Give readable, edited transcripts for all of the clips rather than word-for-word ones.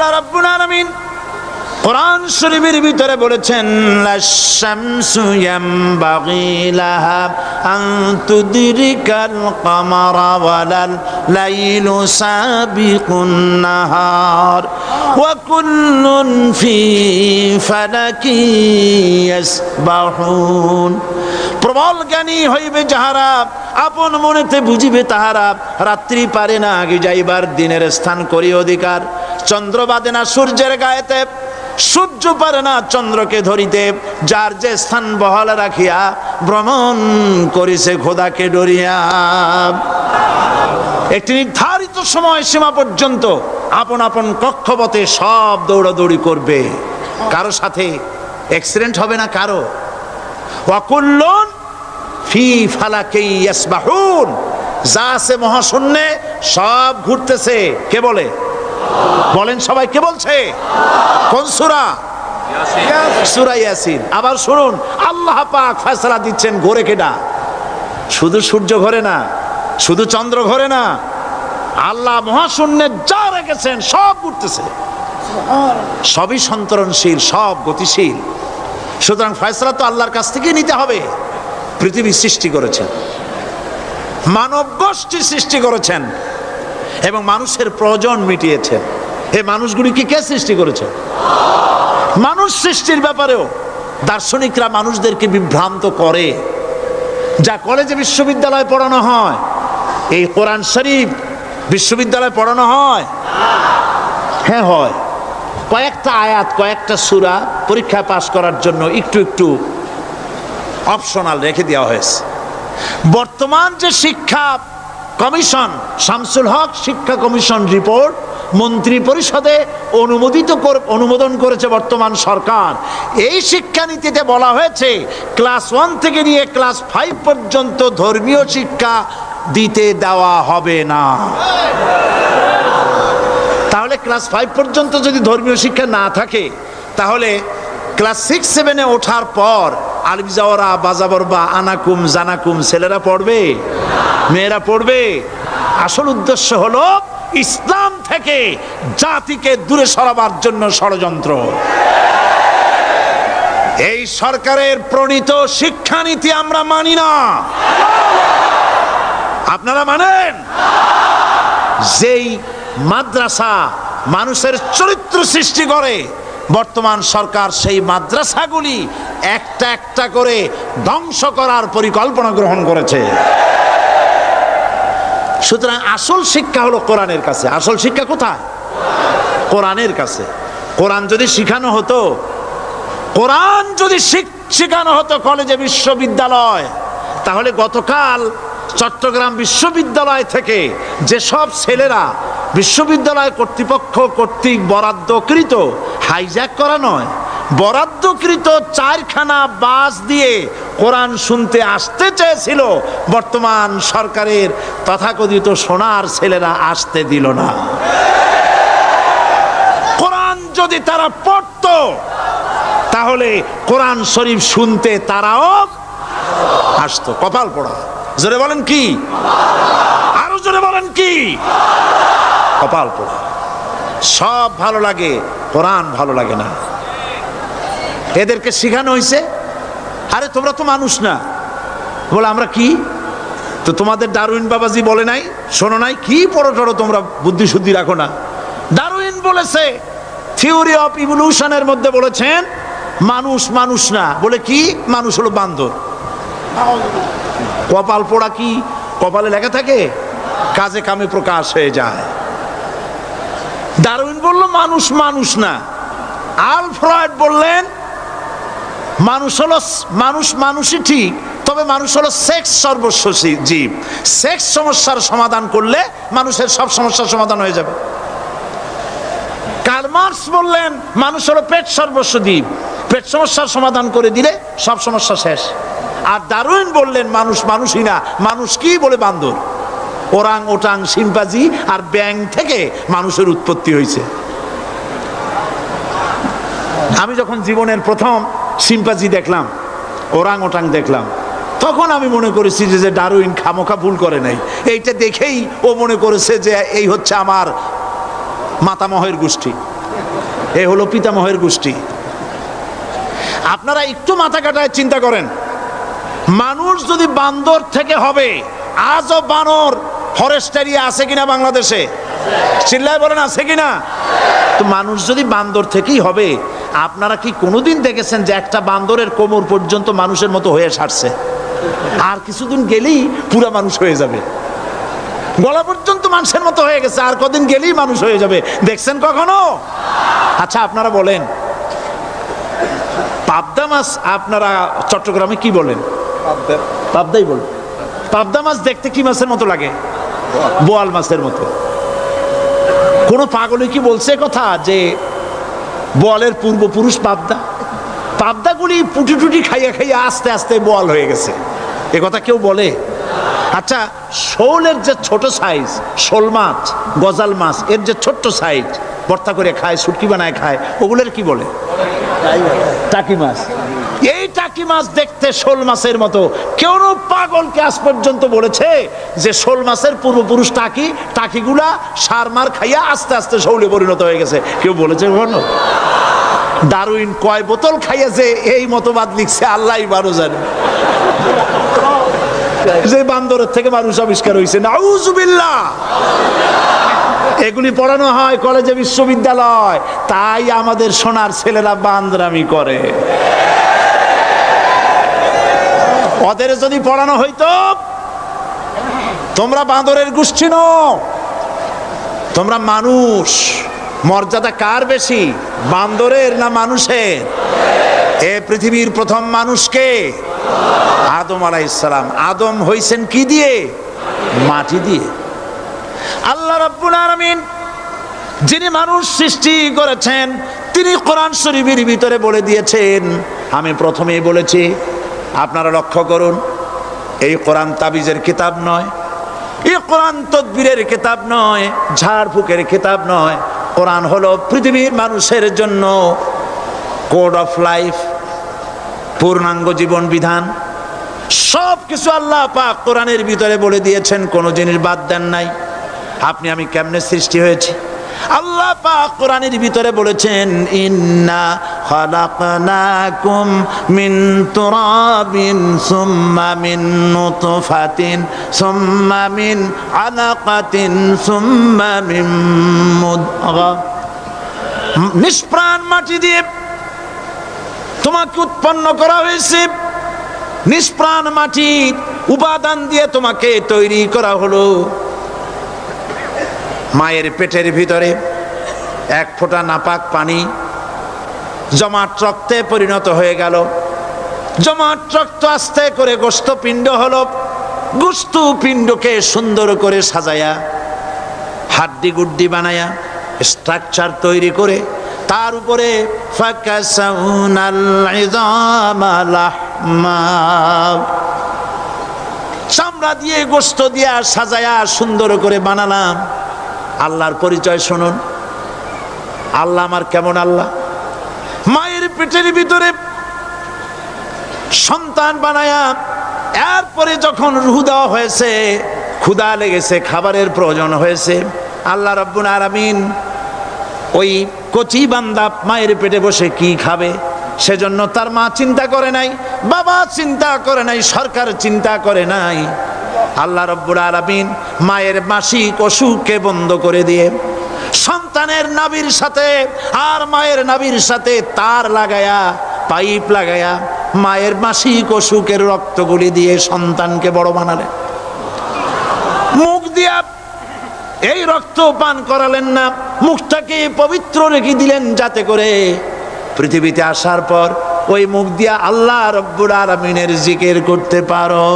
আল্লাহ রাব্বুল আলামিন কোরআন শরীফের ভিতরে বলেছেন, লাশ-শামসু ইয়ামবাগি লাহা আন তুদরিকাল কামারা ওয়ালাল লাইলু সাবিকুন নাহার ওয়া কুল্লুন ফি ফালাকি ইয়াসবাহুন। প্রবল জ্ঞানী হইবে যাহারা, আপন মনেতে বুঝিবে তাহারা, রাত্রি পারে না আগে যাইবার, দিনের স্থান করি অধিকার। চন্দ্র বাদে না সূর্যের গায়েতে, সূর্য পারে না চন্দ্রকে ধরিতে, যার যে স্থান বহাল রাখিয়া ভ্রমণ করিছে খোদাকে ডরিয়া। একটি নির্ধারিত সময় সীমা পর্যন্ত আপন আপন কক্ষপথে সব দৌড়াদৌড়ি করবে, কারো সাথে অ্যাক্সিডেন্ট হবে না কারো। ওয়াকুল্লুন ফি ফালাকি ইয়াসবাহুন, যা আছে মহাশূন্যে সব ঘুরতেছে। কে বলে? বলেন সবাই, কে বলছে? কোন সূরা? সূরা ইয়াসিন। আবার শুনুন, আল্লাহ পাক ফয়সালা দিচ্ছেন ঘোরে কেডা? শুধু সূর্য ঘোরে না, শুধু চন্দ্র ঘোরে না, আল্লাহ মহাশূন্যে যা রেখেছেন সব ঘুরতেছে, সবই সন্তরণশীল, সব গতিশীল। সুতরাং ফয়সালা তো আল্লাহর কাছ থেকে নিতে হবে। পৃথিবী সৃষ্টি করেছেন, মানব গোষ্ঠী সৃষ্টি করেছেন এবং মানুষের প্রয়োজন মিটিয়েছেন। এই মানুষগুলিকে কে সৃষ্টি করেছে? মানুষ সৃষ্টির ব্যাপারেও দার্শনিকরা মানুষদেরকে বিভ্রান্ত করে। যা কলেজে বিশ্ববিদ্যালয়ে পড়ানো হয়, এই কোরআন শরীফ বিশ্ববিদ্যালয়ে পড়ানো হয়? হ্যাঁ হয়। কয়েকটা আয়াত, কয়েকটা সূরা পরীক্ষায় পাশ করার জন্য একটু একটু অপশনাল রেখে দেওয়া হয়েছে। বর্তমান যে শিক্ষা কমিশন, শামসুল হক শিক্ষা কমিশন রিপোর্ট মন্ত্রী পরিষদে অনুমোদন করেছে বর্তমান সরকার। এই শিক্ষানীতিতে বলা হয়েছে ক্লাস 1 থেকে নিয়ে ক্লাস 5 পর্যন্ত ধর্মীয় শিক্ষা দিতে দেওয়া হবে না। তাহলে ক্লাস 5 পর্যন্ত যদি ধর্মীয় শিক্ষা না থাকে, তাহলে ক্লাস 6-7-এ ওঠার পর আলিফ জাওরা বাজাবর বা আনাকুম জানাকুম ছেলেরা পড়বে? মেয়েরা পড়বে? আসল উদ্দেশ্য হলো ইসলাম থেকে জাতিকে দূরে সরাবার জন্য ষড়যন্ত্র। এই সরকারের প্রণীত শিক্ষানীতি আমরা মানি না। আপনারা মানেন? যেই মাদ্রাসা মানুষের চরিত্র সৃষ্টি করে, বর্তমান সরকার সেই মাদ্রাসাগুলি একটা একটা করে ধ্বংস করার পরিকল্পনা গ্রহণ করেছে। সুতরাং আসল শিক্ষা হলো কোরআনের কাছে। আসল শিক্ষা কোথায়? কোরআনের কাছে। কোরআন যদি শিখানো হতো, কোরআন যদি শিখানো হতো কলেজে বিশ্ববিদ্যালয়, তাহলে গতকাল চট্টগ্রাম বিশ্ববিদ্যালয় থেকে যেসব ছেলেরা বিশ্ববিদ্যালয় কর্তৃপক্ষ কর্তৃক বরাদ্দকৃত, হাইজ্যাক করা নয়, বরাদ্দকৃত 4খানা বাস দিয়ে কোরআন শুনতে আসতে চেয়েছিল, বর্তমান সরকারের তথাকথিত সোনার ছেলেরা আসতে দিল না। কোরআন যদি তারা পড়তো, তাহলে কোরআন শরীফ শুনতে তারাও আসতো। কপাল পোড়া। জোরে বলেন কি? আরো জোরে বলেন কি? কপাল পোড়া। সব ভালো লাগে, কোরআন ভালো লাগে না। এদেরকে শিখানো হয়েছে, আরে তোমরা তো মানুষ না। বলে আমরা কি? তো তোমাদের ডারউইন বাবাজি বলে নাই, শোনো নাই? কি পড়ো টড়ো তোমরা, বুদ্ধি শুদ্ধি রাখো না। ডারউইন বলেছে, থিওরি অফ ইভলিউশনের মধ্যে বলেছেন মানুষ মানুষ না। বলে কি? মানুষ হলো বান্দর। কপাল পোড়া। কি কপালে লেখা থাকে? কাজে কামে প্রকাশ হয়ে যায়। ডারউইন বলল মানুষ মানুষ না। আল ফ্রয়েড বললেন মানুষ হলো মানুষ, মানুষই ঠিক, তবে মানুষ হলো সেক্স সর্বস্ব জীব। সেক্স সমস্যার সমাধান করলে মানুষের সব সমস্যার সমাধান হয়ে যাবে। কার্ল মার্কস বললেন মানুষ হলো পেট সর্বস্ব জীব, পেট সমস্যার সমাধান করে দিলে সব সমস্যা শেষ। আর ডারউইন বললেন মানুষ মানুষই না, মানুষ কি? বলে বান্দর। ওরাং ওটাং শিম্পাজি আর ব্যাং থেকে মানুষের উৎপত্তি হয়েছে। আমি যখন জীবনের প্রথম শিম্পাজি দেখলাম, ওরাং ওটাং দেখলাম, তখন আমি মনে করেছি যে ডারউইন খামোখা ভুল করে নাই। এইটা দেখেই ও মনে করেছে যে এই হচ্ছে আমার মাতামহের গোষ্ঠী। এ হলো পিতামহের গোষ্ঠী। আপনারা একটু মাথা কাটায় চিন্তা করেন, মানুষ যদি বান্দর থেকে হবে, আজও বানর ফরেস্ট এরিয়া আছে কিনা বাংলাদেশে? চিল্লায় বলেন আছে কিনা? তো মানুষ যদি বান্দর থেকেই হবে, আপনারা কি কোনোদিন দেখেছেন যে একটা বান্দরের কোমর পর্যন্ত মানুষের মতো হয়ে সারছে? আর কিছুদিন গেলেই পুরা মানুষ হয়ে যাবে, গলা পর্যন্ত মানুষের মতো হয়ে গেছে, আর কদিন গেলেই মানুষ হয়ে যাবে। দেখছেন কখনো? আচ্ছা আপনারা বলেন, পাবদা মাছ আপনারা চট্টগ্রামে কি বলেন? পাবদাই বলেন। পাবদা মাছ দেখতে কি মাছের মতো লাগে? বোয়াল মাছের মতো। কোন পাগলে কি বলছে কথা যে বোয়ালের পূর্বপুরুষ পাবদা? পাবদাগুলি পুটি টুটি খাইয়া খাইয়া আস্তে আস্তে বোয়াল হয়ে গেছে, এ কথা কেউ বলে? আচ্ছা, শোলের যে ছোট সাইজ, শোল মাছ, গজাল মাছ, এর যে ছোট্ট সাইজ ভর্তা করে খায়, শুটকি বানায় খায়, ওগুলোর কি বলে? টাকি মাছ। এই টাকি মাছ দেখতে শোল মাছের মতো। কেউ পাগলকে আজ পর্যন্ত বলেছে যে শোল মাছের পূর্বপুরুষ টাকি, টাকিগুলা সার মার খাইয়া আস্তে আস্তে শৌলে পরিণত হয়ে গেছে? কেউ বলেছে কখনো? ডারউইন কয় বোতল খাইয়া যে এই মতবাদ লিখছে আল্লাহই ভালো জানে, যে বান্দরের থেকে মানুষ আবিষ্কার হয়েছে। নাউজুবিল্লাহ। এগুলি পড়ানো হয় কলেজে, বিশ্ববিদ্যালয়, তাই আমাদের সোনার ছেলেরা বান্দরামি করে। ওদের যদি পড়ানো হইতো তোমরা বান্দরের গোষ্ঠী নও, তোমরা মানুষ, মর্যাদা কার বেশি, বান্দরের না মানুষের? এ পৃথিবীর প্রথম মানুষকে আদম আলাইহিস সালাম। আদম হইছেন কি দিয়ে? মাটি দিয়ে। আল্লাহ রাব্বুল আলামিন যিনি মানুষ সৃষ্টি করেছেন, তিনি কোরআন শরীফের ভিতরে বলে দিয়েছেন, আমি প্রথমেই বলেছি, আপনারা লক্ষ্য করুন, এই কোরআন তাবিজের কিতাব নয়, এই কোরআন তদবিরের কিতাব নয়, ঝাড়ফুঁকের কিতাব নয়। কোরআন হলো পৃথিবীর মানুষের জন্য কোড অফ লাইফ, পূর্ণাঙ্গ জীবন বিধান। সব কিছু আল্লাহ পাক কোরআনের ভিতরে বলে দিয়েছেন, কোনো জিনিস বাদ দেন নাই। আপনি আমি কেমনে সৃষ্টি হয়েছি আল্লাহ পাক কোরআনের ভিতরে বলেছেন, ইন্না খালাকনাকুম মিন তুরাবিন সুম্মা মিন নুতফাতিন সুম্মা মিন আলাকাতিন সুম্মা মিন মুদগা। নিষ্প্রাণ মাটি দিয়ে তোমাকে উৎপন্ন করা হয়েছে, নিষ্প্রাণ মাটির উপাদান দিয়ে তোমাকে তৈরি করা হলো। মায়ের পেটের ভিতরে এক ফোঁটা নাপাক পানি জমাট রক্তে পরিণত হয়ে গেল, জমাট রক্ত আস্তে করে গোস্ত পিণ্ড হলো, গোস্ত পিণ্ডকে সুন্দর করে সাজায়া হাড্ডি গুড্ডি বানায়া স্ট্রাকচার তৈরি করে তার উপরে চামড়া দিয়ে গোস্ত দিয়া সাজায়া সুন্দর করে বানালাম। আল্লাহর পরিচয় শুনুন, আল্লাহ আমার কেমন আল্লাহ। মায়ের পেটের ভিতরে সন্তান বানায়া এরপরে যখন রূহ দেওয়া হয়েছে, ক্ষুধা লেগেছে, খাবারের প্রয়োজন হয়েছে, আল্লাহ রাব্বুল আলামিন ওই কচি বান্দা মায়ের পেটে বসে কি খাবে, সেজন্য তার মা চিন্তা করে নাই, বাবা চিন্তা করে নাই, সরকার চিন্তা করে নাই। আল্লাহ রাব্বুল আলামিন মায়ের মাসিক অসুখকে বন্ধ করে দিয়ে সন্তানের নাভির সাথে আর মায়ের নাভির সাথে তার লাগায়া, পাইপ লাগায়া মায়ের মাসিক অসুখের রক্তগুলি দিয়ে সন্তানকে বড় বানালেন। মুখ দিয়া এই রক্ত পান করালেন না, মুখটাকে পবিত্র রেখে দিলেন যাতে করে পৃথিবীতে আসার পর ওই মুখ দিয়া আল্লাহ রাব্বুল আলামিনের জিকির করতে পারো।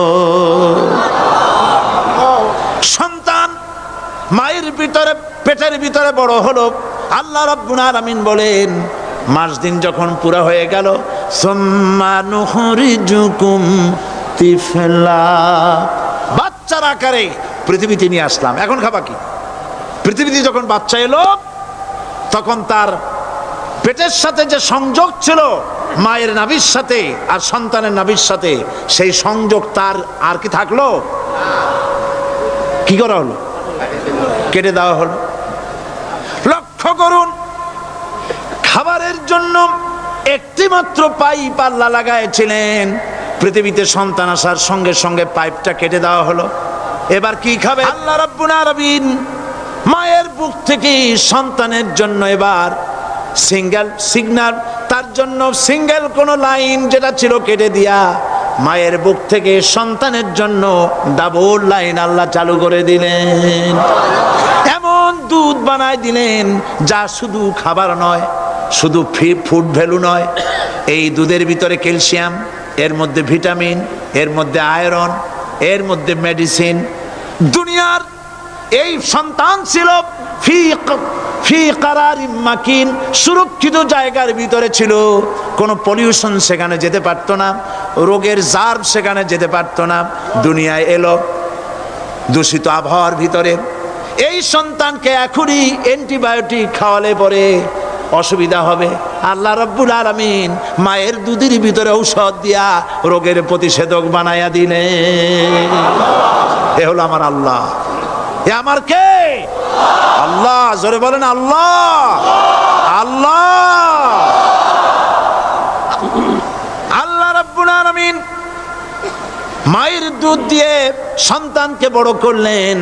সন্তান মায়ের ভিতরে পেটের ভিতরে বড় হলো, আল্লাহ রাব্বুল আলামিন বলেন মাস দিন যখন পুরা হয়ে গেল, সুম্মা নুখরিজুকুম তিফলা, বাচ্চার আকারে পৃথিবীতে নিয়ে আসলাম। এখন খাবা কি? পৃথিবীতে যখন বাচ্চা এলো তখন তার পেটের সাথে যে সংযোগ ছিল মায়ের নাভির সাথে আর সন্তানের নাভির সাথে, সেই সংযোগ তার আর কি থাকলো? কি করা হলো? কেটে দেওয়া হলো। লক্ষ্য করুন, জন্য একটি মাত্র পাইপ আল্লাহ লাগাইছিলেন। পৃথিবীতে সন্তান আসার সঙ্গে সঙ্গে পাইপটা কেটে দেওয়া হলো। এবার কি খাবে? আল্লাহ রাব্বুল আলামিন মায়ের বুক থেকে সন্তানের জন্য এবার সিঙ্গেল সিগন্যাল, তার জন্য সিঙ্গেল কোন লাইন যেটা ছিল কেটে দিয়া মায়ের বুক থেকে সন্তানের জন্য ডাবল লাইন আল্লাহ চালু করে দিলেন। এমন দুধ বানায় দিলেন যা শুধু খাবার নয়, শুধু ফুড ভ্যালু নয়, এই দুধের ভিতরে ক্যালসিয়াম, এর মধ্যে ভিটামিন, এর মধ্যে আয়রন, এর মধ্যে মেডিসিন। দুনিয়ার এই সন্তান ছিল ফি কারারিম মাকিন, সুরক্ষিত জায়গার ভিতরে ছিল। কোনো পলিউশন সেখানে যেতে পারতো না, রোগের জার্ম সেখানে যেতে পারতো না। দুনিয়ায় এলো দূষিত আবহাওয়ার ভিতরে। এই সন্তানকে এখনই অ্যান্টিবায়োটিক খাওয়ালে পরে অসুবিধা হবে। আল্লাহ রাব্বুল আলামিন মায়ের দুধের ভিতরে ঔষধ দিয়া রোগের প্রতিষেধক বানায়া দিলেন। এ হলো আমার আল্লাহ। এ আমার কে? আল্লাহ। জোরে বলেন আল্লাহ। আল্লাহ আল্লাহ রাব্বুল আলামিন মায়ের দুধ দিয়ে সন্তানকে বড় করলেন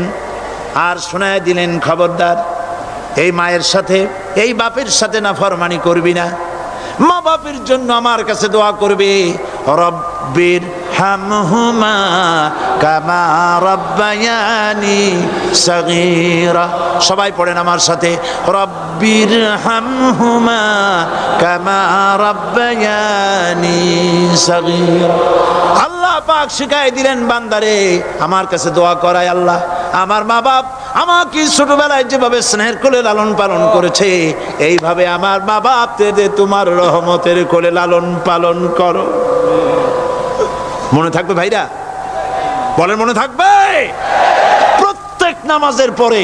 আর শোনায় দিলেন, খবরদার এই মায়ের সাথে, এই বাপের সাথে নাফরমানি করবি না। মা বাপের জন্য আমার কাছে দোয়া করবে, রব্বির হামহুমা কামা রাব্বায়ানি সগীরা। সবাই পড়েন আমার সাথে, রব্বির হামহুমা কামা রাব্বায়ানি সগীরা। আল্লাহ পাক শিখাই দিলেন বান্দারে আমার কাছে দোয়া করায়, আল্লাহ আমার মা বাপ আমাকে ছোটবেলায় যেভাবে স্নেহের কোলে লালন পালন করেছে, এইভাবে আমার মা বাপদের তোমার রহমতের কোলে লালন পালন করো। মনে থাকবে ভাইরা? বলেন মনে থাকবে? প্রত্যেক নামাজের পরে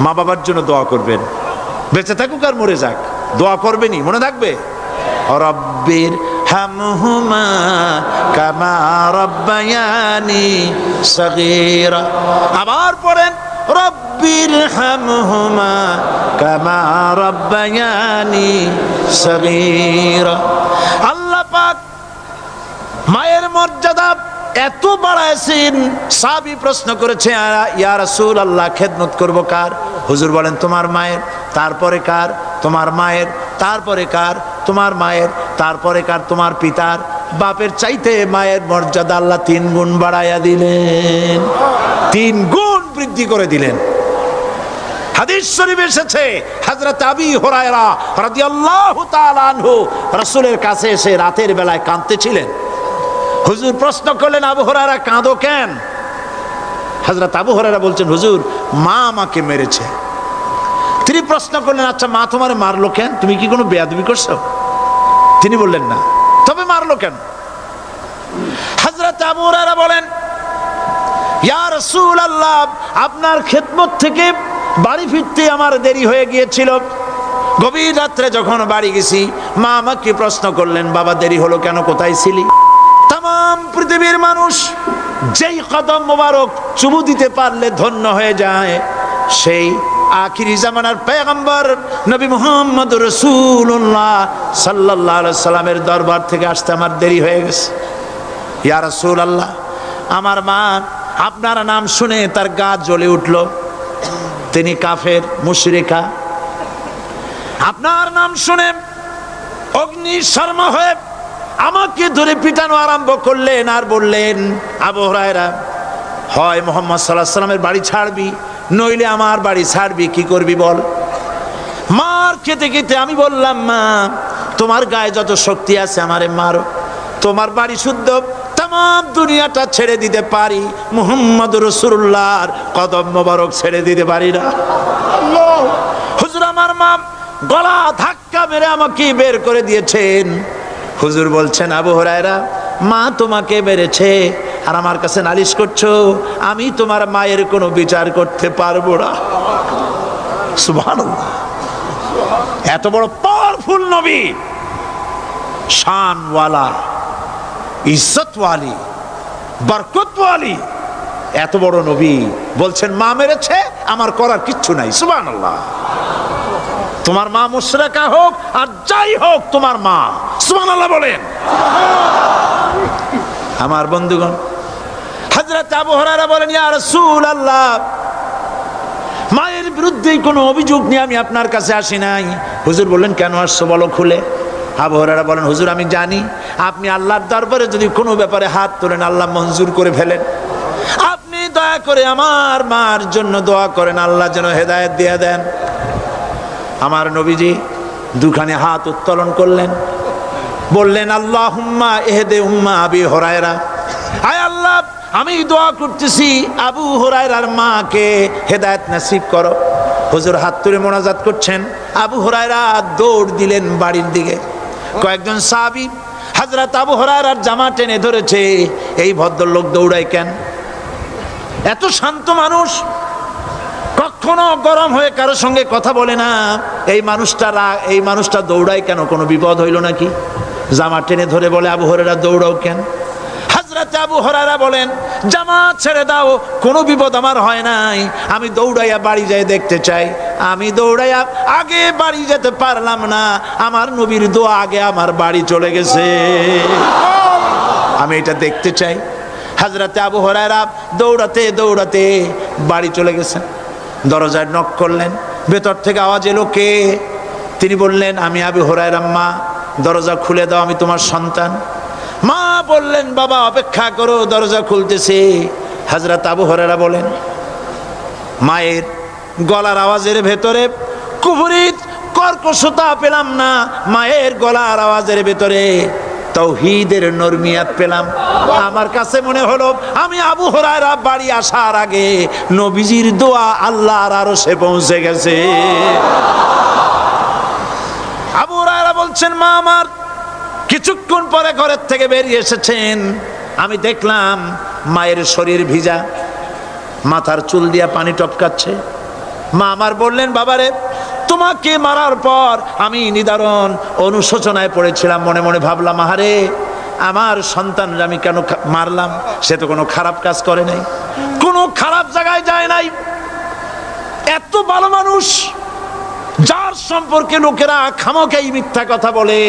মা বাবার জন্য দোয়া করবেন, বেঁচে থাকুক আর মরে যাক, দোয়া করবেনই। মনে থাকবে? রব্বির হামহুমা কামা রাব্বায়ানি সগীরা। আবার পড়েন, রব্বির হামহুমা কামা রাব্বায়ানি সগীরা। আল্লাহ পাক মায়ের মর্যাদা এত বাড়াইছেন, সাহাবী প্রশ্ন করেছে, ইয়া রাসূলুল্লাহ খেদমত করব কার? হুজুর বলেন তোমার মায়ের, তারপরে কার? তোমার মায়ের, তারপরে কার? তোমার মায়ের, তারপরে কার? তোমার পিতার। বাপের চাইতে মায়ের মর্যাদা আল্লাহ 3 গুণ বাড়াইয়া দিলেন, 3 গুণ বৃদ্ধি করে দিলেন। হাদিস শরীফে এসেছে, হযরত আবী হুরায়রা রাদিয়াল্লাহু তাআলা আনহু রাসূলের কাছে এসে রাতের বেলায় কাঁদতেছিলেন। হুজুর প্রশ্ন করলেন, আবু হুরায়রা কাঁদো কেন? হযরত আবু হুরায়রা বলছেন, হুজুর মা আমাকে মেরেছে। তিনি প্রশ্ন করলেন, আচ্ছা মা তোমারে মারলো কেন? তুমি কি কোনো বেয়াদবি করছো? তিনি বললেন না। তবে মারলো কেন? হযরত আবু হুরায়রা বলেন, ইয়া রাসূলুল্লাহ আপনার খেদমত থেকে বাড়ি ফিরতে আমার দেরি হয়ে গিয়েছিল। গভীর রাত্রে যখন বাড়ি গেছি, মা আমাকে প্রশ্ন করলেন, বাবা দেরি হলো কেন, কোথায় ছিলি? তাম পৃথিবীর মানুষ যেই কদম মোবারক চুমু দিতে পারলে ধন্য হয়ে যায়, সেই আখিরি জামানার পয়গম্বর নবী মুহাম্মদ রাসূলুল্লাহ সাল্লাল্লাহু আলাইহি সাল্লামের দরবার থেকে আসতে আমার দেরি হয়ে গেছে। ইয়া রাসূলুল্লাহ আমার মা আপনার নাম শুনে তার গা জ্বলে উঠল, তিনি কাফের মুশরিকা। আপনার নাম শুনে অগ্নি শর্মা হয়ে আমাকে ধরে পিটানো আরম্ভ করলেন আর বললেন, আবু হুরায়রা হয় মুহাম্মদ সাল্লাল্লাহু আলাইহি সাল্লামের বাড়ি ছাড়বি, নইলে আমার বাড়ি ছাড়বি, কি করবি বল। মার খেতে খেতে আমি বললাম, মা তোমার গায়ে যত শক্তি আছে আমারে মারো, তোমার বাড়ি শুদ্ধ, তাম দুনিয়াটা ছেড়ে দিতে পারি, মুহাম্মদ রাসূলুল্লাহর কদম মোবারক ছেড়ে দিতে পারি না। হুজুর আমার মা গলা ধাক্কা মেরে আমাকে বের করে দিয়েছেন। হুজুর বলছেন, আবু হুরায়রা মা তোমাকে মেরেছে আর আমার কাছে নালিশ করছো, আমি তোমার মায়ের কোনো বিচার করতে পারবো না। সুবহানাল্লাহ। এত বড় পাওয়ারফুল নবী, শানওয়ালা, ইজ্জতওয়ালি, বরকতওয়ালি, এত বড় নবী বলছেন মা মেরেছে, আমার করার কিচ্ছু নাই। সুবহানাল্লাহ। তোমার মা মুশরিকা হোক আর যাই হোক তোমার মা। সুবহানাল্লাহ বলেন। আমার বন্ধুগণ, হযরত আবু হুরায়রা বলেন, ইয়া রাসূলুল্লাহ, মায়ের বিরুদ্ধে কোনো অভিযোগ নিয়ে আমি আপনার কাছে আসি নাই। হুজুর বললেন, কেন আসছো বলো খুলে। আবু হুরায়রা বলেন, হুজুর আমি জানি আপনি আল্লাহর দরবারে যদি কোনো ব্যাপারে হাত তোলেন আল্লাহ মঞ্জুর করে ফেলেন। আপনি দয়া করে আমার মার জন্য দোয়া করেন, আল্লাহ যেন হেদায়েত দিয়ে দেন। আমার নবীজি দুখানে হাত উত্তোলন করলেন, বললেন, আল্লাহুম্মা ইহদি উম্মা আবি হুরায়রা, আয় আল্লাহ আমি দোয়া করতেছি আবু হুরায়রার মাকে হেদায়েত নসিব করো। হুজুর হাত তুলে মোনাজাত করছেন, আবু হুরায়রা দৌড় দিলেন বাড়ির দিকে। কয়েকজন সাহাবী হযরত আবু হুরায়রার জামা টেনে ধরেছে, এই ভদ্রলোক দৌড়ায় কেন? এত শান্ত মানুষ, কখনো গরম হয়ে কারো সঙ্গে কথা বলে না, এই মানুষটা দৌড়ায় কেন? কোনো বিপদ হইল নাকি? জামা টেনে ধরে বলে, আবু হুরায়রা দৌড়াও কেন? হযরত আবু হুরায়রা বলেন, জামা ছেড়ে দাও, কোনো বিপদ আমার হয় নাই, আমি দৌড়াইয়া বাড়ি যাই দেখতে চাই। আমি দৌড়াইয়া আগে বাড়ি যেতে পারলাম না, আমার নবীর দোয়া আগে আমার বাড়ি চলে গেছে, আমি এটা দেখতে চাই। হযরত আবু হুরায়রা দৌড়াতে দৌড়াতে বাড়ি চলে গেছেন। দরজায় নক করলেন, ভেতর থেকে আওয়াজ এলো, কে? তিনি বললেন, আমি আবু হুরায়রা, মা দরজা খুলে দাও, আমি তোমার সন্তান। মা বললেন, বাবা অপেক্ষা করো, দরজা খুলতেছে। হযরত আবু হুরায়রা বলেন, মায়ের গলার আওয়াজের ভেতরে কুফরি কর্কশতা পেলাম না, মায়ের গলার আওয়াজের ভেতরে তাওহীদের নরমিয়াত পেলাম। আমার কাছে মনে হলো আমি আবু হুরায়রা বাড়ি আসার আগে নবীজির দোয়া আল্লাহর আরশে পৌঁছে গেছে। আবু হুরায়রা বলছেন, মা আমার কিছুক্ষণ পরে ঘরের থেকে বেরিয়ে এসেছেন, আমি দেখলাম মায়ের শরীর ভিজা, মাথার চুল দিয়া পানি টপকাচ্ছে। মা আমার বললেন, বাবারে তোমাকে মারার পর আমি নিদারুণ অনুশোচনায় পড়েছিলাম, মনে মনে ভাবলাম, আহারে আমার সন্তান আমি কেন মারলাম? সে তো কোনো খারাপ কাজ করে নাই, কোনো খারাপ জায়গায় যায় নাই, এত ভালো মানুষ যার সম্পর্কে লোকেরা খামোখাই মিথ্যা কথা বলে,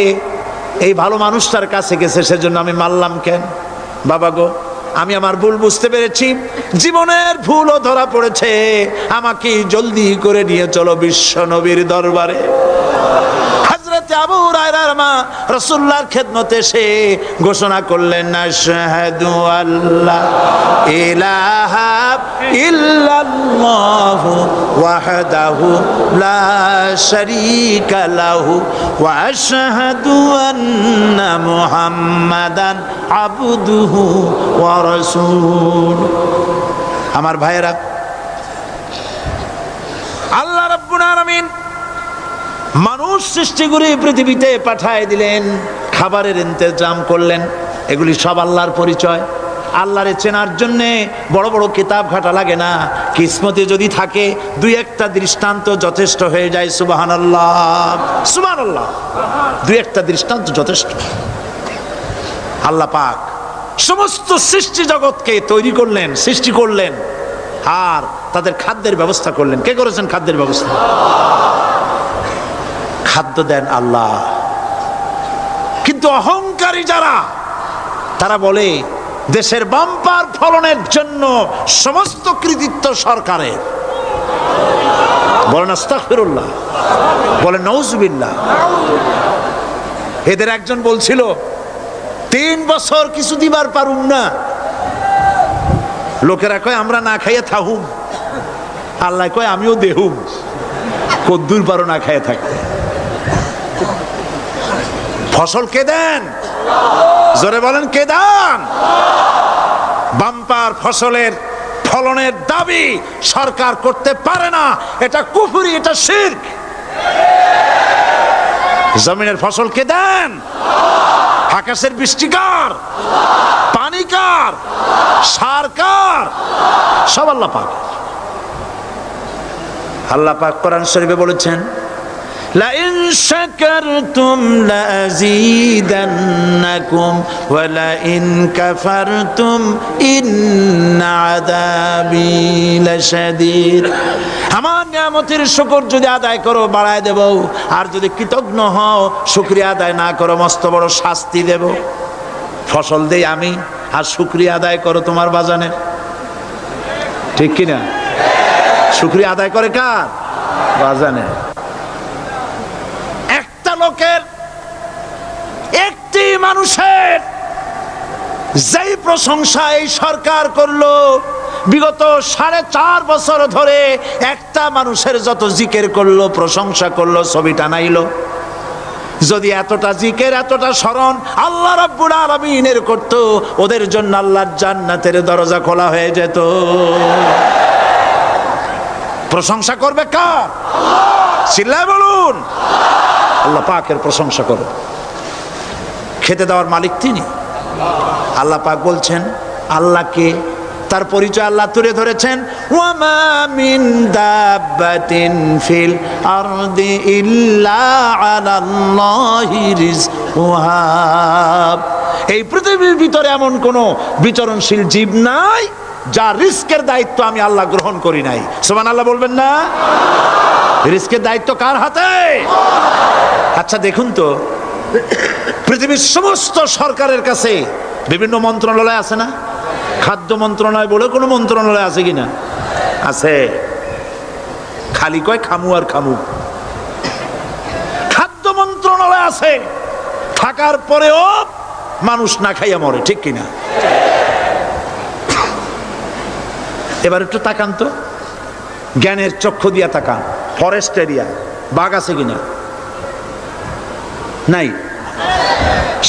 এই ভালো মানুষটার কাছে গেছে, সেজন্য আমি মারলাম কেন? বাবা গো, আমি আমার ভুল বুঝতে পেরেছি, জীবনের ভুলও ধরা পড়েছে, আমাকে জলদি করে নিয়ে চলো বিশ্ব নবীর দরবারে। হযরত আবু হুরায়রার মা রাসূলুল্লাহর খেদমতে এসে ঘোষণা করলেন, আশহাদু আল্লা ইলাহা ইল্লাল্লাহু ওয়াহদাহু লা শারীকা লাহু ওয়া আশহাদু আন্না মুহাম্মাদান আবদুহু ওয়া রাসূলুহু। আমার ভাইয়েরা, আল্লাহ রাব্বুল আলামিন মানুষ সৃষ্টি করে পৃথিবীতে পাঠায় দিলেন, খাবারের ইন্তজাম করলেন, এগুলি সব আল্লাহর পরিচয়। আল্লাহরে চেনার জন্য বড় বড় কিতাব ঘাটা লাগে না, কিসমতে যদি থাকে দুই একটা দৃষ্টান্ত যথেষ্ট হয়ে যায়। সুবহানাল্লাহ, সুবহানাল্লাহ, দুই একটা দৃষ্টান্ত যথেষ্ট। আল্লাহ পাক সমস্ত সৃষ্টি জগৎকে তৈরি করলেন, সৃষ্টি করলেন, আর তাদের খাদ্যের ব্যবস্থা করলেন। কে করেছেন খাদ্যের ব্যবস্থা? খাদ্য দেন আল্লাহ। কিন্তু অহংকারী যারা, তারা বলে দেশের বাম্পার ফলনের জন্য সমস্ত কৃতিত্ব সরকারের। বলেন আস্তাগফিরুল্লাহ, বলেন নাউজুবিল্লাহ। এদের একজন বলছিল, 3 বছর কিছু দিবার পারুম না, লোকেরা কয় আমরা না খাইয়ে থাকুম, আল্লাহ কয় আমিও দেহুম, কদ্দুর পারো না খাইয়ে থাকতে। ফসল কে দেন? জোরে বলেন, কে দেন? বাম্পার ফসলের ফলনের দাবি সরকার করতে পারে না, এটা কুফরি, এটা শিরক। জমিনের ফসল কে দেন? আকাশের বৃষ্টি কার? পানি কার? সার কার? সব আল্লাহ পাক। আল্লাহ পাক কোরআন শরীফে বলেছেন, লা ইন শাকারতুম লাযীদান্নাকুম ওয়া লাইন কাফারতুম ইন্না আযাবী লাশাদীদ। আমার নিয়ামতের শুকর যদি আদায় করো বাড়ায় দেব, আর যদি কৃতজ্ঞ হও শুকরিয়া আদায় না করো মস্ত বড় শাস্তি দেব। ফসল দেই আমি আর শুকরিয়া আদায় করো তোমার বাজানে, ঠিক কিনা? শুকরিয়া আদায় করে কার? বাজানে। একটা লোকের, একটি মানুষের যেই প্রশংসা এই সরকার করলো, বিগত 4.5 বছর ধরে একটা মানুষের যত জিকির করলো, প্রশংসা করলো, ছবি টানাইলো, যদি এতটা জিকির এতটা স্মরণ আল্লাহ রাব্বুল আলামিনের করত, ওদের জন্য আল্লাহর জান্নাতের দরজা খোলা হয়ে যেত। প্রশংসা করবে কার? চিল্লায় বলুন, আল্লাহ পাকের প্রশংসা করো। খেতে দেওয়ার মালিক তিনি। আল্লাহ পাক বলছেন আল্লাহকে, তার পরিচয় আল্লাহ তুলে ধরেছেন, ওয়ামা মিন দাব্বাতিন ফিল আরদি ইল্লা আলাল্লাহি রিজকুহা। এই পৃথিবীর ভিতরে এমন কোন বিচরণশীল জীব নাই যার রিস্কের দায়িত্ব আমি আল্লাহ গ্রহণ করি নাই। সুবহানাল্লাহ বলবেন না? রিস্কের দায়িত্ব কার হাতে? আচ্ছা দেখুন তো, পৃথিবীর সমস্ত সরকারের কাছে বিভিন্ন মন্ত্রণালয় আছে না? খাদ্য মন্ত্রণালয় বলে কোনো মন্ত্রণালয় আছে কিনা? আছে। খালি কয় খামু আর খামু। খাদ্য মন্ত্রণালয় আছে, থাকার পরেও মানুষ না খাইয়া মরে, ঠিক কিনা? এবার একটু তাকান তো, জ্ঞানের চক্ষু দিয়া তাকান। ফরেস্ট এরিয়া, বাঘ আছে কিনা? নাই।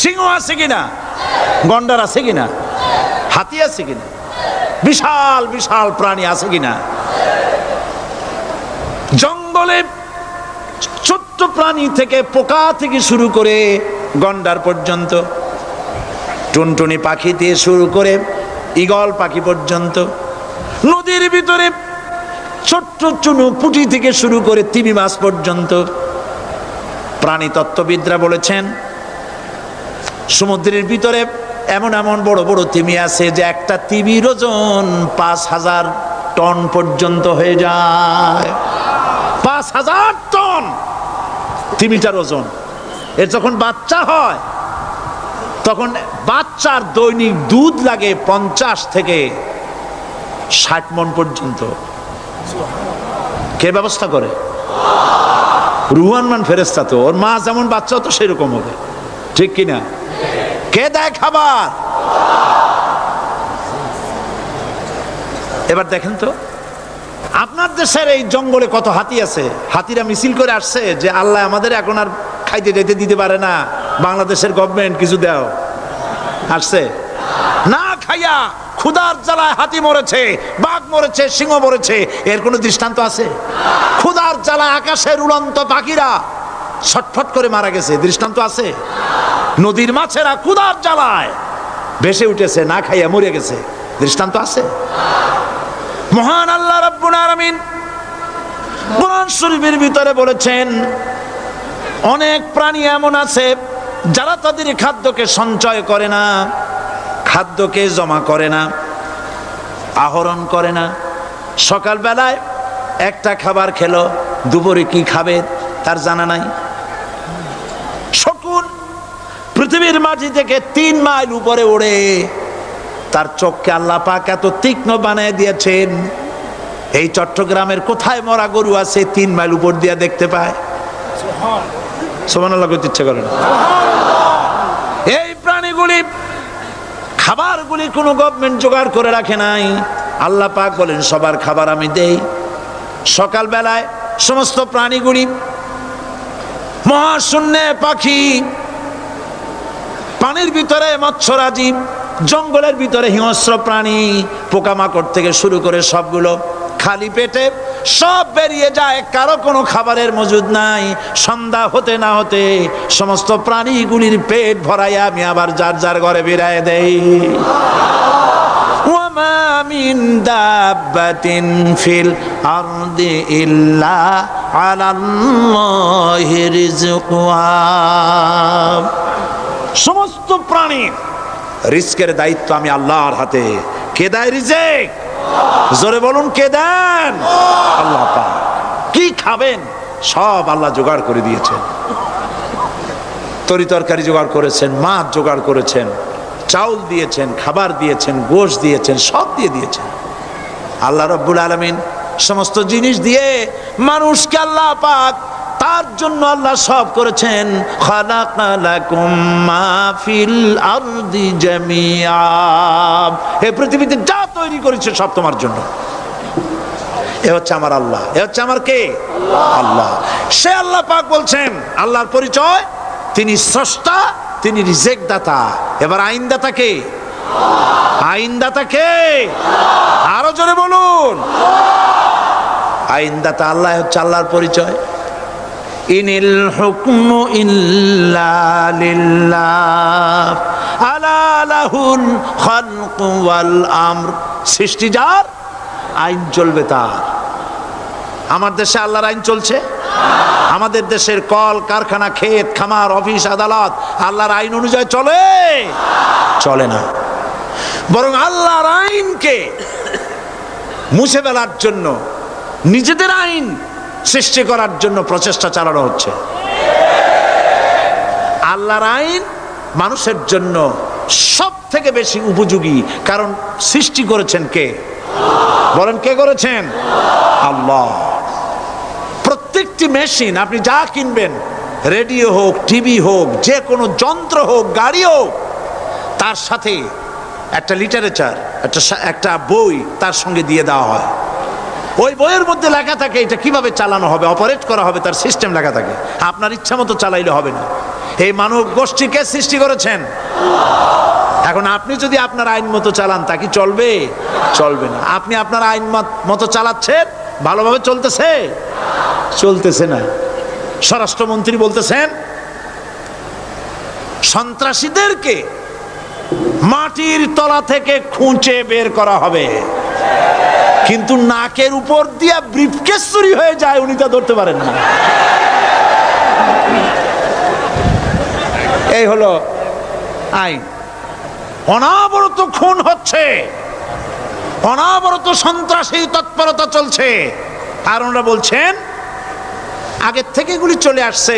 সিংহ আছে কিনা? গন্ডার আছে কিনা? হাতি আছে কিনা? বিশাল বিশাল প্রাণী আছে কিনা? জঙ্গলে ছোট্ট প্রাণী থেকে, পোকা থেকে শুরু করে গন্ডার পর্যন্ত, টুনটুনি পাখি দিয়ে শুরু করে ঈগল পাখি পর্যন্ত, নদীর ভিতরে ছোট্ট চুনু পুঁটি থেকে শুরু করে তিমি মাছ পর্যন্ত। প্রাণী তত্ত্ববিদরা বলেছেন সমুদ্রের ভিতরে এমন এমন বড় বড় তিমি আছে যে একটা তিমির ওজন 5000 টন পর্যন্ত হয়ে যায়। 5000 টন তিমিটার ওজন। এর যখন বাচ্চা হয় তখন বাচ্চার দৈনিক দুধ লাগে 50 থেকে 60 মণ পর্যন্ত। কে ব্যবস্থা করে? রুহান মান ফেরেশতা। তো ওর মা যেমন বাচ্চা তো সেরকম হবে, ঠিক কিনা? কে দেয় খাবার? এবার দেখেন তো, আপনার দেশের এই জঙ্গলে কত হাতি আছে। হাতিরা মিছিল করে আসছে যে আল্লাহ আমাদের এখন আর খাইতে যেতে দিতে পারে না, বাংলাদেশের গভর্নমেন্ট কিছু দাও। আসছে না, খাইয়া ক্ষুধার জ্বালায় হাতি মরেছে, বাঘ মরেছে, সিংহ মরেছে। এর কোনো দৃষ্টান্ত আছে? ক্ষুধার জ্বালায় আকাশের উড়ন্ত পাখিরা ছটফট করে মারা গেছে, দৃষ্টান্ত আছে? নদীর মাছেরা ক্ষুধার জ্বালায় ভেসে উঠেছে, না খাইয়া মরে গেছে, দৃষ্টান্ত আছে? মহান আল্লাহ রাব্বুল আলামিন কোরআন শরীফের ভিতরে বলেছেন অনেক প্রাণী এমন আছে যারা তাদের খাদ্যকে সঞ্চয় করে না, খাদ্যকে জমা করে না, আহরণ করে না। সকালবেলায় একটা খাবার খেলো, দুপুরে কি খাবে তার জানা নাই। শকুন পৃথিবীর মাটি থেকে 3 মাইল উপরে ওড়ে, তার চোখকে আল্লাহ পাক এত তীক্ষ্ণ বানিয়ে দিয়েছেন। এই চট্টগ্রামের কোথায় মরা গরু আছে 3 মাইল উপর দিয়ে দেখতে পায়? সুবহানাল্লাহ করতে ইচ্ছে করে না। এই প্রাণীগুলি খাবারগুলি কোনো গভর্নমেন্ট জোগাড় করে রাখে নাই। আল্লাহ পাক বলেন সবার খাবার আমি দেই। সকালবেলায় সমস্ত প্রাণীগুলি, মহাশূন্যে পাখি, পানির ভিতরে মৎস্যরাজি, জঙ্গলের ভিতরে হিংস্র প্রাণী, পোকামাকড় থেকে শুরু করে সবগুলো খালি পেটে সব বেরিয়ে যায়, কারো কোনো খাবারের মজুদ নাই। সন্ধ্যা হতে না হতে সমস্ত প্রাণীগুলির পেট ভরাইয়া আমি আবার যার যার ঘরে বেরায় দেই। ওয়ামা মিন দাব্বাতিন ফিল আরদি ইল্লা আলাল্লাহি রিজকুহা। সমস্ত প্রাণীর রিজকের দায়িত্ব আমি আল্লাহর হাতে। কে দেয় রিজেক? জোরে বলুন, কে দেন? আল্লাহ পাক। কি খাবেন সব আল্লাহ জোগাড় করে দিয়েছেন। তরি তরকারি জোগাড় করেছেন, মাছ জোগাড় করেছেন, চাউল দিয়েছেন, খাবার দিয়েছেন, গোশত দিয়েছেন, সব দিয়ে দিয়েছেন। আল্লাহ রাব্বুল আলামিন সমস্ত জিনিস দিয়ে মানুষকে আল্লাহ পাক তার জন্য আল্লাহ সব করেছেন। খালাকা লাকুম মা ফিল আরদি জামিআ। এই পৃথিবীতে যা তৈরি করেছে সব তোমার জন্য। এ হচ্ছে আমার আল্লাহ। এ হচ্ছে আমার কে? আল্লাহ। সে আল্লাহ পাক বলছেন, আল্লাহর পরিচয়, তিনি স্রষ্টা, তিনি রিজেক দাতা। এবার আইনদাতা কে? আইনদাতা কে? আরো জোরে বলুন। আইনদাতা আল্লাহ হচ্ছে আল্লাহর পরিচয়। ইনিল হুকমু ইল্লা লিল্লাহ আলা লাহুল খালকু ওয়াল আমর। সৃষ্টি যার, আইন চলবে তার। আমার দেশে আল্লাহর আইন চলছে? আমাদের দেশের কল কারখানা, ক্ষেত খামার, অফিস আদালত আল্লাহর আইন অনুযায়ী চলে? চলে না। বরং আল্লাহর আইনকে মুছে ফেলার জন্য, নিজেদের আইন সৃষ্টি করার জন্য প্রচেষ্টা চালানো হচ্ছে। আল্লাহর আইন মানুষের জন্য সব থেকে বেশি উপযোগী, কারণ সৃষ্টি করেছেন কে? বলেন, কে করেছেন? আল্লাহ। প্রত্যেকটি মেশিন আপনি যা কিনবেন, রেডিও হোক, টিভি হোক, যে কোনো যন্ত্র হোক, গাড়ি হোক, তার সাথে একটা লিটারেচার, একটা বই তার সঙ্গে দিয়ে দেওয়া হয়। ওই বইয়ের মধ্যে লেখা থাকে এটা কিভাবে চালানো হবে, অপারেট করা হবে, তার সিস্টেম লেখা থাকে। আপনার ইচ্ছা মতো চালাইলে হবে না। এই মানব গোষ্ঠীকে সৃষ্টি করেছেন। এখন আপনি যদি আপনার আইন মতো চালান, তা কি চলবে? চলবে না। আপনি আপনার আইন মতো চালাচ্ছেন, ভালোভাবে চলতেছে? চলতেছে না। স্বরাষ্ট্রমন্ত্রী বলতেছেন সন্ত্রাসীদেরকে মাটির তলা থেকে খুঁজে বের করা হবে, কিন্তু নাকের উপর দিয়া ব্রিফকেস চুরি হয়ে যায়, উনি তা ধরতে পারেন না। এই হলো আইন। অনাবরত খুন হচ্ছে, অনাবরত সন্ত্রাসী তৎপরতা চলছে। আর ওনারা বলছেন আগের থেকে এগুলি চলে আসছে,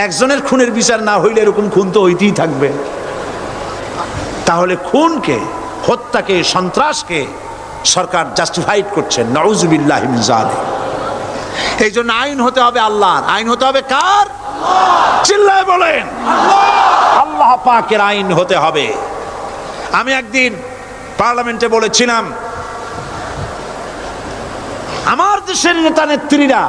একজনের খুনের বিচার না হইলে এরকম খুন তো হইতেই থাকবে। তাহলে খুনকে, হত্যাকে, সন্ত্রাসকে সরকার জাস্টিফাইড করছেন। নাউজুবিল্লাহি মিন যালিক। এই জন্য আইন হতে হবে আল্লাহর। আইন হতে হবে কার? চিল্লায় বলেন, আল্লাহ পাকের আইন হতে হবে। আমি একদিন পার্লামেন্টে বলেছিলাম, আমার দেশের নেতা নেত্রীরা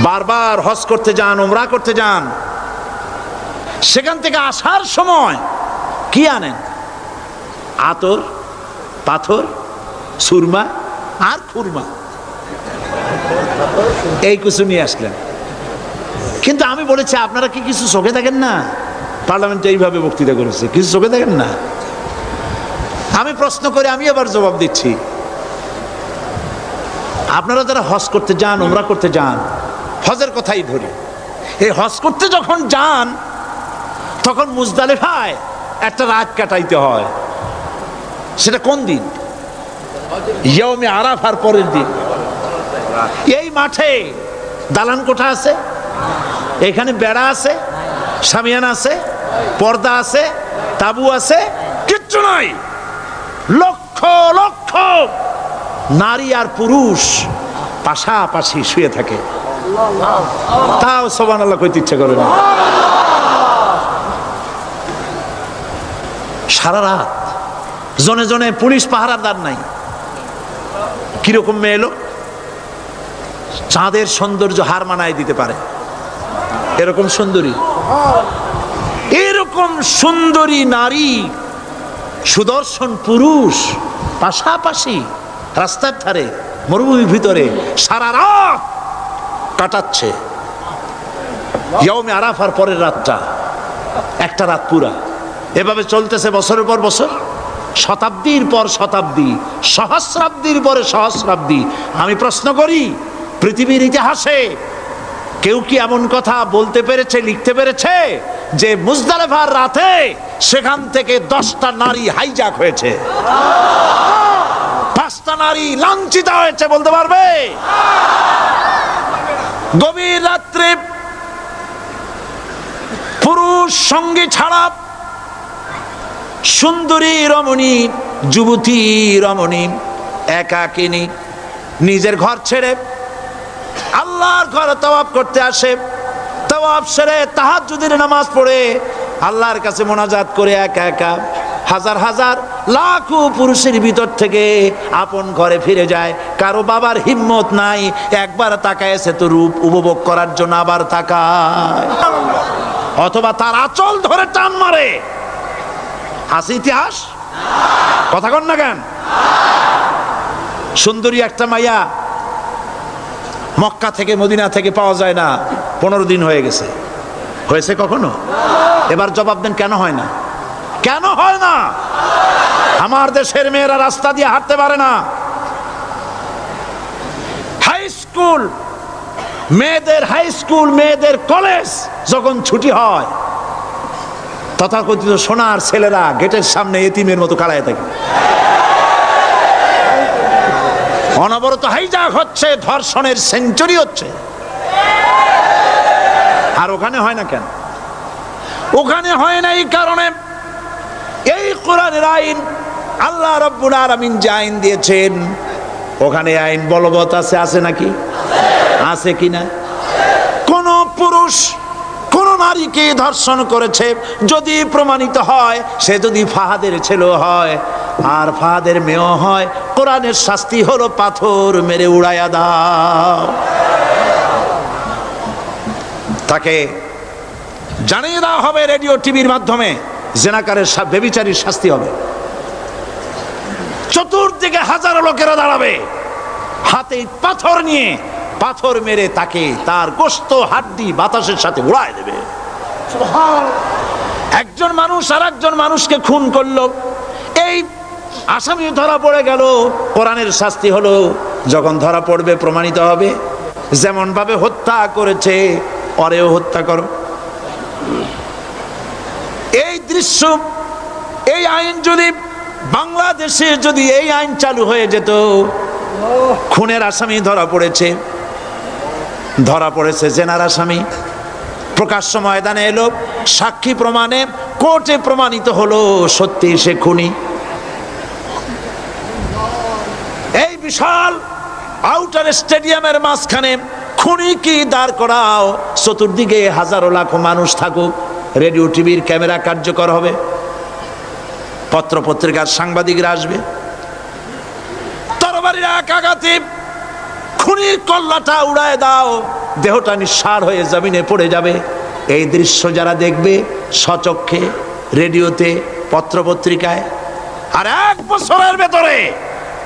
বারবার হজ করতে যান, উমরা করতে যান, সেখান থেকে আসার সময় কি আনেন? আতর, পাথর, সুরমা আর খুরমা, এই কিছু নিয়ে আসলেন। কিন্তু আমি বলেছি, আপনারা কি কিছু চোখে দেখেন না? পার্লামেন্টে এইভাবে বক্তৃতা করেছে, কিছু চোখে দেখেন না? আমি প্রশ্ন করে আমি আবার জবাব দিচ্ছি, আপনারা যারা হজ করতে যান, উমরা করতে যান, হজের কথাই ধরি, এই হজ করতে যখন যান তখন মুজদালিফায় একটা রাত কাটাইতে হয়। সেটা কোন দিন? ইয়াউমে আরাফার পরের দিন। এই মাঠে দালান কোঠা আছে, এখানে বেড়া আছে, শামিয়ানা আছে, পর্দা আছে, তাবু আছে, কিচ্ছু নাই। লক্ষ লক্ষ নারী আর পুরুষ পাশাপাশি শুয়ে থাকে, তাও সুবহানাল্লাহ কইতে ইচ্ছা করে না। সারা রাত জনে জনে পুলিশ পাহারাদার নাই। কিরকম মেয়ে এলো, চাঁদের সৌন্দর্য হার মানায় দিতে পারে এরকম সুন্দরী, এরকম সুন্দরী নারী, সুদর্শন পুরুষ পাশাপাশি রাস্তার ধারে মরুভূমির ভিতরে সারা রাত কাটাচ্ছে। ইয়াউমে আরাফার পরের রাতটা একটা রাত পুরা। এভাবে চলতেছে বছরের পর বছর, শতাব্দীর পর শতাব্দী, সহস্রাব্দীর পরে সহস্রাব্দী। আমি প্রশ্ন করি, পৃথিবীর ইতিহাসে কেউ কি এমন কথা বলতে পেরেছে, লিখতে পেরেছে যে মুজদালিফার রাতে সেখান থেকে 10টা নারী হাইজ্যাক হয়েছে, 5টা নারী লাঞ্ছিত হয়েছে, বলতে পারবে? গভীর রাত্রে পুরুষ সঙ্গী ছাড়া সুন্দরী রমণী, যুবতী রমণী একাকিনী নিজের ঘর ছেড়ে আল্লাহর ঘরে তাওয়াফ করতে আসে। তাওয়াফ সেরে তাহাজ্জুদের নামাজ পড়ে আল্লাহর কাছে মোনাজাত করে একা একা হাজার হাজার লাখো পুরুষের ভিতর থেকে আপন ঘরে ফিরে যায়। কারো বাবার হিম্মত নাই একবার তাকায় সে তো রূপ উপভোগ করার জন্য আবার তাকায়, অথবা তার আঁচল ধরে টান মারে। আছে ইতিহাস? কথা কন না কেন? সুন্দরী একটা মাইয়া মক্কা থেকে মদিনা থেকে পাওয়া যায় না, 15 দিন হয়ে গেছে। হয়েছে কখনো? এবার জবাব দেন, কেন হয় না? কেন হয় না? আমার দেশের মেয়েরা রাস্তা দিয়ে হাঁটতে পারে না। হাই স্কুল মেয়েদের, হাই স্কুল মেয়েদের কলেজ যখন ছুটি হয়, তথাকথিত সোনার ছেলেরা গেটের সামনে এতিমের মতো কাড়ায় থাকে। অনবরত হাইজ্যাক হচ্ছে, ধর্ষণের সেঞ্চুরি হচ্ছে। আর ওখানে হয় না কেন? ওখানে হয় না এই কারণে এই কোরআনের আইন আল্লাহ রাব্বুল আলামিন যে আইন দিয়েছেন, ওখানে আইন বলবৎ আছে। আছে নাকি? আছে কিনা? কোন পুরুষ কোন নারীকে ধর্ষণ করেছে যদি প্রমাণিত হয়, সে যদি ফাহাদের ছেলে হয় আর ফাহাদের মেয়েও হয়, কোরআনের শাস্তি হলো পাথর মেরে উড়াইয়া দাও। তাকে জানিয়ে দেওয়া হবে রেডিও টিভির মাধ্যমে, জেনাকারের ব্যভিচারীর শাস্তি হবে। চতুর্দিকে হাজারো লোকেরা দাঁড়াবে, হাতে পাথর নিয়ে পাথর মেরে তাকে তার গোশত হাড্ডি বাতাসের সাথে উড়ায় দেবে। একজন মানুষ আর একজন মানুষকে খুন করলো, এই আসামি ধরা পড়ে গেল, কোরআনের শাস্তি হলো যখন ধরা পড়বে প্রমাণিত হবে যেমন ভাবে হত্যা করেছে ওরেও হত্যা করো। এই দৃশ্য, এই আইন যদি বাংলাদেশে যদি এই আইন চালু হয়ে যেত, খুনের আসামি ধরা পড়েছে জেনার আসামি, প্রকাশ্য ময়দানে এলো, সাক্ষী প্রমাণে কোর্টে প্রমাণিত হলো সত্যি সে খুনি। এই বিশাল আউটার স্টেডিয়ামের মাঝখানে খুনি কি দাঁড় করাও, চতুর্দিকে হাজারো লাখো মানুষ থাকুক, রেডিও টিভির ক্যামেরা কার্যকর হবে, পত্র পত্রিকার সাংবাদিকরা আসবে, তরবারির এক আঘাতে খুনির কল্লাটা উড়ায় দাও, দেহটা নিঃসাড় হয়ে জমিনে পড়ে যাবে। এই দৃশ্য যারা দেখবে স্বচক্ষে, রেডিওতে, পত্র পত্রিকায়, আর 1 বছরের ভেতরে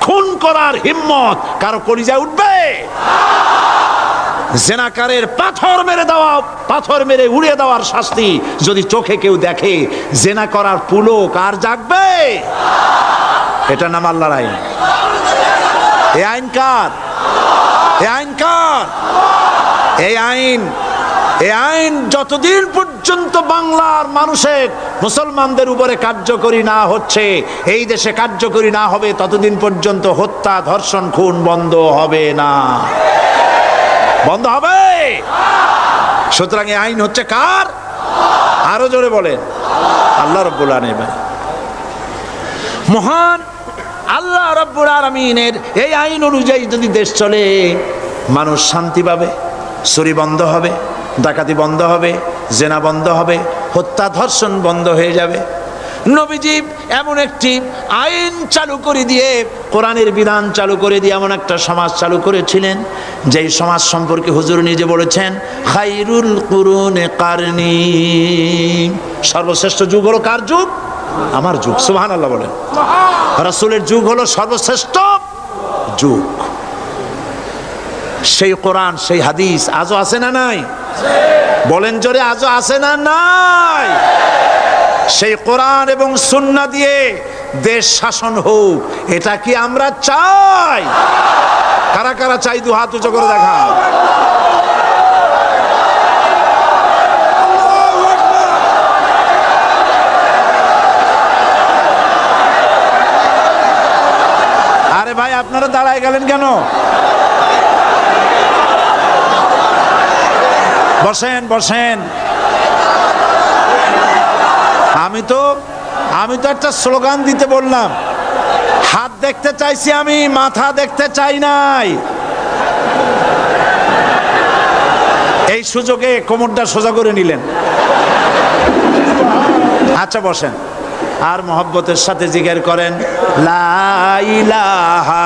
খুন করার হিম্মত কারো কলিজায় উঠবে? জেনাকারের পাথর মেরে উড়িয়ে দেওয়ার শাস্তি যদি চোখে কেউ দেখে, জেনা করার পুলক আর জাগবে? এটা নাম আল্লাহর আইন। এই আইন কার? এই আইন কার? এই আইন যতদিন পর্যন্ত বাংলার মানুষের, মুসলমানদের উপরে কার্যকরী না হচ্ছে, এই দেশে কার্যকরী না হবে, ততদিন পর্যন্ত হত্যা, ধর্ষণ, খুন বন্ধ হবে না। বন্ধ হবে? সুতরাং এই আইন হচ্ছে কার? আরো জোরে বলেন, আল্লাহ রাব্বুল আলামিন। মহান আল্লাহ রাব্বুল আলামিনের এই আইন অনুযায়ী যদি দেশ চলে, মানুষ শান্তি পাবে, চুরি বন্ধ হবে, ডাকাতি বন্ধ হবে, জেনা বন্ধ হবে, হত্যা ধর্ষণ বন্ধ হয়ে যাবে। নবীজি এমন একটি আইন চালু করে দিয়ে, কোরআনের বিধান চালু করে দিয়ে এমন একটা সমাজ চালু করেছিলেন, যেই সমাজ সম্পর্কে হুজুর নিজে বলেছেন, খায়রুল কুরুনে কারনি, সর্বশ্রেষ্ঠ যুগ হলো কার যুগ? আমার যুগ। সুবহানাল্লাহ বলেন। রাসূলের যুগ হলো সর্বশ্রেষ্ঠ যুগ। সেই কোরআন, সেই হাদিস আজও আছে না নাই? বলেন জোরে, আজও আছে না নাই? সেই কোরআন এবং সুন্নাহ দিয়ে দেশ শাসন হোক, এটা কি আমরা চাই? কারা কারা চাই দু হাত উঁচু করে দেখা। আরে ভাই আপনারা দাঁড়ায় গেলেন কেন? বসেন বসেন। আমি তো একটা স্লোগান দিতে বললাম, হাত দেখতে চাইছি আমি, মাথা দেখতে চাই নাই। এই সুযোগে কোমরটা সোজা করে নিলেন। আচ্ছা বসেন, আর মহব্বতের সাথে জিকির করেন লা ইলাহা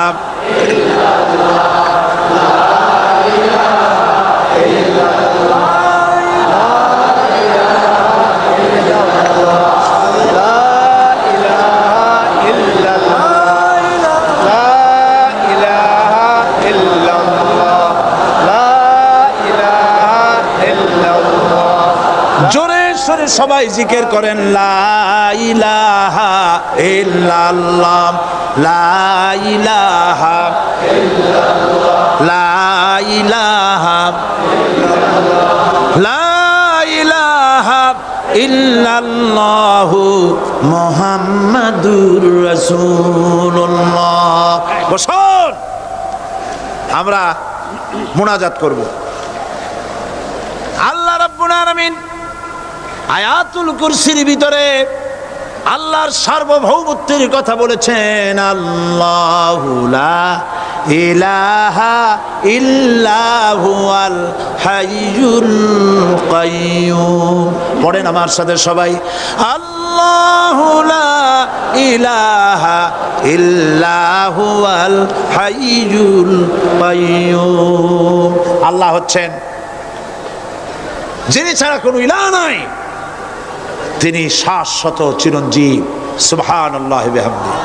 সবাই জিকির করেন লা ইলাহা ইল্লাল্লাহ লা ইলাহা লা ইলাহা লা ইলাহা ইল্লাল্লাহু মুহাম্মাদুর রাসূলুল্লাহ। বসুন, আমরা মুনাজাত করব। আল্লাহ রাব্বুল আলামিন আয়াতুল কুরসির ভিতরে আল্লাহর সার্বভৌমত্বের কথা বলেছেন। আল্লাহু লা ইলাহা ইল্লা হুয়াল হাইয়ুল কাইয়্যুম। পড়েন আমার সাথে সবাই, আল্লাহু লা ইলাহা ইল্লা হুয়াল হাইয়ুল কাইয়্যুম। আল্লাহ হচ্ছেন যিনি ছাড়া কোনো ইলাহ নাই, তিনি শাশ্বত চিরঞ্জীব। সুবহানাল্লাহি ওয়া বিহামদিহি।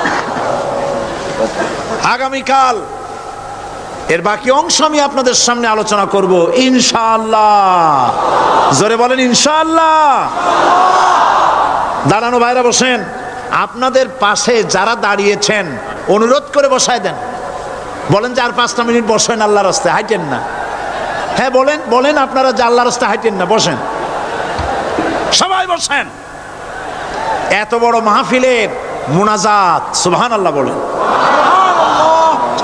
আগামীকাল এর বাকি অংশ আমি আপনাদের সামনে আলোচনা করব ইনশাআল্লাহ। জোরে বলেন ইনশাআল্লাহ। দাঁড়ানো ভাইরা বসেন। আপনাদের পাশে যারা দাঁড়িয়েছেন অনুরোধ করে বসায় দেন। বলেন যে আর 5টা মিনিট বসেন, আল্লাহর রাস্তায় হাঁটেন না। হ্যাঁ বলেন বলেন, আপনারা যে আল্লাহর রাস্তায় হাঁটেন না, বসেন, সবাই বসেন। এত বড় মাহফিলের মুনাজাত, সুবহানাল্লাহ বলেন।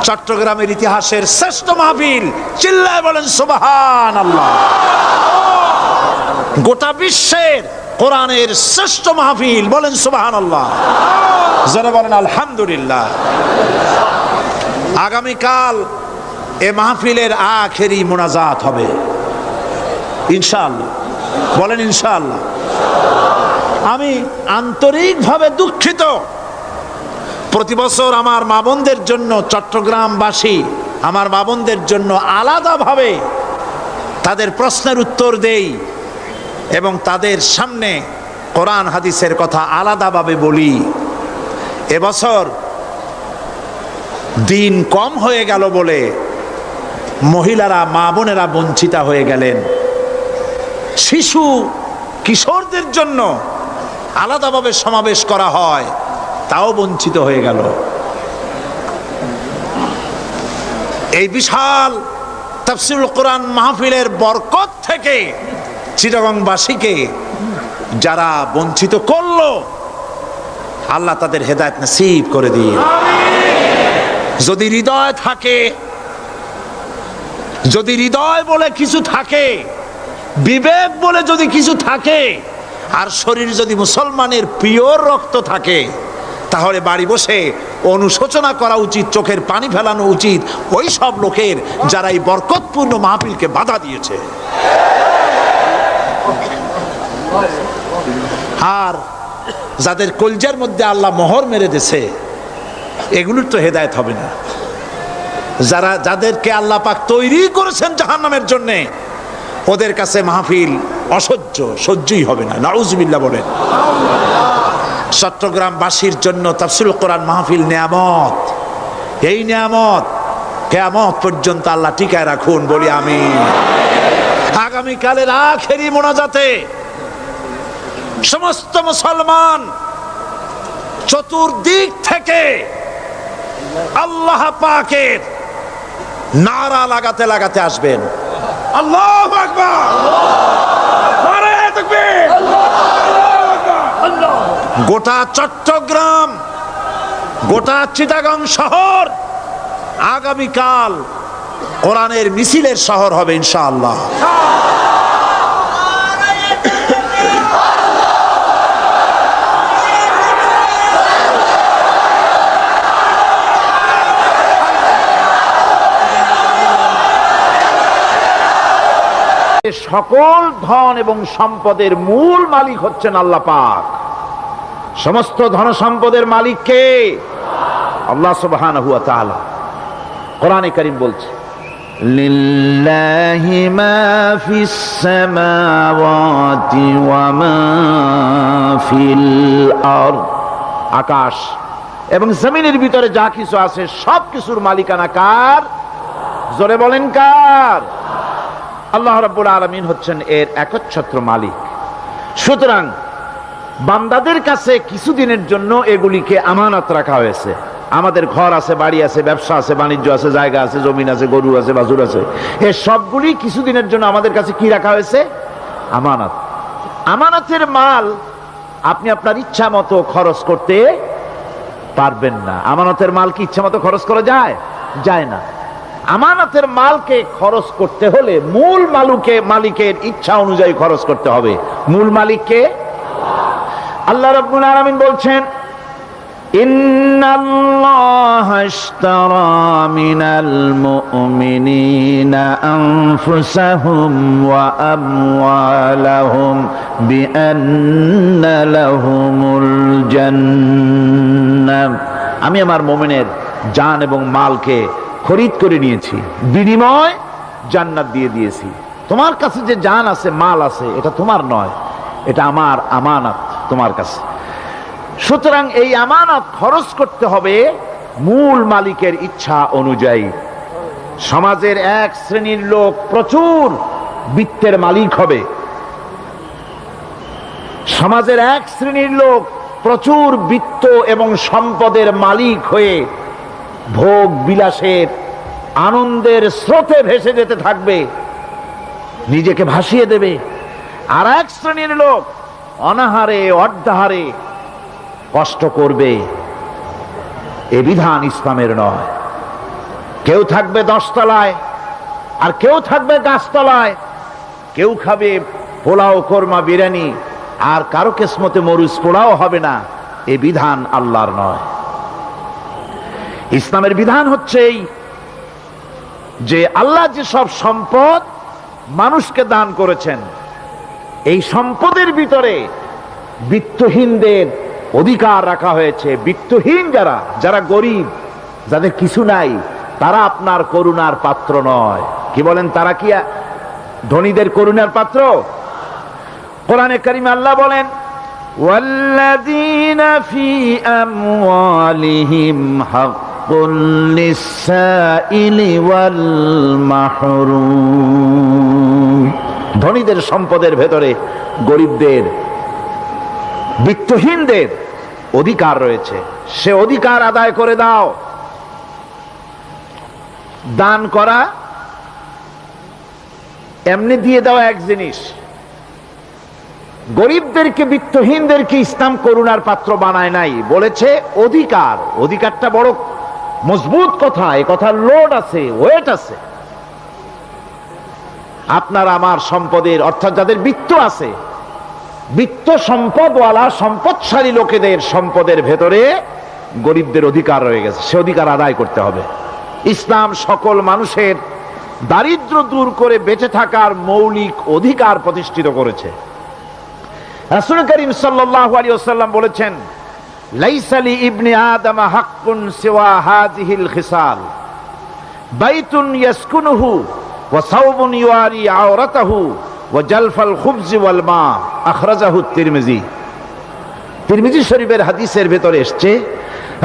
চট্টগ্রামের ইতিহাসের শ্রেষ্ঠ মাহফিল, চিল্লায় বলেন সুবহানাল্লাহ। গোটা বিশ্বের কোরআনের শ্রেষ্ঠ মাহফিল, বলেন সুবহানাল্লাহ। যারা বলেন আলহামদুলিল্লাহ। আগামীকাল এ মাহফিলের আখেরি মুনাজাত হবে ইনশাআল্লাহ। বলেন ইনশাআল্লাহ। আমি আন্তরিকভাবে দুঃখিত, প্রতি বছর আমার মা বোনদের জন্য, চট্টগ্রামবাসী আমার মা বোনদের জন্য আলাদাভাবে তাদের প্রশ্নের উত্তর দেই এবং তাদের সামনে কোরআন হাদিসের কথা আলাদাভাবে বলি। এবছর দিন কম হয়ে গেল বলে মহিলারা, মা বোনেরা বঞ্চিতা হয়ে গেলেন। শিশু কিশোরদের জন্য আলাদাভাবে সমাবেশ করা হয়, তাও বঞ্চিত হয়ে গেল। এই বিশাল তাফসীরুল কোরআন মাহফিলের বরকত থেকে চিটাগংবাসীকে যারা বঞ্চিত করলো, আল্লাহ তাদের হেদায়েত নসিব করে দিন। যদি হৃদয় থাকে, যদি হৃদয় বলে কিছু থাকে, বিবেক বলে যদি কিছু থাকে, আর শরীর যদি মুসলমানের পিওর রক্ত থাকে, তাহলে বাড়ি বসে অনুশোচনা করা উচিত, চোখের পানি ফেলানো উচিত ওই সব লোকের যারা এই বরকতপূর্ণ মাহফিলকে বাধা দিয়েছে। আর যাদের কলজার মধ্যে আল্লাহ মোহর মেরে দিয়েছে, এগুলোর তো হেদায়েত হবে না। যাদেরকে আল্লাহ পাক তৈরি করেছেন জাহান্নামের জন্য, ওদের কাছে মাহফিল অসহ্য, সহ্যই হবে না। নাউজুবিল্লাহ বলেন। চট্টগ্রামবাসীর জন্য তাফসীরুল কোরআন মাহফিল নিয়ামত। এই নিয়ামত কিয়ামত পর্যন্ত আল্লাহ টিকায় রাখুন, বলি আমিন। আগামীকালের আখেরি মোনাজাতে সমস্ত মুসলমান চতুর্দিক থেকে আল্লাহ পাকের নারা লাগাতে লাগাতে আসবেন। আল্লাহু আকবার, নারায়ে তাকবীর, আল্লাহু আকবার, আল্লাহ। গোটা চট্টগ্রাম, গোটা চিটাগাং শহর আগামীকাল কোরআনের মিছিলের শহর হবে ইনশাআল্লাহ। সকল ধন এবং সম্পদের মূল মালিক হচ্ছেন আল্লাহ পাক। সমস্ত ধন সম্পদের মালিক কে? আল্লাহ সুবহানাহু ওয়া তাআলা। কোরআনে কারীম বলছে, লিল্লাহি মা ফিস সামাওয়াতি ওয়া মা ফিল আরদ। আকাশ এবং জমিনের ভিতরে যা কিছু আছে সব কিছুর মালিকানা কার? জোরে বলেন কার? আল্লাহ রাব্বুল আলামিন হচ্ছেন এর একচ্ছত্র মালিক। সুতরাং বান্দাদের কাছে কিছুদিনের জন্য এগুলিকে আমানত রাখা হয়েছে। আমাদের ঘর আছে, বাড়ি আছে, ব্যবসা আছে, বাণিজ্য আছে, জায়গা আছে, জমিন আছে, গরু আছে, বাছুর আছে, এই সবগুলি কিছুদিনের জন্য আমাদের কাছে কি রাখা হয়েছে? আমানত। আমানতের মাল আপনি আপনার ইচ্ছা মতো খরচ করতে পারবেন না। আমানতের মাল কি ইচ্ছা মতো খরচ করা যায়? যায় না। আমানতের মালকে খরচ করতে হলে মূল মালিকের ইচ্ছা অনুযায়ী খরচ করতে হবে। মূল মালিককে আল্লাহ রাব্বুল আলামিন বলছেন, ইন্নাল্লাহা ইশতারা মিনাল মুমিনিনা আনফুসাহুম ওয়া আমওয়ালাহুম বিআন্না লাহুমুল জান্নাহ। আমি আমার মুমিনের জান এবং মালকে খরিদ করে নিয়েছি, বিনিময় জান্নাত দিয়ে দিয়েছি। তোমার কাছে যে জান আছে, মাল আছে, এটা তোমার নয়, এটা আমার আমানত তোমার কাছে। সুতরাং এই আমানত খরচ করতে হবে মূল মালিকের ইচ্ছা অনুযায়ী। সমাজের এক শ্রেণীর লোক প্রচুর বিত্তের মালিক হবে, সমাজের এক শ্রেণীর লোক প্রচুর বিত্ত এবং সম্পদের মালিক হয়ে ভোগ বিলাসের আনন্দের স্রোতে ভেসে যেতে থাকবে, নিজেকে ভাসিয়ে দেবে। আর এক শ্রেণীর লোক অনাহারে অর্ধাহারে কষ্ট করবে। এ বিধান ইসলামের নয়। কেউ থাকবে 10 তলায় আর কেউ থাকবে গাছতলায়, কেউ খাবে পোলাও, কোরমা, বিরিয়ানি, আর কারো কিসমতে মরুচ পোড়াও হবে না। এ বিধান আল্লাহর নয়। ইসলামের বিধান হচ্ছে এই যে আল্লাহ যে সব সম্পদ মানুষকে দান করেছেন, এই সম্পদের ভিতরে বিত্তহীনদের অধিকার রাখা হয়েছে। বিত্তহীন যারা গরিব, যাদের কিছু নাই, তারা আপনার করুণার পাত্র নয়। কি বলেন? তারা কি ধনীদের করুণার পাত্র? কোরআনে কারিমে আল্লাহ বলেন, ওয়াল্লাযীনা ফী আমওয়ালিহিম হাক্কুল লিসসাইলি ওয়াল মাহরুম। ধনীদের সম্পদের ভেতরে গরিবদের, বিত্তহীনদের অধিকার রয়েছে। সে অধিকার আদায় করে দাও। দান করা এমনি দিয়ে দেওয়া এক জিনিস, গরিবদেরকে, বিত্তহীনদেরকে ইসলাম করুণার পাত্র বানায় নাই, বলেছে অধিকার। অধিকারটা বড় মজবুত কথা, এই কথার লোড আছে, ওয়েট আছে। আপনার আমার সম্পদের, অর্থাৎ যাদের বিত্ত আছে, বিত্ত সম্পদওয়ালা সম্পদশালী লোকেদের সম্পদের ভেতরে গরিবদের অধিকার রয়ে গেছে। সে অধিকার আদায় করতে হবে। ইসলাম সকল মানুষের দারিদ্র দূর করে বেঁচে থাকার মৌলিক অধিকার প্রতিষ্ঠিত করেছে। রাসূল করিম সাল্লাল্লাহু আলাইহি ওয়াসাল্লাম বলেছেন, লাইসা লি ইবনি আদম হাক্কুন সিওয়া হাযিহিল খিসাল, বাইতুন ইয়াসকুনুহু ওয়া সাওবুন ইউয়ারি আওরাতাহু ওয়া জালফাল খুবজি ওয়াল মা। আখরাজাহু তিরমিজি। তিরমিজি শরীফের হাদিসের ভেতরে এসেছে,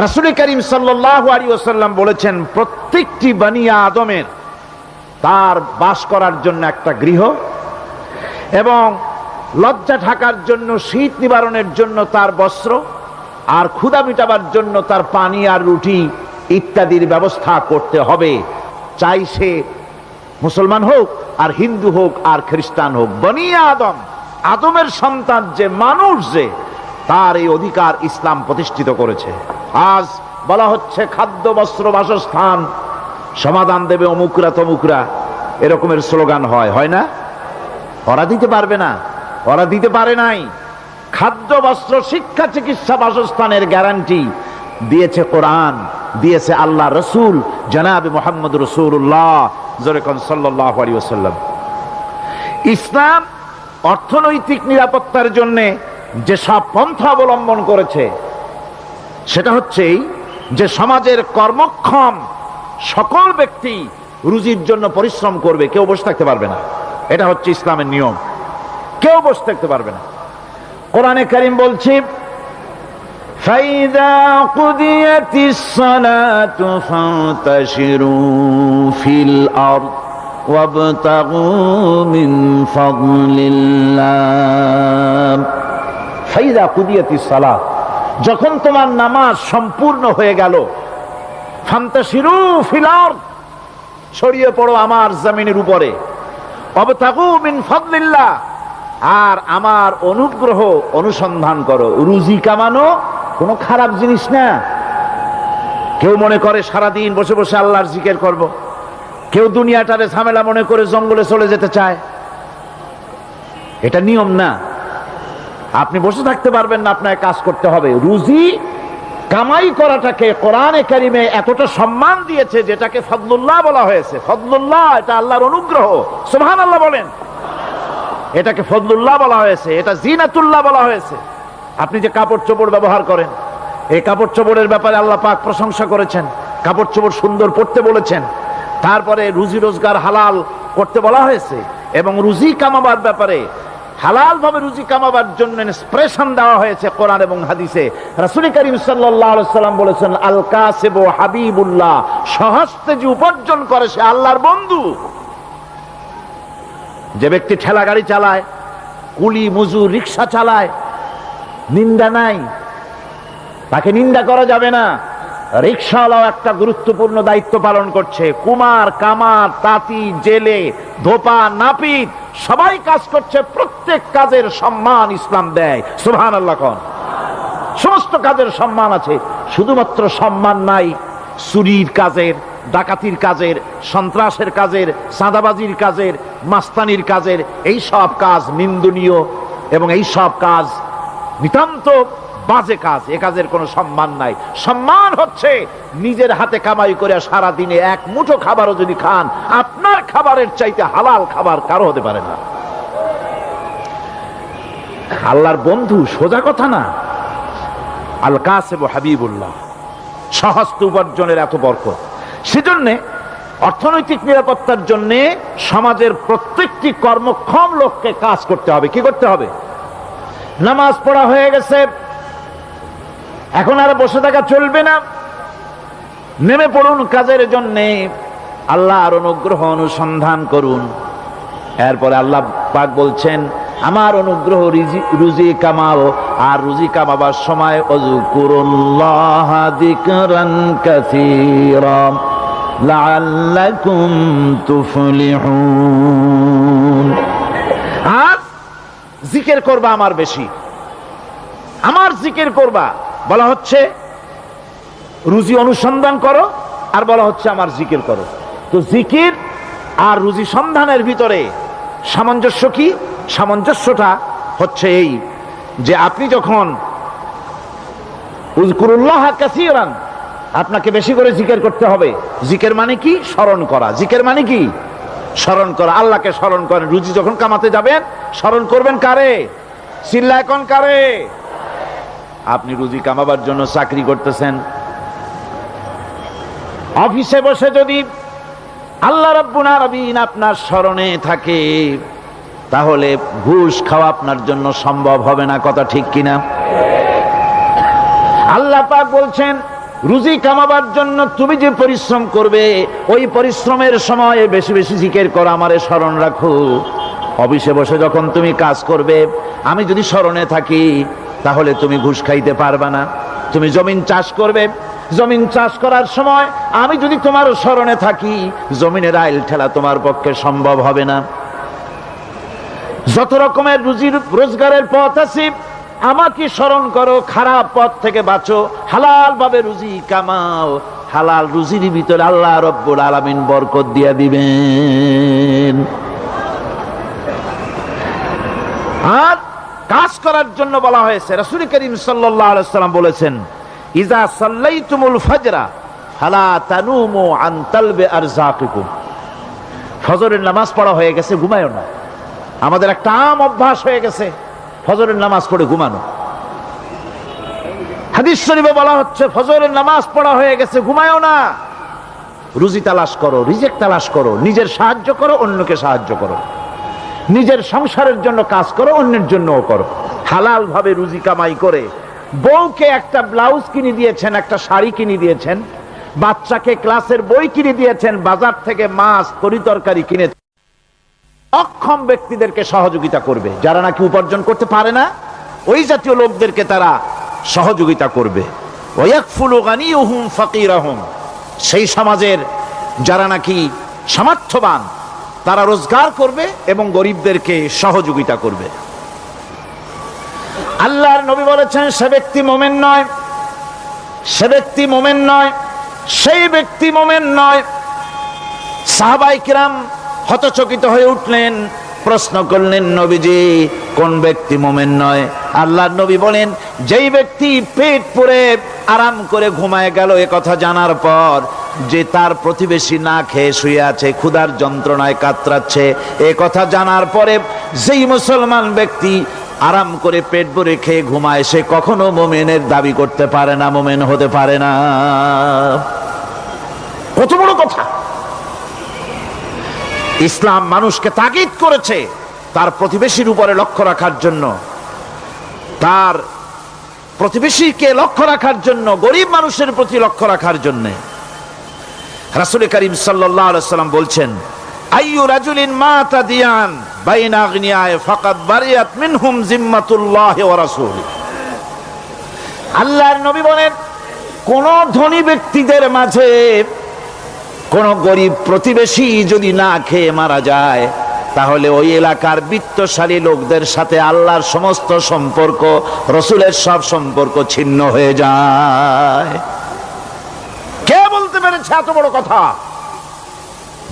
রাসূল করিম সাল্লাল্লাহু আলাইহি ওয়াসাল্লাম বলেছেন, প্রত্যেকটি বনি আদমের তার বাস করার জন্য একটা গৃহ, এবং লজ্জা ঢাকার জন্য, শীত নিবারণের জন্য তার বস্ত্র, আর ক্ষুধা মিটাবার জন্য তার পানি আর রুটি ইত্যাদির ব্যবস্থা করতে হবে। চাই সে মুসলমান হোক আর হিন্দু হোক আর খ্রিস্টান হোক, বনি আদম, আদমের সন্তান যে মানুষ, যে তার এই অধিকার ইসলাম প্রতিষ্ঠিত করেছে। আজ বলা হচ্ছে খাদ্য বস্ত্র বাসস্থান সমাধান দেবে অমুকরা তমুকরা, এরকমের স্লোগান হয় না? ওরা দিতে পারবে না, ওরা দিতে পারে নাই। খাদ্য বস্ত্র শিক্ষা চিকিৎসা বাসস্থানের গ্যারান্টি দিয়েছে কোরআন, দিয়েছে আল্লাহ রসুল জনাবে মুহাম্মদ রাসূলুল্লাহ সাল্লাল্লাহু আলাইহি ওয়াসাল্লাম। ইসলাম অর্থনৈতিক নিরাপত্তার জন্য যে সব পন্থা অবলম্বন করেছে সেটা হচ্ছে যে সমাজের কর্মক্ষম সকল ব্যক্তি রুজির জন্য পরিশ্রম করবে, কেউ বসে থাকতে পারবে না। এটা হচ্ছে ইসলামের নিয়ম, কেউ বসে থাকতে পারবে না। কোরআনে কারীম বলছে ফাইযা কুদিয়াতিস সালাতু ফান্তাশিরু ফিল আরদ ওয়াবতাগু মিন ফাদলিল্লাহ। ফাইযা কুদিয়াতিস সালাত, যখন তোমার নামাজ সম্পূর্ণ হয়ে গেল, ফান্তাশিরু ফিল আরদ, ছড়িয়ে পড়ো আমার জমিনের উপরে, ওয়াবতাগু মিন ফাদলিল্লাহ, আর আমার অনুগ্রহ অনুসন্ধান করো। রুজি কামানো কোনো খারাপ জিনিস না। কেউ মনে করে সারাদিন বসে বসে আল্লাহর জিকির করব, কেউ দুনিয়াটারে ঝামেলা মনে করে জঙ্গলে চলে যেতে চায়। এটা নিয়ম না। আপনি বসে থাকতে পারবেন না, আপনাকে কাজ করতে হবে। রুজি কামাই করাটাকে কোরআনে কারিমে এতটা সম্মান দিয়েছে যেটাকে ফদলুল্লাহ বলা হয়েছে। ফদলুল্লাহ এটা আল্লাহর অনুগ্রহ, সুবহানাল্লাহ বলেন। এটাকে ফদলুল্লাহ বলা হয়েছে, এটা জিনাতুল্লাহ বলা হয়েছে। আপনি যে কাপড় চোপড় ব্যবহার করেন, এই কাপড় চোপড়ের ব্যাপারে আল্লাহ পাক প্রশংসা করেছেন, কাপড় চোপড় সুন্দর পরতে বলেছেন। তারপরে রুজি রোজগার হালাল করতে বলা হয়েছে, এবং রুজি কামাবার ব্যাপারে হালাল ভাবে রুজি কামাবার জন্য ইন্সপিরেশন দেওয়া হয়েছে কোরআন এবং হাদিসে। রাসূল করিম সাল্লাল্লাহু আলাইহি ওয়াসাল্লাম বলেছেন আল কাসিবু হাবিবুল্লাহ, সহস্তে যে উপার্জন করে সে আল্লাহর বন্ধু। যে ব্যক্তি ঠেলা গাড়ি চালায়, কুলি মজুর রিক্সা চালায়, নিন্দা নাই, তাকে নিন্দা করা যাবে না। রিক্সাওয়ালাও একটা গুরুত্বপূর্ণ দায়িত্ব পালন করছে। কুমার, কামার, তাঁতি, জেলে, ধোপা, নাপিত সবাই কাজ করছে। প্রত্যেক কাজের সম্মান ইসলাম দেয়, সুবহানাল্লাহ কোন। সমস্ত কাজের সম্মান আছে, শুধুমাত্র সম্মান নাই চুরির কাজের, ডাকাতির কাজের, সন্ত্রাসের কাজের, চাঁদাবাজির কাজের, মাস্তানির কাজের। এই সব কাজ নিন্দনীয় এবং এই সব কাজ নিতান্ত বাজে কাজ। এ কাজের কোনো সম্মান নাই। সম্মান হচ্ছে নিজের হাতে কামাই করে সারা দিনে এক মুঠো খাবারও যদি খান, আপনার খাবারের চাইতে হালাল খাবার কারো হতে পারে না। আল্লাহর বন্ধু সোজা কথা না। আল কাসিবু হাবিবুল্লাহ, সহস্ত উপার্জনের এত বরকত। সেজন্য অর্থনৈতিক নিরাপত্তার জন্য সমাজের প্রত্যেকটি কর্মক্ষম লোককে কাজ করতে হবে। কি করতে হবে? নামাজ পড়া হয়ে গেছে, এখন আর বসে থাকা চলবে না, নেমে পড়ুন কাজের জন্য, আল্লাহর অনুগ্রহ অনুসন্ধান করুন। এরপরে আল্লাহ পাক বলছেন আমার অনুগ্রহ রুজি কামাও, আর রুজি কামাবার সময় ওযকুরুল্লাহ যিকরান কাসীরা লাআল্লাকুম তুফলিহুন। আর জিকির করবা আমার বেশি, আমার জিকির করবা। বলা হচ্ছে রুজি অনুসন্ধান করো, আর বলা হচ্ছে আমার জিকির করো। তো জিকির আর রুজি সন্ধানের ভিতরে সামঞ্জস্য কি? সামঞ্জস্যটা হচ্ছে এই যে আপনি যখন উযকুরুল্লাহ কাসীরান, আপনাকে বেশি করে জিকির করতে হবে। জিকির মানে কি? স্মরণ করা। জিকির মানে কি? স্মরণ করা। আল্লাহকে স্মরণ করেন। রুজি যখন কামাতে যাবেন স্মরণ করবেন কারে? চিল্লায় কোন কারে? আপনি রুজি কামাবার জন্য চাকরি করতেছেন, অফিসে বসে যদি আল্লাহ রাব্বুল আলামিন আপনার স্মরণে থাকে, তাহলে ঘুষ খাওয়া আপনার জন্য সম্ভব হবে না। কথা ঠিক কিনা? আল্লাহ পাক বলছেন রুজি কামাবার জন্য তুমি যে পরিশ্রম করবে, ওই পরিশ্রমের সময় বেশি বেশি জিকির করো, আমারে স্মরণ রাখো। অফিসে বসে যখন তুমি কাজ করবে, আমি যদি স্মরণে থাকি, তাহলে তুমি ঘুষ খাইতে পারবে না। তুমি জমিন চাষ করবে, জমিন চাষ করার সময় আমি যদি তোমার স্মরণে থাকি, জমিনের আইল ঠেলা তোমার পক্ষে সম্ভব হবে না। যত রকমের রুজি রোজগারের পথ আছে, আমাকে স্মরণ করো, খারাপ পথ থেকে বাঁচো, হালাল ভাবে রুজি কামাও। হালাল রুজির ভিতরে আল্লাহ রব্বুল আলামিন বরকত দিয়া দিবেন। আর কাজ করার জন্য বলা হয়েছে। রাসূল করিম সাল্লাল্লাহু আলাইহি ওয়াসাল্লাম বলেছেন, ইজা সাল্লাইতুমুল ফাজরা ফালা তানুমু আন তালবি আরযাকিকুম। ফজরের নামাজ পড়া হয়ে গেছে, ঘুমায়ও না। আমাদের একটা আম অভ্যাস হয়ে গেছে ফজরের নামাজ পড়ে ঘুমানো। হাদিস শরীফে বলা হচ্ছে, ফজরের নামাজ পড়া হয়ে গেছে, ঘুমায়ও না। রুজি তালাশ করো, রিজিক তালাশ করো, নিজের সাহায্য করো, অন্যকে সাহায্য করো, নিজের সংসারের জন্য কাজ করো, অন্যের জন্যও করো। হালাল ভাবে রুজি কামাই করে বউকে একটা ব্লাউজ কিনে দিয়েছেন, একটা শাড়ি কিনে দিয়েছেন, বাচ্চাকে ক্লাসের বই কিনে দিয়েছেন, বাজার থেকে মাছ তরিতরকারি কিনে। অক্ষম ব্যক্তিদেরকে সহযোগিতা করবে, যারা নাকি উপার্জন করতে পারে না, ওই জাতীয় লোকদেরকে তারা সহযোগিতা করবে। ওয়াকফুলু গানিয়ুহুম ফাকিরাহুম, সেই সমাজের যারা নাকি সামর্থ্যবান তারা রোজগার করবে এবং গরিবদেরকে সহযোগিতা করবে। আল্লাহর নবী বলেছেন, সে ব্যক্তি মুমিন নয়, সে ব্যক্তি মুমিন নয়, সেই ব্যক্তি মুমিন নয়। সাহাবায়ে কিরাম হতচকিত হয়ে উঠলেন, প্রশ্ন করলেন, নবীজি কোন ব্যক্তি মুমিন নয়? আল্লাহর নবী বলেন, যেই ব্যক্তি পেট পুরে আরাম করে ঘুমায় গেল এ কথা জানার পর, যে তার প্রতিবেশী না খেয়ে শুয়ে আছে, ক্ষুধার যন্ত্রণায় কাতরাচ্ছে, এ কথা জানার পরে যেই মুসলমান ব্যক্তি আরাম করে পেট ভরে খেয়ে ঘুমায়, সে কখনো মুমিনের দাবি করতে পারে না, মুমিন হতে পারে না। কত বড় কথা! ইসলাম মানুষকে তাগিদ করেছে তার প্রতিবেশীর উপরে লক্ষ্য রাখার জন্য, তার প্রতিবেশীকে লক্ষ্য রাখার জন্য, গরিব মানুষের প্রতি লক্ষ্য রাখার জন্য। রাসূল করিম সাল্লাল্লাহু আলাইহি ওয়াসাল্লাম বলছেন, আইয়ু রাজুলিন মাতা দিয়ান বাইনা আগনিয়ায় ফাকাদ বারিয়াত মিনহুম জিম্মাতুল্লাহি ওয়া রাসূলি। আল্লাহর নবী বলেন, কোন ধনী ব্যক্তিদের মাঝে কোন গরিব প্রতিবেশী যদি না খেয়ে মারা যায়, তাহলে ওই এলাকার বিত্তশালী লোকদের সাথে আল্লাহর সমস্ত সম্পর্ক, রসুলের সব সম্পর্ক ছিন্ন হয়ে যায়। কে বলতে পেরেছে এত বড় কথা?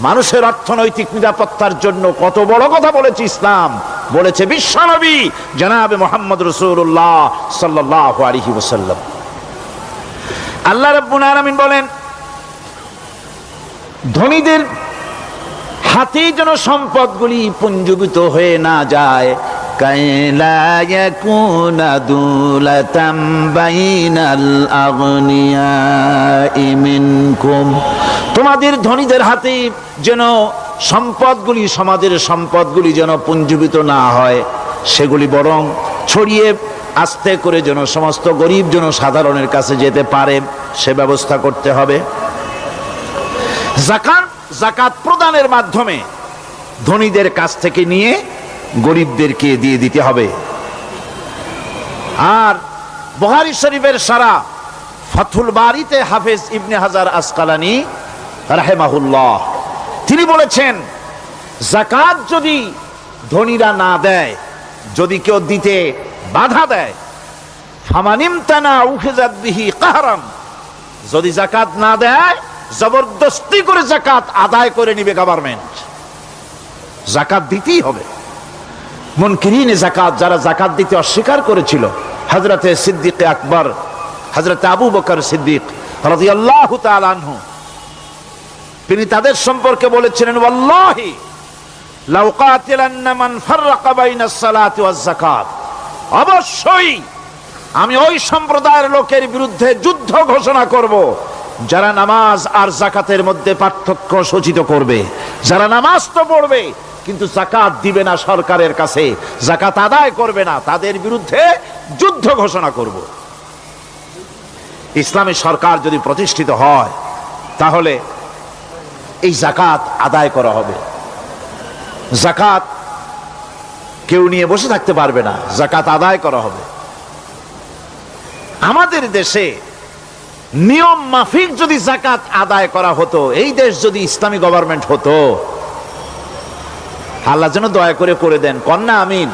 মানুষের অর্থনৈতিক নিরাপত্তার জন্য কত বড় কথা বলেছে ইসলাম, বলেছে বিশ্বনবী জনাবে মুহাম্মদ রাসূলুল্লাহ সাল্লাল্লাহু আলাইহি ওয়াসাল্লাম। আল্লাহ রাব্বুল আলামিন বলেন, ধনীদের হাতে যেন সম্পদগুলি পুঞ্জীভূত হয়ে না যায়, কাইলা ইয়াকুনা দুলাতাম বাইনাল আগনিয়াই মিনকুম। তোমাদের ধনীদের হাতে যেন সম্পদগুলি, সমাজের সম্পদগুলি যেন পুঞ্জীভূত না হয়, সেগুলি বরং ছড়িয়ে আস্তে করে যেন সমস্ত গরিব যেন সাধারণের কাছে যেতে পারে, সে ব্যবস্থা করতে হবে। যাকাত প্রদানের মাধ্যমে ধনীদের কাছ থেকে নিয়ে গরিবদেরকে দিয়ে দিতে হবে। আর বুখারী শরীফের সারা ফাথুল বারীতে হাফেজ ইবনে হাজার আসকালানী রাহিমাহুল্লাহ তিনি বলেছেন, যাকাত যদি ধনীরা না দেয়, যদি কেউ দিতে বাধা দেয়, ফামানিমতানা উখিযাত বিহি কাহরাম, যদি যাকাত না দেয় জবরদস্তি করে যাকাত আদায় করে নিবে গভর্নমেন্ট। যাকাত দিতেই হবে। মুনকিরিনে যাকাত, যারা যাকাত দিতে অস্বীকার করেছিল, হযরতে সিদ্দিক আকবর, হযরতে আবু বকর সিদ্দিক রাদিয়াল্লাহু তাআলা আনহু, তিনি তাদের সম্পর্কে বলেছিলেন, ওয়াল্লাহি লাউ কাতিলান্না মান ফাররাকা বাইনাস সালাতি ওয়াজ যাকাত, অবশ্যই আমি ওই সম্প্রদায়ের লোকের বিরুদ্ধে যুদ্ধ ঘোষণা করব যারা নামাজ আর যাকাতের মধ্যে পার্থক্য সূচিত করবে। যারা নামাজ তো পড়বে কিন্তু যাকাত দিবে না সরকারের কাছে, যাকাত আদায় করবে না, তাদের বিরুদ্ধে যুদ্ধ ঘোষণা করব। ইসলামী সরকার যদি প্রতিষ্ঠিত হয়, তাহলে এই যাকাত আদায় করা হবে। যাকাত কেউ নিয়ে বসে থাকতে পারবে না, যাকাত আদায় করা হবে। আমাদের দেশে নিয়ম মাফিক যদি যাকাত আদায় করা হতো, এই দেশ যদি ইসলামী গভর্নমেন্ট হতো, আল্লাহ যেন দয়া করে দেন, কন্যা আমিন।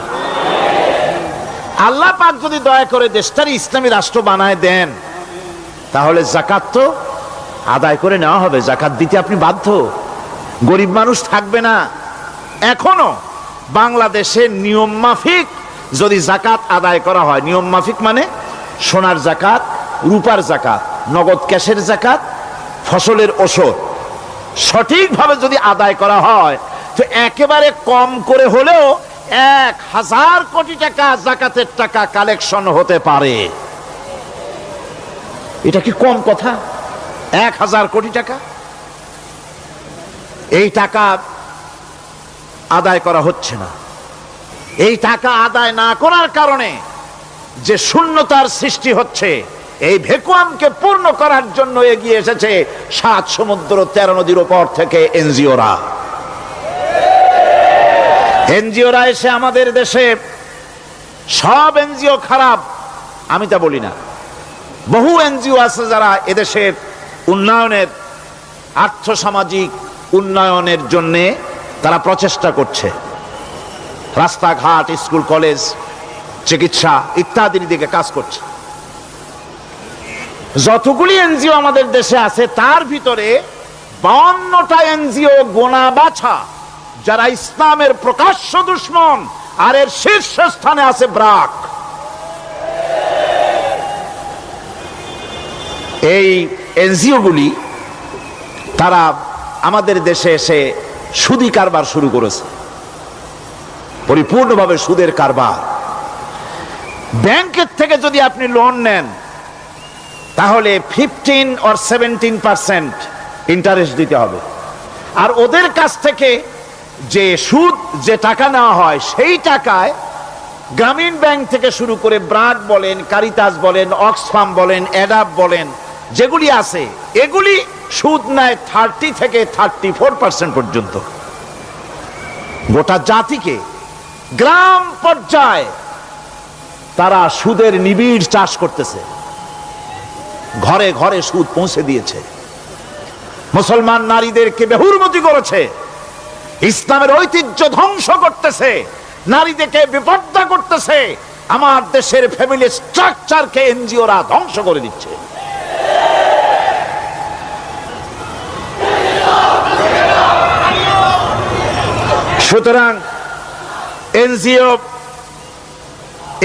আল্লাহ পাক যদি দয়া করে দেশটার ইসলামী রাষ্ট্র বানায় দেন, তাহলে যাকাত তো আদায় করে নেওয়া হবে, যাকাত দিতে আপনি বাধ্য, গরিব মানুষ থাকবে না। এখনো বাংলাদেশে নিয়ম মাফিক যদি যাকাত আদায় করা হয়, নিয়ম মাফিক মানে সোনার যাকাত, রূপার যাকাত, নগদ ক্যাশের যাকাত, ফসলের ওষুধ সঠিকভাবে যদি আদায় করা হয়, তো একেবারে কম করে হলেও 1000 কোটি টাকা যাকাতের টাকা কালেকশন হতে পারে। এটা কি কম কথা? 1000 কোটি টাকা, এই টাকা আদায় করা হচ্ছে না। এই টাকা আদায় না করার কারণে যে শূন্যতার সৃষ্টি হচ্ছে, এই ভ্যাকুয়ামকে পূর্ণ করার জন্য এগিয়ে এসেছে 7 সমুদ্র 13 নদীর উপর থেকে এনজিওরা। এনজিওরা এসে আমাদের দেশে, সব এনজিও খারাপ আমি তা বলি না, বহু এনজিও আছে যারা এদেশের উন্নয়নের, আর্থসামাজিক উন্নয়নের জন্য তারা প্রচেষ্টা করছে, রাস্তাঘাট, স্কুল কলেজ, চিকিৎসা ইত্যাদির দিকে কাজ করছে। যতগুলি এনজিও আমাদের দেশে আছে, তার ভিতরে 52টা এনজিও গোনা বাছা যারা ইসলামের প্রকাশ্য দুশমন, আর এর শীর্ষস্থানে আছে ব্রাক। এই এনজিও গুলি তারা আমাদের দেশে এসে সুদি কারবার শুরু করেছে, পরিপূর্ণভাবে সুদের কারবার। ব্যাংকের থেকে যদি আপনি লোন নেন, তাহলে 15 or 17% ইন্টারেস্ট দিতে হবে, আর ওদের কাছ থেকে যে সুদ, যে টাকা নেওয়া হয়, সেই টাকায় গ্রামীণ ব্যাংক থেকে শুরু করে ব্রাক বলেন, কারিতাস বলেন, অক্সফাম বলেন, অ্যাডাপ বলেন, যেগুলি আছে, এগুলি সুদ নেয় 30 থেকে 34% পর্যন্ত। গোটা জাতিকে গ্রাম পর্যায়ে তারা সুদের নিবিড় চাষ করতেছে, ঘরে ঘরে সুদ পৌঁছে দিয়েছে, মুসলমান নারীদেরকে বেহুরমতি করেছে, ইসলামের ঐতিহ্য ধ্বংস করতেছে, নারীদেরকে বিপর্দা করতেছে, আমার দেশের ফ্যামিলি স্ট্রাকচারকে এনজিওরা ধ্বংস করে দিচ্ছে। সুতরাং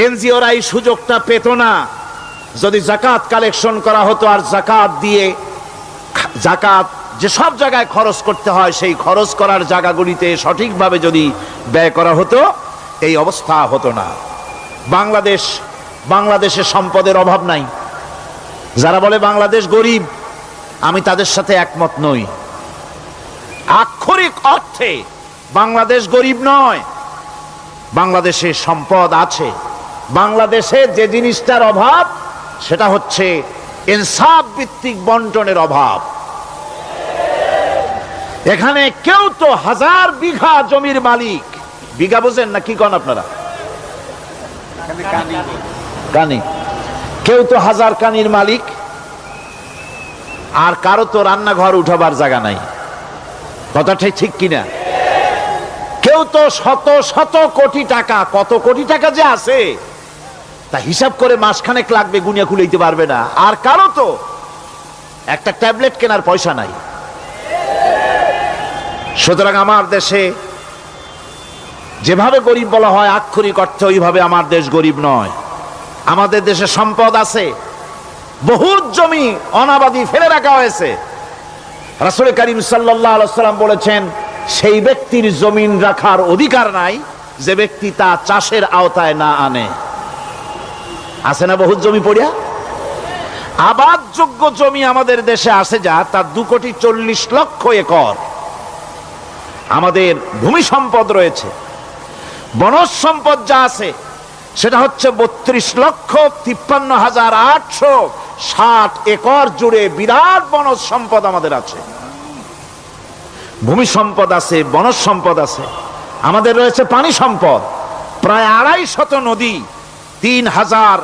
এনজিওরা এই সুযোগটা পেত না। যদি যাকাত কালেকশন করা হতো, আর যাকাত দিয়ে, যাকাত যে সব জায়গায় খরচ করতে হয়, সেই খরচ করার জায়গাগুলিতে সঠিকভাবে যদি ব্যয় করা হতো, এই অবস্থা হতো না। বাংলাদেশে সম্পদের অভাব নাই। যারা বলে বাংলাদেশ গরিব, আমি তাদের সাথে একমত নই। আক্ষরিক অর্থে বাংলাদেশ গরিব নয়, বাংলাদেশে সম্পদ আছে। বাংলাদেশে যে জিনিসটার অভাব, সেটা হচ্ছে ইনসাফ ভিত্তিক বন্টনের অভাব। এখানে কেউ তো 1000 বিঘা জমির মালিক, বিঘা বোঝেন না কি কন আপনারা? কানি। কেউ তো 1000 কানির মালিক, আর কারো তো রান্নাঘর উঠাবার জায়গা নাই। কথাটাই ঠিক কিনা? কেউ তো শত শত কোটি টাকা, কত কোটি টাকা যে আছে তা হিসাব করে মাসখানেক লাগবে, গুনিয়া খুলেইতে পারবে না। আর কারো তো একটা ট্যাবলেট কেনার পয়সা নাই। সুতরাং আমার দেশে যেভাবে গরিব বলা হয়, আক্ষরিক অর্থে ওইভাবে আমার দেশ গরিব নয়। আমাদের দেশে সম্পদ আছে, বহুত জমি অনাবাদি ফেলে রাখা হয়েছে। রাসূল করিম সাল্লাল্লাহু আলাইহি ওয়াসাল্লাম বলেছেন, সেই ব্যক্তির জমিন রাখার অধিকার নাই যে ব্যক্তি তা চাষের আওতায় না আনে। আছে না বহুত জমি পড়িয়া? আবাদযোগ্য জমি আমাদের দেশে আছে যা, তার 2,40,00,000 একর। আমাদের ভূমি সম্পদ রয়েছে, বনজ সম্পদ যা আছে সেটা হচ্ছে 32,53,860 একর জুড়ে বিরাট বনজ সম্পদ আমাদের আছে। ভূমি সম্পদ আছে, বনজ সম্পদ আছে। আমাদের রয়েছে পানি সম্পদ, প্রায় 250 নদী, 3000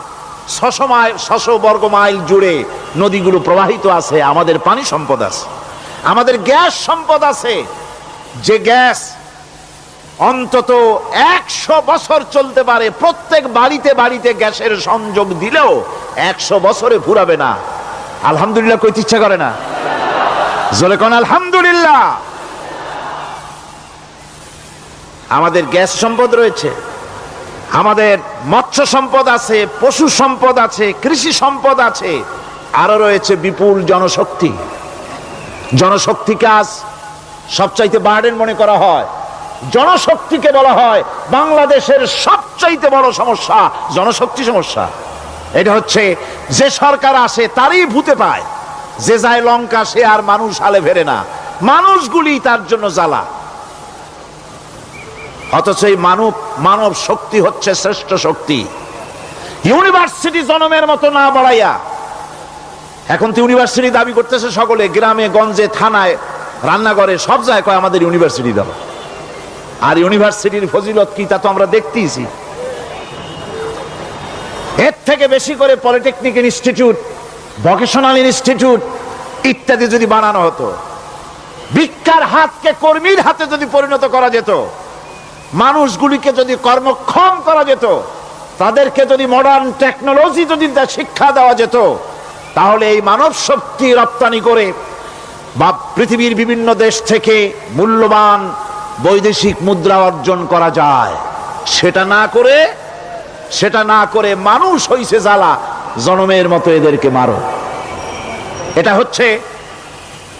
600 বর্গ মাইল জুড়ে নদীগুলো প্রবাহিত আছে, আমাদের পানি সম্পদ আছে, আমাদের গ্যাস সম্পদ আছে, যে গ্যাস অন্তত 100 বছর চলতে পারে। প্রত্যেক বাড়িতে বাড়িতে গ্যাসের সংযোগ দিলেও 100 বছরে ফুরাবে না। আলহামদুলিল্লাহ কইতে ইচ্ছা করে না? জোরে কোন আলহামদুলিল্লাহ। আমাদের গ্যাস সম্পদ রয়েছে, আমাদের মৎস্য সম্পদ আছে, পশু সম্পদ আছে, কৃষি সম্পদ আছে, আরো রয়েছে বিপুল জনশক্তি। জনশক্তিকে আজ সবচাইতে বার্ডেন মনে করা হয়। জনশক্তিকে বলা হয় বাংলাদেশের সবচাইতে বড় সমস্যা, জনশক্তি সমস্যা। এটা হচ্ছে যে সরকার আসে তারই ভূতে পায়, যে যায় লঙ্কা সে আর মানুষ হালে ফেরে না, মানুষগুলি তার জন্য জ্বালা। অথচ এই মানব শক্তি হচ্ছে শ্রেষ্ঠ শক্তি। ইউনিভার্সিটি জনমের মতো না বাড়াইয়া, এখন তো ইউনিভার্সিটি দাবি করতেছে সকলে, গ্রামে গঞ্জে থানায় রান্নাঘরে সব জায়গায় কয় আমাদের ইউনিভার্সিটি দাও। আর ইউনিভার্সিটির ফজিলত কি তা তো আমরা দেখতেইছি। এর থেকে বেশি করে পলিটেকনিক ইনস্টিটিউট, ভোকেশনাল ইনস্টিটিউট ইত্যাদি যদি বানানো হতো, ভিক্ষার হাতকে কর্মীর হাতে যদি পরিণত করা যেত, মানুষগুলিকে যদি কর্মক্ষম করা যেত, তাদেরকে যদি মডার্ন টেকনোলজি যদি শিক্ষা দেওয়া যেত, তাহলে এই মানব শক্তি রপ্তানি করে বা পৃথিবীর বিভিন্ন দেশ থেকে মূল্যবান বৈদেশিক মুদ্রা অর্জন করা যায়। সেটা না করে মানুষ হইছে জ্বালা, জনমের মতো এদেরকে মারো। এটা হচ্ছে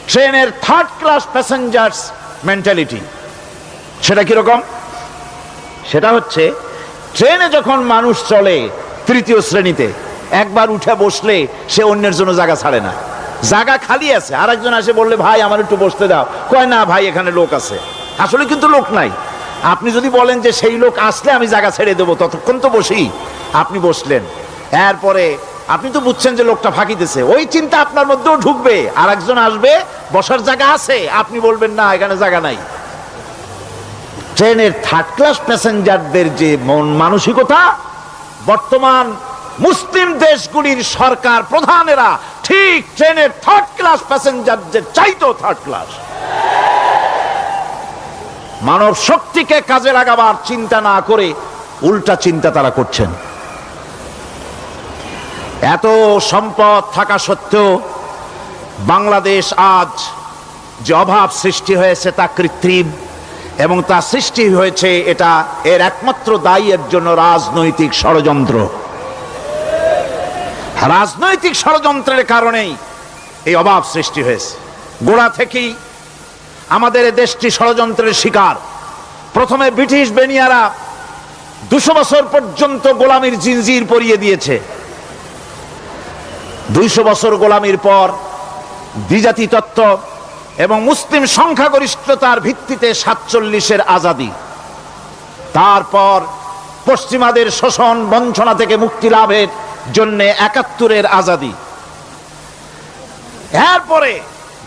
ট্রেনের থার্ড ক্লাস প্যাসেঞ্জার্স মেন্টালিটি। সেটা কিরকম? সেটা হচ্ছে ট্রেনে যখন মানুষ চলে তৃতীয় শ্রেণীতে, একবার উঠে বসলে সে অন্যের জন্য জায়গা ছাড়ে না। জায়গা খালি আছে, আরেকজন আসে বললে ভাই আমার একটু বসতে দাও, কয় না ভাই এখানে লোক আছে। আসলে কিন্তু লোক নাই। আপনি যদি বলেন যে সেই লোক আসলে আমি জায়গা ছেড়ে দেবো, ততক্ষণ তো বসি। আপনি বসলেন, এরপরে আপনি তো বুঝছেন যে লোকটা ফাঁকি দিছে, ওই চিন্তা আপনার মধ্যেও ঢুকবে, আর একজন আসবে বসার জায়গা আছে, আপনি বলবেন না এখানে জায়গা নাই। ট্রেনের থার্ড ক্লাস প্যাসেঞ্জারদের যে মন মানসিকতা, বর্তমান মুসলিম দেশগুলির সরকার প্রধানেরা ঠিক ট্রেনের থার্ড ক্লাস প্যাসেঞ্জারদের চাইতেও থার্ড ক্লাস। মানব শক্তিকে কাজে লাগাবার চিন্তা না করে উল্টা চিন্তা তারা করছেন। এত সম্পদ থাকা সত্ত্বেও বাংলাদেশ আজ যে অভাব সৃষ্টি হয়েছে তা কৃত্রিম, এবং তা সৃষ্টি হয়েছে এটা এর একমাত্র দায়ী এর জন্য রাজনৈতিক ষড়যন্ত্র। রাজনৈতিক ষড়যন্ত্রের কারণেই এই অভাব সৃষ্টি হয়েছে। গোড়া থেকেই আমাদের দেশটি ষড়যন্ত্রের শিকার। প্রথমে ব্রিটিশ বেনিয়ারা 200 বছর পর্যন্ত গোলামির জিনজির পরিয়ে দিয়েছে। 200 বছর গোলামির পর দ্বিজাতি তত্ত্ব এবং মুসলিম সংখ্যাগরিষ্ঠতার ভিত্তিতে 47-এর আজাদি, তারপর পশ্চিমাদের শোষণ বঞ্চনা থেকে মুক্তি লাভের জন্য 71-এর আজাদি, এরপরে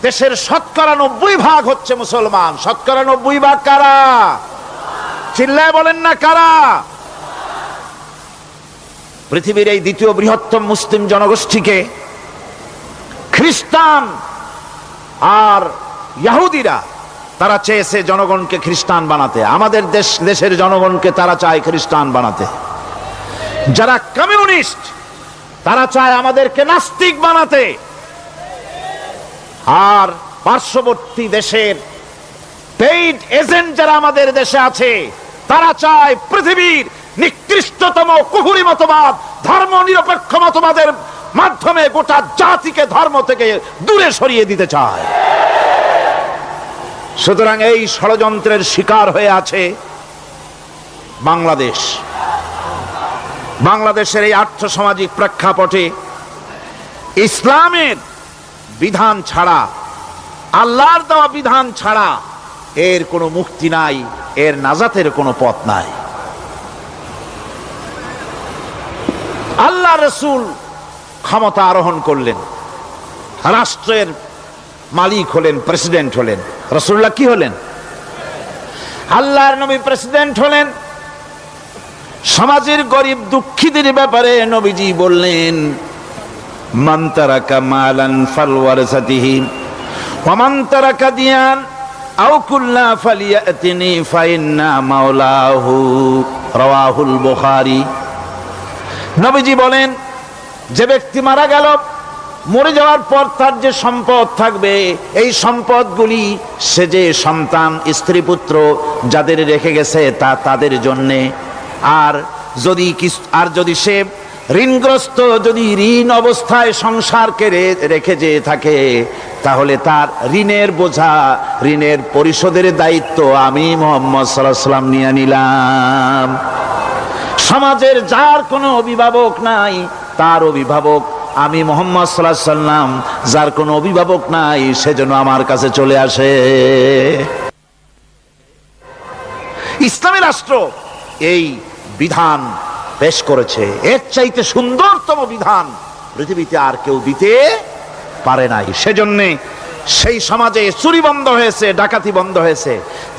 দেশের 90% হচ্ছে মুসলমান। 90% কারা? চিল্লায় বলেন না কারা? পৃথিবীর এই দ্বিতীয় বৃহত্তম মুসলিম জনগোষ্ঠীকে খ্রিস্টান আর ইহুদিরা তারা চেয়েছে জনগণকে খ্রিস্টান বানাতে। আমাদের দেশের জনগণকে তারা চায় খ্রিস্টান বানাতে। যারা কমিউনিস্ট তারা চায় আমাদেরকে নাস্তিক বানাতে। আর পার্শ্ববর্তী দেশের পেইড এজেন্ট যারা আমাদের দেশে আছে তারা চায় পৃথিবীর নিকৃষ্টতম কুফরি মতবাদ, ধর্ম নিরপেক্ষ মতবাদের মাধ্যমে গোটা জাতিকে ধর্ম থেকে দূরে সরিয়ে দিতে চায়। সুতরাং এই ষড়যন্ত্রের শিকার হয়ে আছে বাংলাদেশ। বাংলাদেশের এই আর্থসামাজিক প্রেক্ষাপটে ইসলামের বিধান ছাড়া, আল্লাহর দেওয়া বিধান ছাড়া এর কোনো মুক্তি নাই, এর নাজাতের কোনো পথ নাই। আল্লাহ রাসূল ক্ষমতা আরোহণ করলেন, রাষ্ট্রের মালিক হলেন, প্রেসিডেন্ট হলেন। রাসূলুল্লাহ কি হলেন? আল্লাহর নবী প্রেসিডেন্ট হলেন। সমাজের গরিব দুঃখীদের ব্যাপারে নবীজি বললেন, মান তারাকা মালান ফালওয়ারসাতিহি ওয়া মান তারাকা দিয়ান আও কুল্লা ফালিয়াতিনি ফাইন্না মাওলাহু, রাওয়াহুল বুখারী। নবীজি বলেন, যে ব্যক্তি মারা গেল, মরে যাওয়ার পর তার যে সম্পদ থাকবে, এই সম্পদগুলি সে যে সন্তান স্ত্রী পুত্র যাদের রেখে গেছে তা তাদের জন্যে। আর যদি সে ঋণগ্রস্ত, যদি ঋণ অবস্থায় সংসারকে রেখে যে থাকে, তাহলে তার ঋণের বোঝা, ঋণের পরিশোধের দায়িত্ব আমি মুহাম্মদ সাল্লাল্লাহু আলাইহি ওয়াসাল্লাম নিয়ে নিলাম। সমাজের যার কোনো অভিভাবক নাই, তার অভিভাবক আমি মুহাম্মদ সাল্লাল্লাহু আলাইহি ওয়াসাল্লাম। যার কোনো অভিভাবক নাই, সেজন্য আমার কাছে চলে আসে। ইসলামী রাষ্ট্র এই বিধান পেশ করেছে। এর চাইতে সুন্দরতম বিধান পৃথিবীতে আর কেউ দিতে পারে নাই। সেজন্য সেই সমাজে চুরি বন্ধ হয়েছে, ডাকাতি বন্ধ হয়েছে,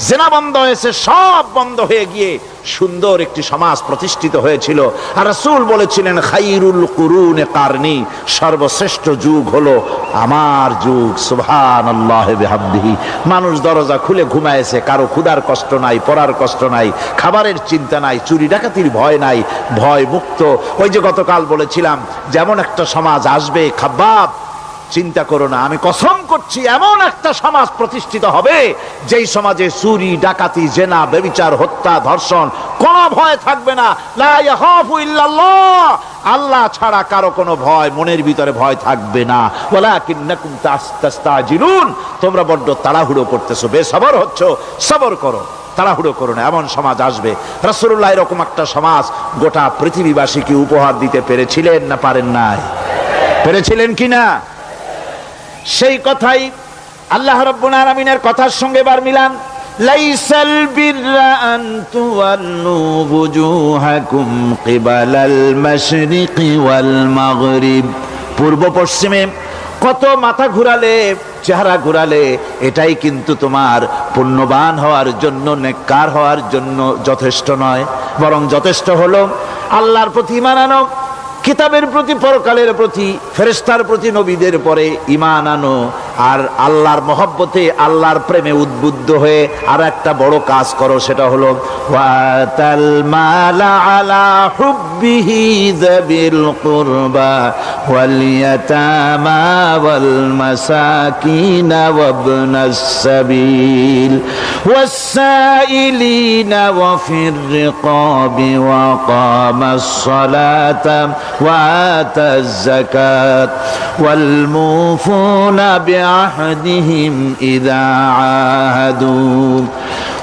জেনা বন্ধ হয়েছে, সব বন্ধ হয়ে গিয়ে সুন্দর একটি সমাজ প্রতিষ্ঠিত হয়েছিল। আর রাসূল বলেছিলেন, খাইরুল কুরুনে কারনি, সর্বশ্রেষ্ঠ যুগ হলো আমার যুগ। সুবহানাল্লাহি বিহামদিহি। মানুষ দরজা খুলে ঘুমায়েছে, কারো ক্ষুধার কষ্ট নাই, পড়ার কষ্ট নাই, খাবারের চিন্তা নাই, চুরি ডাকাতির ভয় নাই, ভয় মুক্ত। ওই যে গতকাল বলেছিলাম, যেমন একটা সমাজ আসবে, খাব্বাব চিন্তা করো না, আমি কসম করছি এমন একটা সমাজ প্রতিষ্ঠিত হবে যেই সমাজে চুরি ডাকাতি জেনা ব্যভিচার হত্যা ধর্ষণ কোনো ভয় থাকবে না। লা ইয়াখাফু ইল্লাল্লাহ, আল্লাহ ছাড়া কারো কোনো ভয়, মনের ভিতরে ভয় থাকবে না। ওয়ালাকিন্নাকুম তাস্তাজিলুন, তোমরা বড্ড তাড়াহুড়ো করতেছো, বেসবর হচ্ছ, সবর করো, তাড়াহুড়ো করো না। এমন সমাজ আসবে। রাসূলুল্লাহ এরকম একটা সমাজ গোটা পৃথিবীবাসীকে উপহার দিতে পেরেছিলেন না পারেন নাই? পেরেছিলেন কিনা? সেই কথাই আল্লাহ রাব্বুল আলামিনের কথার সঙ্গে বার মিলান। লাইসাল বিররা আন তুওয়াল্লু বুজুহাকুম কিবালাল মাশরিকি ওয়াল মাগরিব, পূর্ব পশ্চিমে কত মাথা ঘুরালে, চেহারা ঘুরালে, এটাই কিন্তু তোমার পুণ্যবান হওয়ার জন্য, নেককার হওয়ার জন্য যথেষ্ট নয়। বরং যথেষ্ট হলো আল্লাহর প্রতি ঈমান আনো, কিতাবের প্রতি, পরকালের প্রতি, ফেরেশতার প্রতি, নবীদের পরে ঈমান আনো। আর আল্লাহর মহব্বতে, আল্লাহর প্রেমে উদ্বুদ্ধ হয়ে আর একটা বড় কাজ করো, সেটা হলো ওয়াতাল মালা আলা হুব্বিহি যাবিল কুরবা ওয়াল ইয়াতামা ওয়াল মাসাকিন ওয়াবনাস সাবিল ওয়াস-সাইলিনা ওয়া ফির রিকাবি ওয়া কামাস সালাতা ওয়া আতাজ যাকাত ওয়াল মুফুনা بعهدهم إذا عاهدوا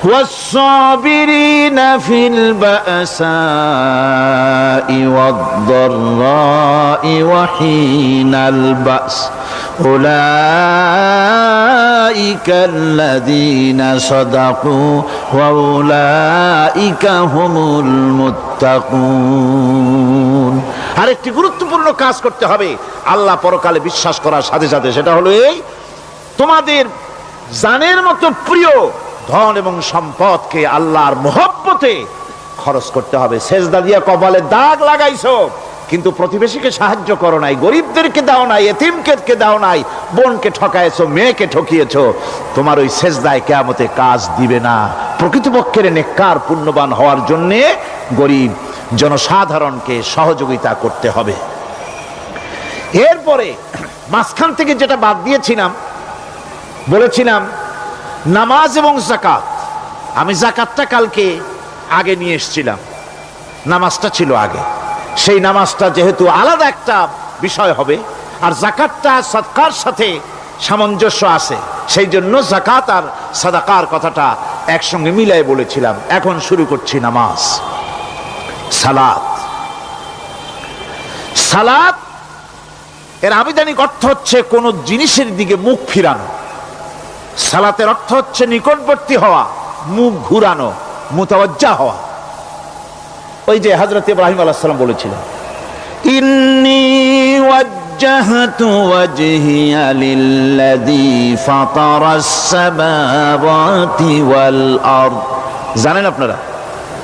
والصابرين في البأساء والضراء وحين البأس أولئك الذين صدقوا وأولئك هم المتقون। আরেকটি গুরুত্বপূর্ণ কাজ করতে হবে আল্লাহ পরকালে বিশ্বাস করার সাথে সাথে, সেটা হলো এই, তোমাদের জানের মতো প্রিয় ধন এবং সম্পদকে আল্লাহর মহব্বতে খরচ করতে হবে। সেজদা দিয়া কপালে দাগ লাগাইছো, কিন্তু প্রতিবেশীকে সাহায্য করো নাই, গরিবদেরকে দাও নাই, এতিমকে দাও নাই, বোনকে ঠকাইছো, মেয়েকে ঠকিয়েছো, তোমার ওই সেজদায় কিয়ামতে কাজ দিবে না। প্রকৃতপক্ষের নেককার পুণ্যবান হওয়ার জন্যে গরিব জনসাধারণকে সহযোগিতা করতে হবে। এরপরে মাঝখান থেকে যেটা বাদ দিয়েছিলাম, বলেছিলাম নামাজ এবং যাকাত। আমি যাকাতটা কালকে আগে নিয়ে এসেছিলাম, নামাজটা ছিল আগে। সেই নামাজটা যেহেতু আলাদা একটা বিষয় হবে, আর যাকাতটা সাদকার সাথে সামঞ্জস্য আছে, সেই জন্য যাকাত আর সাদাকার কথাটা একসঙ্গে মিলাই বলেছিলাম। এখন শুরু করছি নামাজ। সালাত, সালাত এর আবিধানিক অর্থ হচ্ছে কোন জিনিসের দিকে মুখ ফিরানো। সালাতের অর্থ হচ্ছে নিকটবর্তী হওয়া, মুখ ঘুরানো, মুতাওয়াজ্জা হওয়া। ওই যে হযরত ইব্রাহিম আলাইহিস সালাম বলেছিলেন, ইন্নী ওয়াজ্জাহতু ওয়াজহিয়া লিল্লাযী ফাতারাস সামাওয়াতি ওয়াল আরদ। জানেন আপনারা?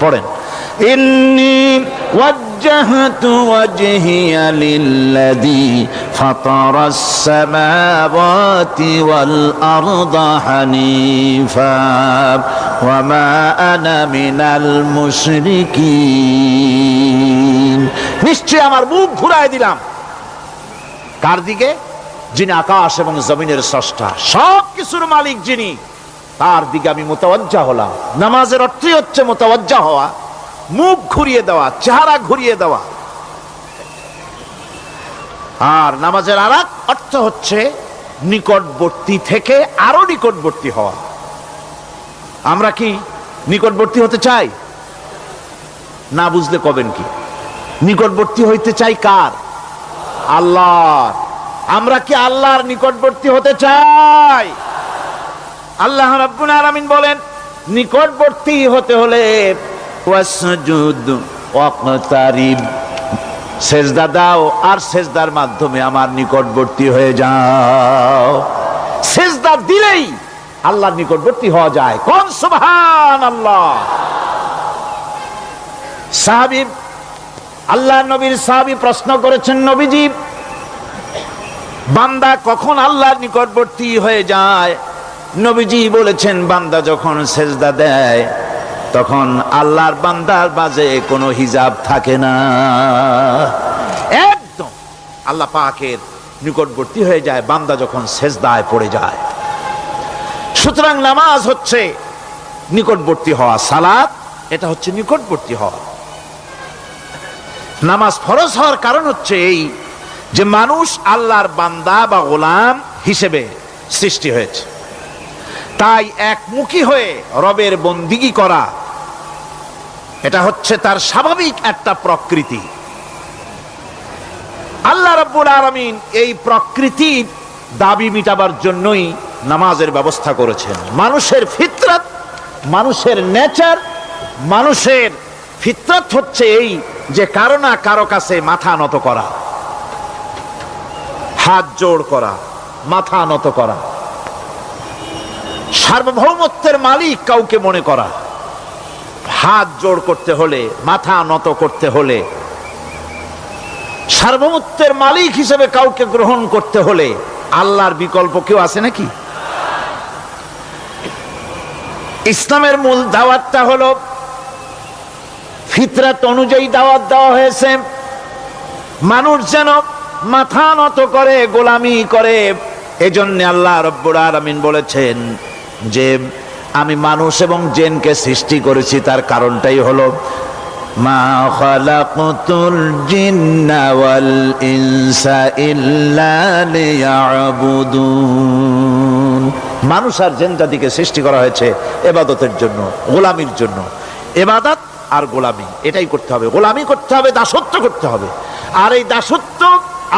পড়েন, ইন্নী ওয়াজ্জাহতু ওয়াজহিয়া লিল্লাযী ফাতারাস সামাওয়াতি ওয়াল আরদা হানিফা ওয়া মা আনা মিনাল মুশরিকিন। নিশ্চয় আমার মুখ ঘুরায় দিলাম কার দিকে? যিনি আকাশ এবং জমিনের স্রষ্টা, সব কিছুর মালিক যিনি, তার দিকে আমি মুতাওয়াজ্জা হলাম। নামাজের অর্থই হচ্ছে মুতাওয়াজ্জা হওয়া, মুখ ঘুরিয়ে দেওয়া, চেহারা ঘুরিয়ে দেওয়া। আর নামাজের আরেক অর্থ হচ্ছে নিকটবর্তী থেকে আরো নিকটবর্তী হওয়া। আমরা কি নিকটবর্তী হতে চাই? না বুঝলে কবেন কি? নিকটবর্তী হইতে চাই কার? আল্লাহর। আমরা কি আল্লাহর নিকটবর্তী হতে চাই? আল্লাহ রাব্বুল আলামিন বলেন, নিকটবর্তী হতে হলে ওয়াসজুদ ওয়াকতারিব, সেজদা দাও আর সেজদার মাধ্যমে আমার নিকটবর্তী হয়ে যাও। সেজদা দিলেই আল্লাহর নিকটবর্তী হওয়া যায়। কোন সুবহানাল্লাহ। সাহাবী, আল্লাহর নবীর সাহাবী প্রশ্ন করেছেন, নবীজি, বান্দা কখন আল্লাহর নিকটবর্তী হয়ে যায়? নবীজি বলেছেন, বান্দা যখন সেজদা দেয় তখন আল্লাহর বান্দার মাঝে কোনো হিজাব থাকে না, একদম আল্লাহ পাকের নিকটবর্তী হয়ে যায় বান্দা যখন সেজদায় পড়ে যায়। সুতরাং নামাজ হচ্ছে নিকটবর্তী হওয়া, সালাত এটা হচ্ছে নিকটবর্তী হওয়া। নামাজ ফরজ হওয়ার কারণ হচ্ছে এই যে মানুষ আল্লাহর বান্দা বা গোলাম হিসেবে সৃষ্টি হয়েছে, তাই একমুখী হয়ে রবের বন্দিগি করা এটা হচ্ছে তার স্বাভাবিক একটা প্রকৃতি। আল্লাহ রাব্বুল আলামিন এই প্রকৃতির দাবি মিটাবার জন্যই নামাজের ব্যবস্থা করেছেন। মানুষের ফিতরাত, মানুষের নেচার, মানুষের ফিতরাত হচ্ছে এই যে কারো না কারো কাছে মাথা নত করা, হাত জোড় করা, মাথা নত করা, সার্বভৌমত্বের মালিক কাউকে মনে করা। হাত জোড় করতে হলে, মাথা নত করতে হলে, সার্বভৌমত্বের মালিক হিসেবে কাউকে গ্রহণ করতে হলে আল্লাহর বিকল্প কেউ আছে নাকি? ইসলামের মূল দাওয়াতটা হলো ফিতরাত অনুযায়ী দাওয়াত দেওয়া হয়েছে। মানুষ যেন মাথা নত করে, গোলামি করে। এজন্য আল্লাহ রাব্বুল আলামিন বলেছেন যে আমি মানুষ এবং জিনকে সৃষ্টি করেছি, তার কারণটাই হলো মা খালাকতুল জিন্না ওয়াল ইনসা ইল্লা লিয়াবুদুন। মানুষ আর জিন জাতিকে সৃষ্টি করা হয়েছে ইবাদতের জন্য, গোলামির জন্য। ইবাদত আর গোলামি এটাই করতে হবে, গোলামি করতে হবে, দাসত্ব করতে হবে। আর এই দাসত্ব,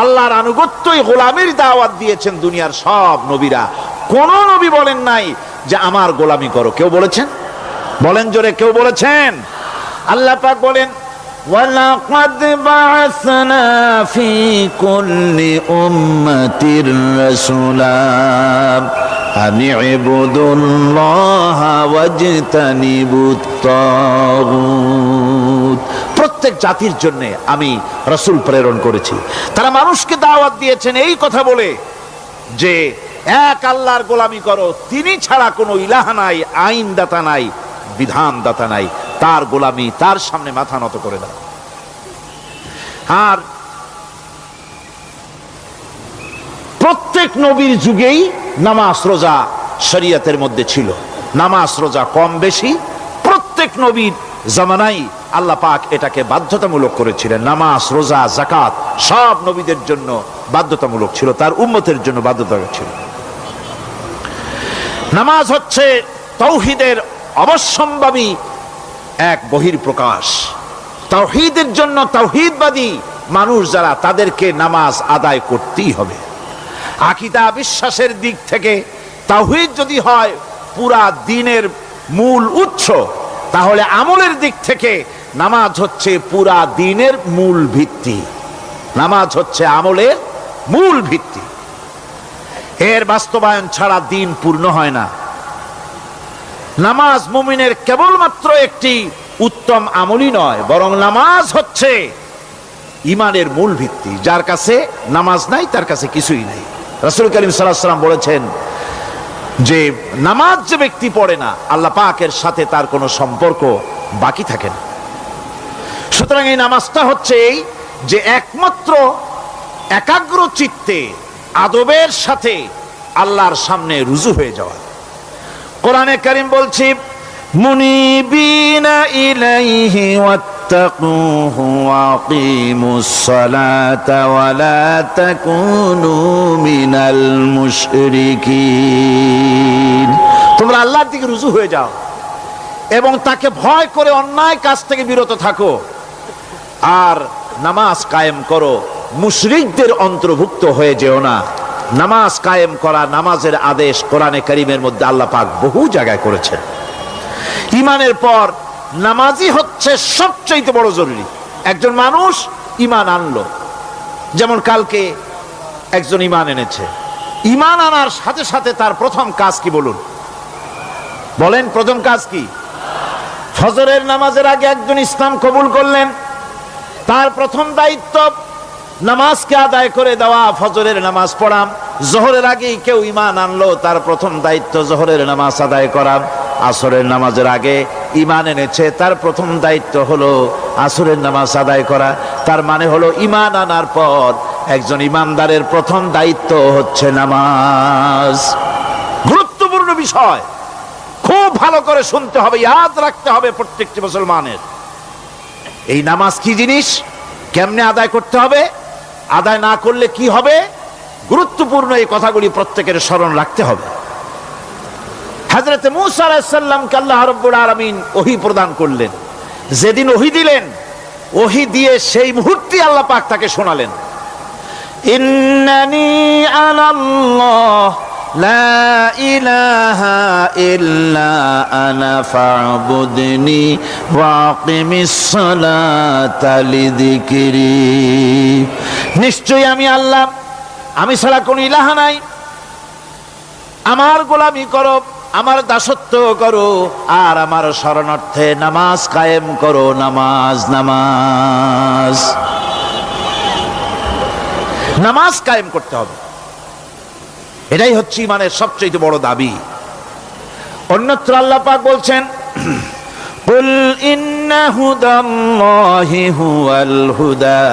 আল্লাহর আনুগত্যই গোলামির দাওয়াত দিয়েছেন দুনিয়ার সব নবীরা। কোন নবী বলেন নাই যে আমার গোলামি করো। কেউ বলেছেন? বলেন জোরে, কেউ বলেছেন? আল্লাহ পাক বলেন, ওয়ালাকাদ বা'আসনা ফি কুল্লি উম্মাতির রাসূলা আন ইবুদুল্লাহা ওয়াজতানিবুত তাগুত। প্রত্যেক জাতির জন্য আমি রাসূল প্রেরণ করেছি, তারা মানুষকে দাওয়াত দিয়েছেন এই কথা বলে যে এক আল্লাহর গোলামি করো, তিনি ছাড়া কোনো ইলাহ নাই, আইনদাতা নাই, বিধানদাতা নাই, তার গোলামি, তার সামনে মাথা নত করে দাও। আর প্রত্যেক নবীর যুগেই নামাজ রোজা শরীয়তের মধ্যে ছিল। নামাজ রোজা কম বেশি প্রত্যেক নবীর জামানাই আল্লাহ পাক এটাকে বাধ্যতামূলক করেছিলেন। নামাজ, রোজা, যাকাত সব নবীদের জন্য বাধ্যতামূলক ছিল, তার উম্মতের জন্য বাধ্যতামূলক ছিল। নামাজ হচ্ছে তাওহীদের অবশ্যম্ভাবী এক বহির্প্রকাশ। তাওহীদের জন্য তাওহীদবাদী মানুষ যারা, তাদেরকে নামাজ আদায় করতেই হবে। আকীদা বিশ্বাসের দিক থেকে তাওহীদ যদি হয় পুরা দ্বীনের মূল উৎস, তাহলে আমলের দিক থেকে নামাজ হচ্ছে পুরা দ্বীনের মূল ভিত্তি। নামাজ হচ্ছে আমলের মূল ভিত্তি। এর বাস্তবায়ন ছাড়া দ্বীন পূর্ণ হয় না। নামাজ মুমিনের কেবলমাত্র একটি উত্তম আমলই নয়, বরং নামাজ হচ্ছে ইমানের মূল ভিত্তি। যার কাছে নামাজ নাই তার কাছে কিছুই নাই। রাসূল করিম সাল্লাল্লাহু আলাইহি ওয়াসাল্লাম বলেছেন যে নামাজ যে ব্যক্তি পড়ে না, আল্লাহ পাকের সাথে তার কোনো সম্পর্ক বাকি থাকে না। সুতরাং এই নামাজটা হচ্ছে এই যে একমাত্র একাগ্র চিত্তে আদবের সাথে আল্লাহর সামনে রুজু হয়ে যাওয়া। কোরআনে কারীম বলছে মুনিবিনা ইলাইহি ওয়াত্তাকুহু ওয়াকিমুস সালাতা ওয়া লা তাকুনু মিনাল মুশরিকিন। তোমরা আল্লাহর দিকে রুজু হয়ে যাও এবং তাকে ভয় করে অন্যায় কাজ থেকে বিরত থাকো, আর নামাজ কায়েম করো, মুশরিকদের অন্তর্ভুক্ত হয়ে যেও না। নামাজ কায়েম করা, নামাজের আদেশ কোরআনে কারীমের মধ্যে আল্লাহ পাক বহু জায়গায় করেছেন। ঈমানের পর নামাজই হচ্ছে সবচেয়ে বড় জরুরি। একজন মানুষ ঈমান আনলো, যেমন কালকে একজন ঈমান এনেছে, ঈমান আনার সাথে সাথে তার প্রথম কাজ কি বলুন? বলেন প্রথম কাজ কি? ফজরের নামাজের আগে একজন ইসলাম কবুল করলেন, তার প্রথম দায়িত্ব নামাজকে আদায় করে দেওয়া, ফজরের নামাজ পড়া। জোহরের আগেই কেউ ঈমান আনলো, তার প্রথম দায়িত্ব জোহরের নামাজ আদায় করা। আসরের নামাজের আগে ঈমান এনেছে, তার প্রথম দায়িত্ব হলো আসরের নামাজ আদায় করা। তার মানে হলো ঈমান আনার পর একজন ঈমানদারের প্রথম দায়িত্ব হচ্ছে নামাজ। গুরুত্বপূর্ণ বিষয়, খুব ভালো করে শুনতে হবে, ইয়াদ রাখতে হবে প্রত্যেকটি মুসলমানের। এই নামাজ কি জিনিস, কেমনে আদায় করতে হবে, আদায় না করলে কি হবে, গুরুত্বপূর্ণ এই কথাগুলি প্রত্যেকের স্মরণ রাখতে হবে। হযরত মূসা আলাইহিস সালামকে আল্লাহ রাব্বুল আলামিন ওহী প্রদান করলেন। যেদিন ওহী দিলেন, ওহী দিয়ে সেই মুহূর্তে আল্লাহ পাক তাকে শোনালেন, ইন্নানি আনাল্লাহ লা ইলাহা ইল্লা আনা ফা'বুদনি ওয়াকিমিস সালাতা লিযিকরি। নিশ্চয়ই আমি আল্লাহ, আমি ছাড়া কোনো ইলাহ নাই, আমার গোলামি করো, আমার দাসত্ব করো, আর আমার শরণার্থে নামাজ কায়েম করো। নামাজ নামাজ নামাজ কায়েম করতে হবে, এটাই হচ্ছে ইমানের সবচেয়ে বড় দাবি। অন্যত্র আল্লাহ পাক বলছেন, কুল ইন্না হুদাল্লাহি হুয়াল হুদা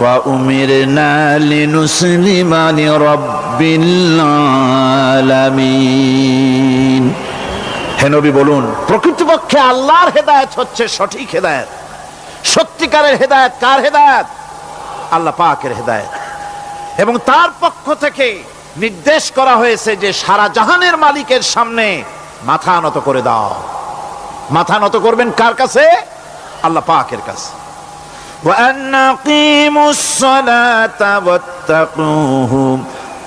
ওয়া উমিরনা লিনুসলিমা লিরাব্বিল আলামিন। হে নবী বলুন, প্রকৃতপক্ষে আল্লাহর হেদায়েত হচ্ছে সঠিক হেদায়েত। সত্যিকারের হেদায়েত কার হেদায়েত? আল্লাহ পাকের হেদায়েত। এবং তার পক্ষ থেকে নির্দেশ করা হয়েছে যে সারা জাহানের মালিকের সামনে মাথা নত করে দাও। মাথা নত করবেন কার কাছে? আল্লাহ পাকের কাছে। ওয়া আনাকিমুস সালাতা ওয়াত্তাকুহু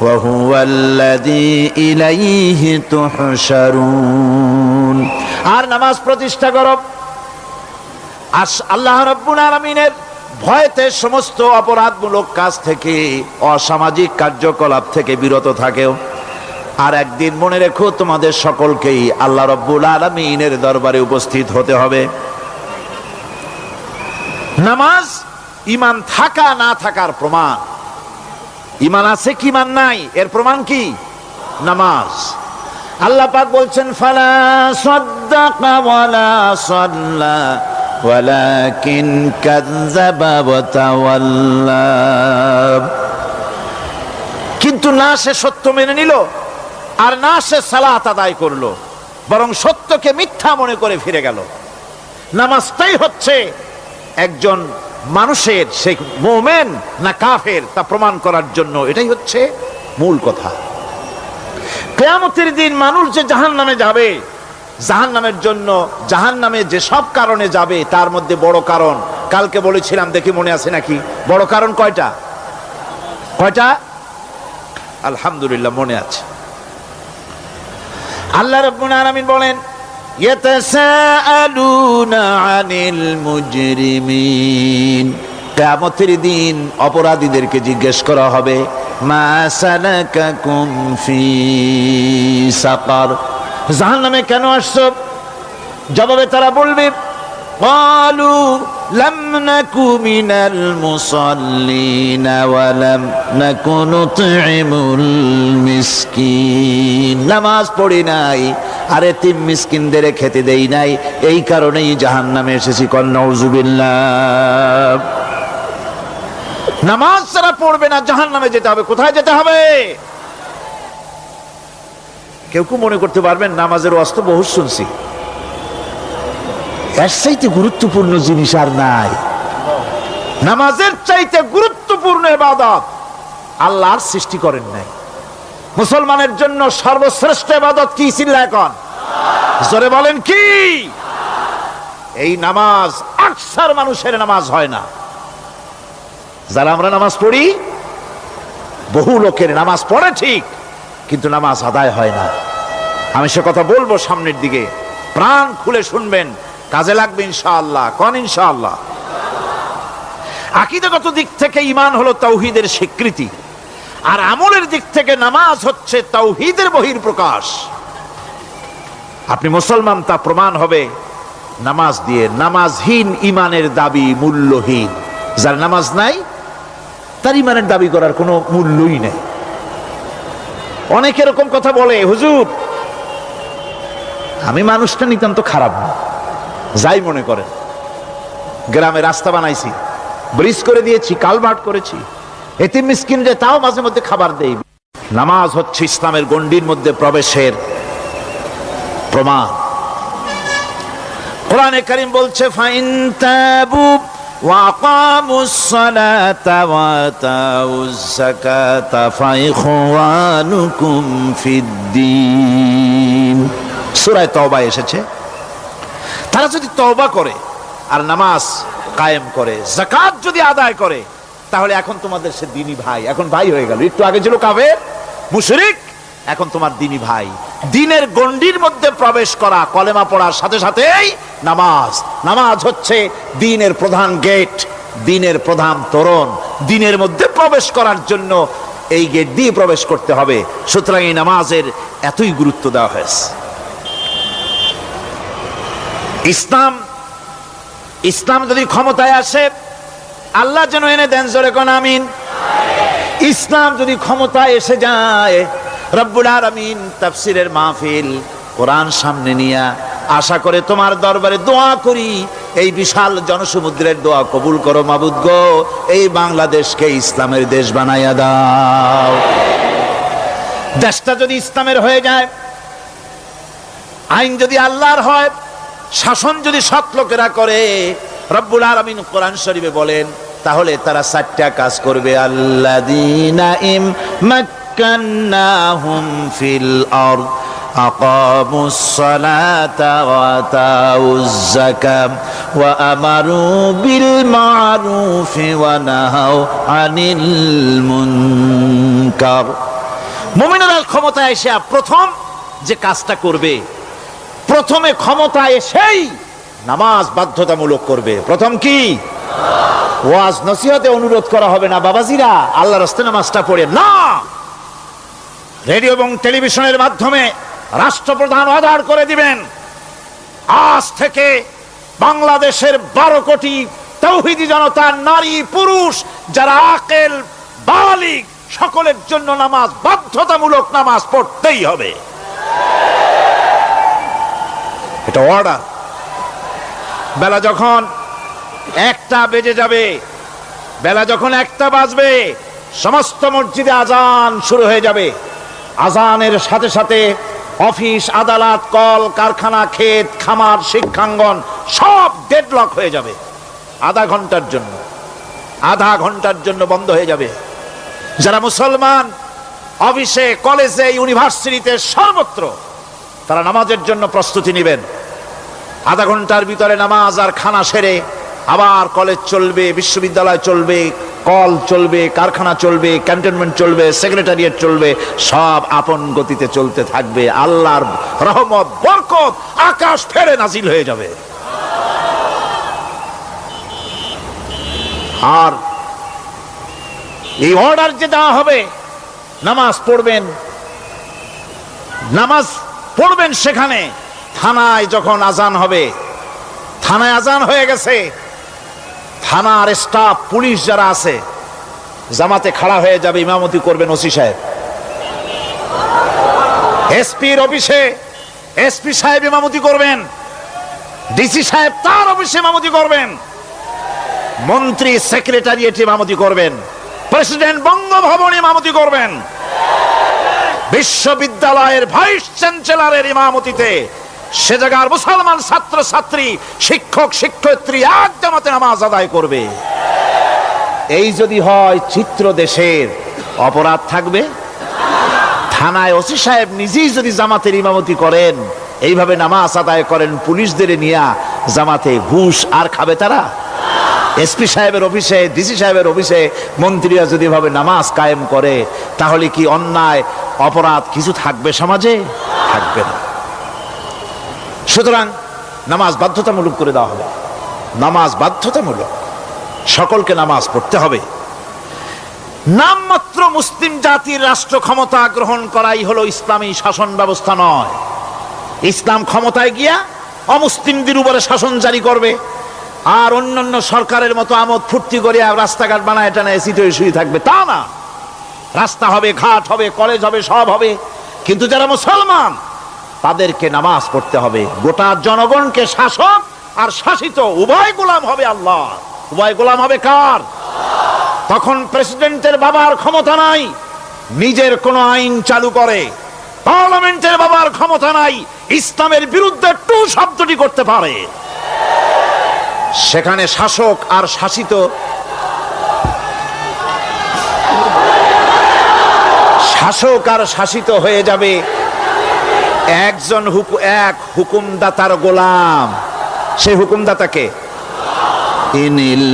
ওয়া হুয়াল্লাযী ইলাইহি তুহশারুন। আর নামাজ প্রতিষ্ঠা করো, আল্লাহ রাব্বুল আলামিনের ভয়তে সমস্ত অপরাধমূলক কাজ থেকে, অসামাজিক কার্যকলাপ থেকে বিরত থাকেও। আর একদিন মনে রেখো, তোমাদের সকলকেই আল্লাহ রাব্বুল আলামিনের দরবারে উপস্থিত হতে হবে। নামাজ ঈমান থাকা না থাকার প্রমাণ। ঈমান আছে কি ঈমান নাই এর প্রমাণ কি? নামাজ। আল্লাহ পাক বলছেন, ফালা সাদ্দাকা ওয়ালা সাল্লা ওয়ালাকিন কাযযাবা ওয়া তাওয়াল্লা। কিন্তু না সে সত্য মেনে নিল, আর না সে সালাত আদায় করলো, বরং সত্যকে মিথ্যা মনে করে ফিরে গেল। নামাজটাই হচ্ছে একজন মানুষের, সে মুমিন না কাফের তা প্রমাণ করার জন্য, এটাই হচ্ছে মূল কথা। কিয়ামতের দিন মানুষ যে জাহান্নামে যাবে, জাহান্নামের জন্য, জাহান্নামে যে সব কারণে যাবে তার মধ্যে বড় কারণ কালকে বলেছিলাম, দেখি মনে আছে নাকি? বড় কারণ কয়টা? কয়টা? আলহামদুলিল্লাহ মনে আছে। আল্লাহ রাব্বুল আলামিন বলেন, ইয়াতাসাআলুনা আনিল মুজরিমিন। কিয়ামতের দিন অপরাধীদেরকে জিজ্ঞেস করা হবে, মা সালাকাকুম ফি সাকার, জাহান্নামে কেন আসছো? জবাবে তারা বলবে, قالوا لم نك من المصلين ولم نك نطعم المسكين নামাজ পড়ি নাই আর এতিম মিসকিনদের খেতে দেই নাই, এই কারণেই জাহান্নামে এসেছি। কোন নাউজুবিল্লাহ। নামাজ যারা পড়বে না জাহান্নামে যেতে হবে। কোথায় যেতে হবে? কেউ কেউ মনে করতে পারবেন নামাজের ওয়াজ তো বহু শুনছি, এর চাইতে গুরুত্বপূর্ণ জিনিস আর নাই। নামাজের চাইতে গুরুত্বপূর্ণ ইবাদত আল্লাহর সৃষ্টি করেন নাই। মুসলমানের জন্য সর্বশ্রেষ্ঠ ইবাদত কি ছিল? এখন জোরে বলেন কি? এই নামাজ আকসার মানুষের নামাজ হয় না। যারা আমরা নামাজ পড়ি, বহু লোকের নামাজ পড়ে ঠিক, কিন্তু নামাজ আদায় হয় না। আমি সে কথা বলবো সামনের দিকে, প্রাণ খুলে শুনবেন, কাজে লাগবে ইনশাআল্লাহ। কোন ইনশাআল্লাহ? আকীদাগত দিক থেকে ঈমান হলো তাওহীদের স্বীকৃতি, আর আমলের দিক থেকে নামাজ হচ্ছে তাওহীদের বহিঃপ্রকাশ। আপনি মুসলমান তা প্রমাণ হবে নামাজ দিয়ে। নামাজহীন ঈমানের দাবি মূল্যহীন। যার নামাজ নাই তার ঈমানের দাবি করার কোনো মূল্যই নেই। অনেক এরকম কথা বলে, হুজুর আমি মানুষটা নিতান্ত খারাপ না, যাই মনে করেন, গ্রামে রাস্তা বানাইছি, ব্রিজ করে দিয়েছি, কালভার্ট করেছি, এতিম মিসকিনরে তাও মাঝে মধ্যে খাবার দেই। নামাজ হচ্ছে ইসলামের গণ্ডির মধ্যে প্রবেশের প্রমাণ। কোরআনে কারীম বলছে, ফাইন তাবু ওয়া আকামুস সালাতা ওয়া আতাউজ যাকাতা ফাইখওয়ানুকুম ফিদ্দীন। সূরা তওবা এসেছে। তারা যদি তওবা করে আর নামাজ কায়েম করে, যাকাত যদি আদায় করে, তাহলে এখন তোমাদের সে দ্বীনি ভাই, এখন ভাই হয়ে গেল। একটু আগে ছিল কাফের মুশরিক, এখন তোমার দ্বীনি ভাই। দ্বীনের গণ্ডির মধ্যে প্রবেশ করা কলেমা পড়ার সাথে সাথেই নামাজ। নামাজ হচ্ছে দ্বীনের প্রধান গেট, দ্বীনের প্রধান তোরণ। দ্বীনের মধ্যে প্রবেশ করার জন্য এই গেট দিয়ে প্রবেশ করতে হবে। সুতরাং এই নামাজের এতই গুরুত্ব দেওয়া হয়েছে। ইসলাম যদি ক্ষমতায় আসে, আল্লাহ যেন এনে দেন, জোরে কোন আমিন। ইসলাম যদি ক্ষমতায় এসে যায়, রব্বুল আলামিন তাফসীরের মাহফিল, কোরআন সামনে নিয়ে আশা করে তোমার দরবারে দোয়া করি, এই বিশাল জনসমুদ্রের দোয়া কবুল করো মাবুদ গো, এই বাংলাদেশকে ইসলামের দেশ বানাইয়া দাও। দেশটা যদি ইসলামের হয়ে যায়, আইন যদি আল্লাহর হয়, শাসন যদি সৎ লোকেরা করে, রব্বুল আলামিন কোরআন শরীফে বলেন, তাহলে তারা 4টা কাজ করবে। আল্লাযীনা মাক্কান্নাহুম ফিল আরদ আকামুস সালাতা ওয়া আতাউজ যাকাত ওয়া আমারু বিল মা'রুফি ওয়া নাহাউ আনিল মুনকার। মুমিনরা ক্ষমতায় এসে প্রথম যে কাজটা করবে, প্রথমে ক্ষমতায় এসেই নামাজ বাধ্যতামূলক করবে। প্রথম কি? ওয়াজ নসিহতে অনুরোধ করা হবে না, বাবাজিরা আল্লাহর রাস্তায় নামাজটা পড়ে না। রেডিও এবং টেলিভিশনের মাধ্যমে রাষ্ট্রপ্রধান অর্ডার করে দিবেন, আজ থেকে বাংলাদেশের 12 কোটি তাওহীদি জনতা, নারী পুরুষ যারা আকেল বালিগ, সকলের জন্য নামাজ বাধ্যতামূলক, নামাজ পড়তেই হবে। এটা অর্ডার। বেলা যখন 1টা বেজে যাবে, বেলা যখন 1টা বাজবে, সমস্ত মসজিদে আজান শুরু হয়ে যাবে। আজানের সাথে সাথে অফিস, আদালত, কল কারখানা, ক্ষেত খামার, শিক্ষাঙ্গন সব ডেডলক হয়ে যাবে। আধা ঘন্টার জন্য বন্ধ হয়ে যাবে। যারা মুসলমান অফিসে, কলেজে, ইউনিভার্সিটিতে, সর্বত্র তারা নামাজের জন্য প্রস্তুতি নেবেন। আধা ঘন্টার ভিতরে নামাজ আর খানা সেরে আবার কলেজ চলবে, বিশ্ববিদ্যালয় চলবে, কল চলবে, কারখানা চলবে, ক্যান্টনমেন্ট চলবে, সেক্রেটারিয়েট চলবে, সব আপন গতিতে চলতে থাকবে। আল্লাহর রহমত, বরকত আকাশ ফেরে নাজিল হয়ে যাবে। আর এই অর্ডার যে দেওয়া হবে, নামাজ পড়বেন সেখানে। থানায় যখন আজান হবে, থানায় আজান হয়ে গেছে, থানার স্টাফ পুলিশ যারা আছে জামাতে খাড়া হয়ে যাবে, ইমামতি করবেন ওসি সাহেব। এসপির অফিসে এসপি সাহেব ইমামতি করবেন, ডিসি সাহেব তার অফিসে ইমামতি করবেন, মন্ত্রী সেক্রেটারিয়েট ইমামতি করবেন, প্রেসিডেন্ট বঙ্গভবন ইমামতি করবেন, বিশ্ববিদ্যালয়ের ভাইস চ্যান্সেলরের ইমামতিতে সে জায়গার মুসলমান ছাত্র ছাত্রী শিক্ষক শিক্ষয়িত্রী এক জামাতে নামাজ আদায় করবে। এই যদি হয় চিত্র দেশের, অপরাধ থাকবে? থানায় ওসি সাহেব নিজেই যদি জামাতের ইমামতি করেন, এইভাবে নামাজ আদায় করেন পুলিশদের নিয়ে জামাতে, ঘুষ আর খাবে তারা? এসপি সাহেবের অফিসে ডিসি সাহেবের অফিসে মন্ত্রীরা যদি এভাবে নামাজ কায়েম করে, তাহলে কি অন্যায় অপরাধ কিছু থাকবে সমাজে? থাকবে না। সুতরাং নামাজ বাধ্যতামূলক করে দেওয়া হবে। নামাজ বাধ্যতামূলক, সকলকে নামাজ পড়তে হবে। নামমাত্র মুসলিম জাতির রাষ্ট্র ক্ষমতা গ্রহণ করাই হলো ইসলামী শাসন ব্যবস্থা নয়। ইসলাম ক্ষমতায় গিয়া অমুসলিমদের উপরে শাসন জারি করবে, আর অন্যান্য সরকারের মতো আমোদ ফুর্তি করে রাস্তাঘাট বানায় টানা এসিতে শুয়ে থাকবে, তা না। রাস্তা হবে, ঘাট হবে, কলেজ হবে, সব হবে, কিন্তু যারা মুসলমান তাদেরকে নামাজ পড়তে হবে। গোটা জনগণকে শাসক আর শাসিত উভয় গোলাম হবে আল্লাহ। উভয় গোলাম হবে কার? তখন প্রেসিডেন্টের বাবার ক্ষমতা নাই নিজের কোন আইন চালু করে, পার্লামেন্টের বাবার ক্ষমতা নাই ইসলামের বিরুদ্ধে টু শব্দটি করতে পারে। সেখানে শাসক আর শাসিত, শাসক আর শাসিত হয়ে যাবে একজন এক হুকুমদাতার গোলাম। সেই হুকুমদাতাকে ইনিল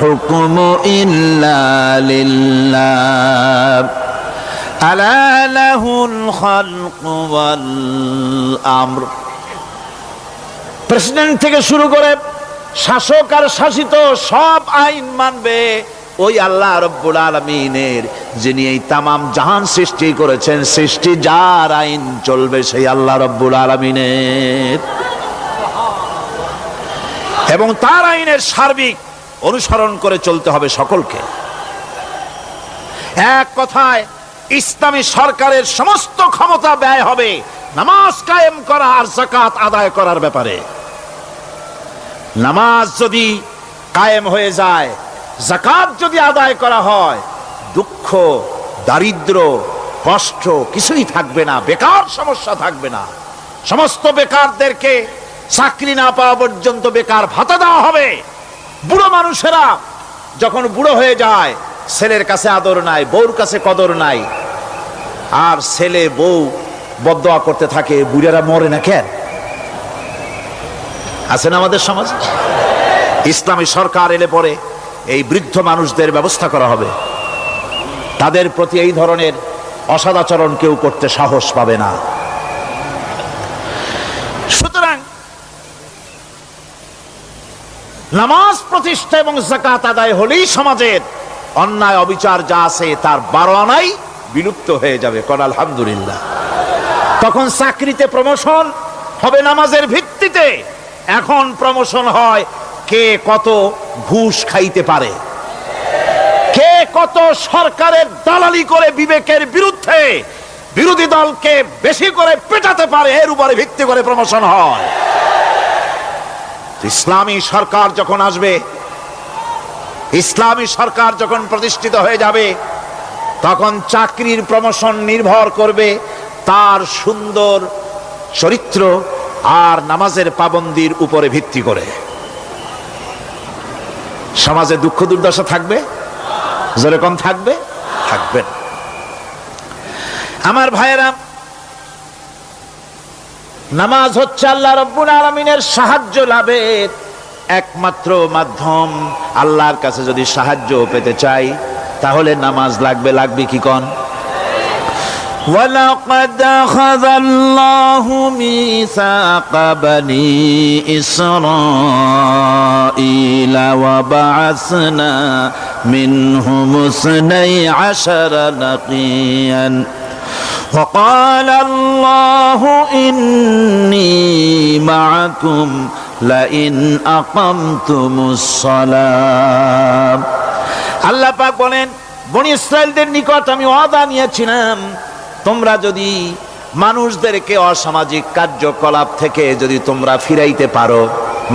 হুকুমু ইল্লা লিল্লাহ আলা লাহুল খালকু ওয়াল আমর। প্রেসিডেন্ট থেকে শুরু করে শাসক আর শাসিত সব আইন মানবে ওই আল্লাহ রব্বুল আলামিনের, যিনি এই তামাম জাহান সৃষ্টি করেছেন। সৃষ্টি যার আইন চলবে সেই আল্লাহ রব্বুল আলামিনের, এবং তার আইনের সার্বিক অনুসরণ করে চলতে হবে সকলকে। এক কথায় ইসলামী সরকারের সমস্ত ক্ষমতা ব্যয় হবে নামাজ কায়েম করা আর যাকাত আদায় করার ব্যাপারে। নামাজ যদি কায়েম হয়ে যায়, যাকাত যদি আদায় করা হয়, দুঃখ দারিদ্র কষ্ট কিছুই থাকবে না, বেকার সমস্যা থাকবে না। সমস্ত বেকারদেরকে চাকরি না পাওয়া পর্যন্ত বেকার ভাতা দেওয়া হবে। বুড়ো মানুষেরা যখন বুড়ো হয়ে যায়, ছেলের কাছে আদর নাই, বউর কাছে কদর নাই, আর ছেলে বউ বদদোয়া করতে থাকে, বুড়েরা মরে না কেন? আছে না আমাদের সমাজ? ইসলামী সরকার এলে পরে এই বৃদ্ধ মানুষদের ব্যবস্থা করা হবে, তাদের প্রতি এই ধরনের অসদাচরণ কেউ করতে সাহস পাবে না। সুতরাং নামাজ প্রতিষ্ঠা এবং যাকাত আদায় হলেই সমাজের অন্যায় অবিচার যা আছে তার 12 আনাই বিলুপ্ত হয়ে যাবে। কোন আলহামদুলিল্লাহ। তখন চাকরিতে প্রমোশন হবে নামাজের ভিত্তিতে। এখন প্রমোশন হয় কে কত ঘুষ খাইতে পারে, কে কত সরকারের দালালি করে বিবেকের বিরুদ্ধে বিরোধী দলকে বেশি করে পেটাতে পারে, এর উপরে ভিত্তি করে প্রমোশন হয়। ইসলামী সরকার যখন আসবে, ইসলামী সরকার যখন প্রতিষ্ঠিত হয়ে যাবে, তখন চাকরির প্রমোশন নির্ভর করবে তার সুন্দর চরিত্র আর নামাজের পাবন্দির উপরে ভিত্তি করে। সমাজে দুঃখ দুর্দশা থাকবে? যেরকম থাকবে থাকবেন। আমার ভাইয়েরা, নামাজ হচ্ছে আল্লাহ রাব্বুল আলামিনের সাহায্য লাভের একমাত্র মাধ্যম। আল্লাহর কাছে যদি সাহায্য পেতে চাই তাহলে নামাজ লাগবে। লাগবে কি কোন? وَلَقَدْ أَخَذَ اللَّهُ مِيثَاقَ بَنِي إِسْرَائِيلَ وَبَعَثْنَا مِنْهُمُ 12 نَقِيًّا وَقَالَ اللَّهُ إِنِّي مَعَكُمْ লাইন আকামতুমুস সালাম। আল্লাহ পাক বলেন, বনি ইসরাইলদের নিকট আমি ওয়াদা নিয়েছিলাম, তোমরা যদি মানুষদেরকে অসামাজিক কার্যকলাপ থেকে যদি তোমরা ফিরাইতে পারো,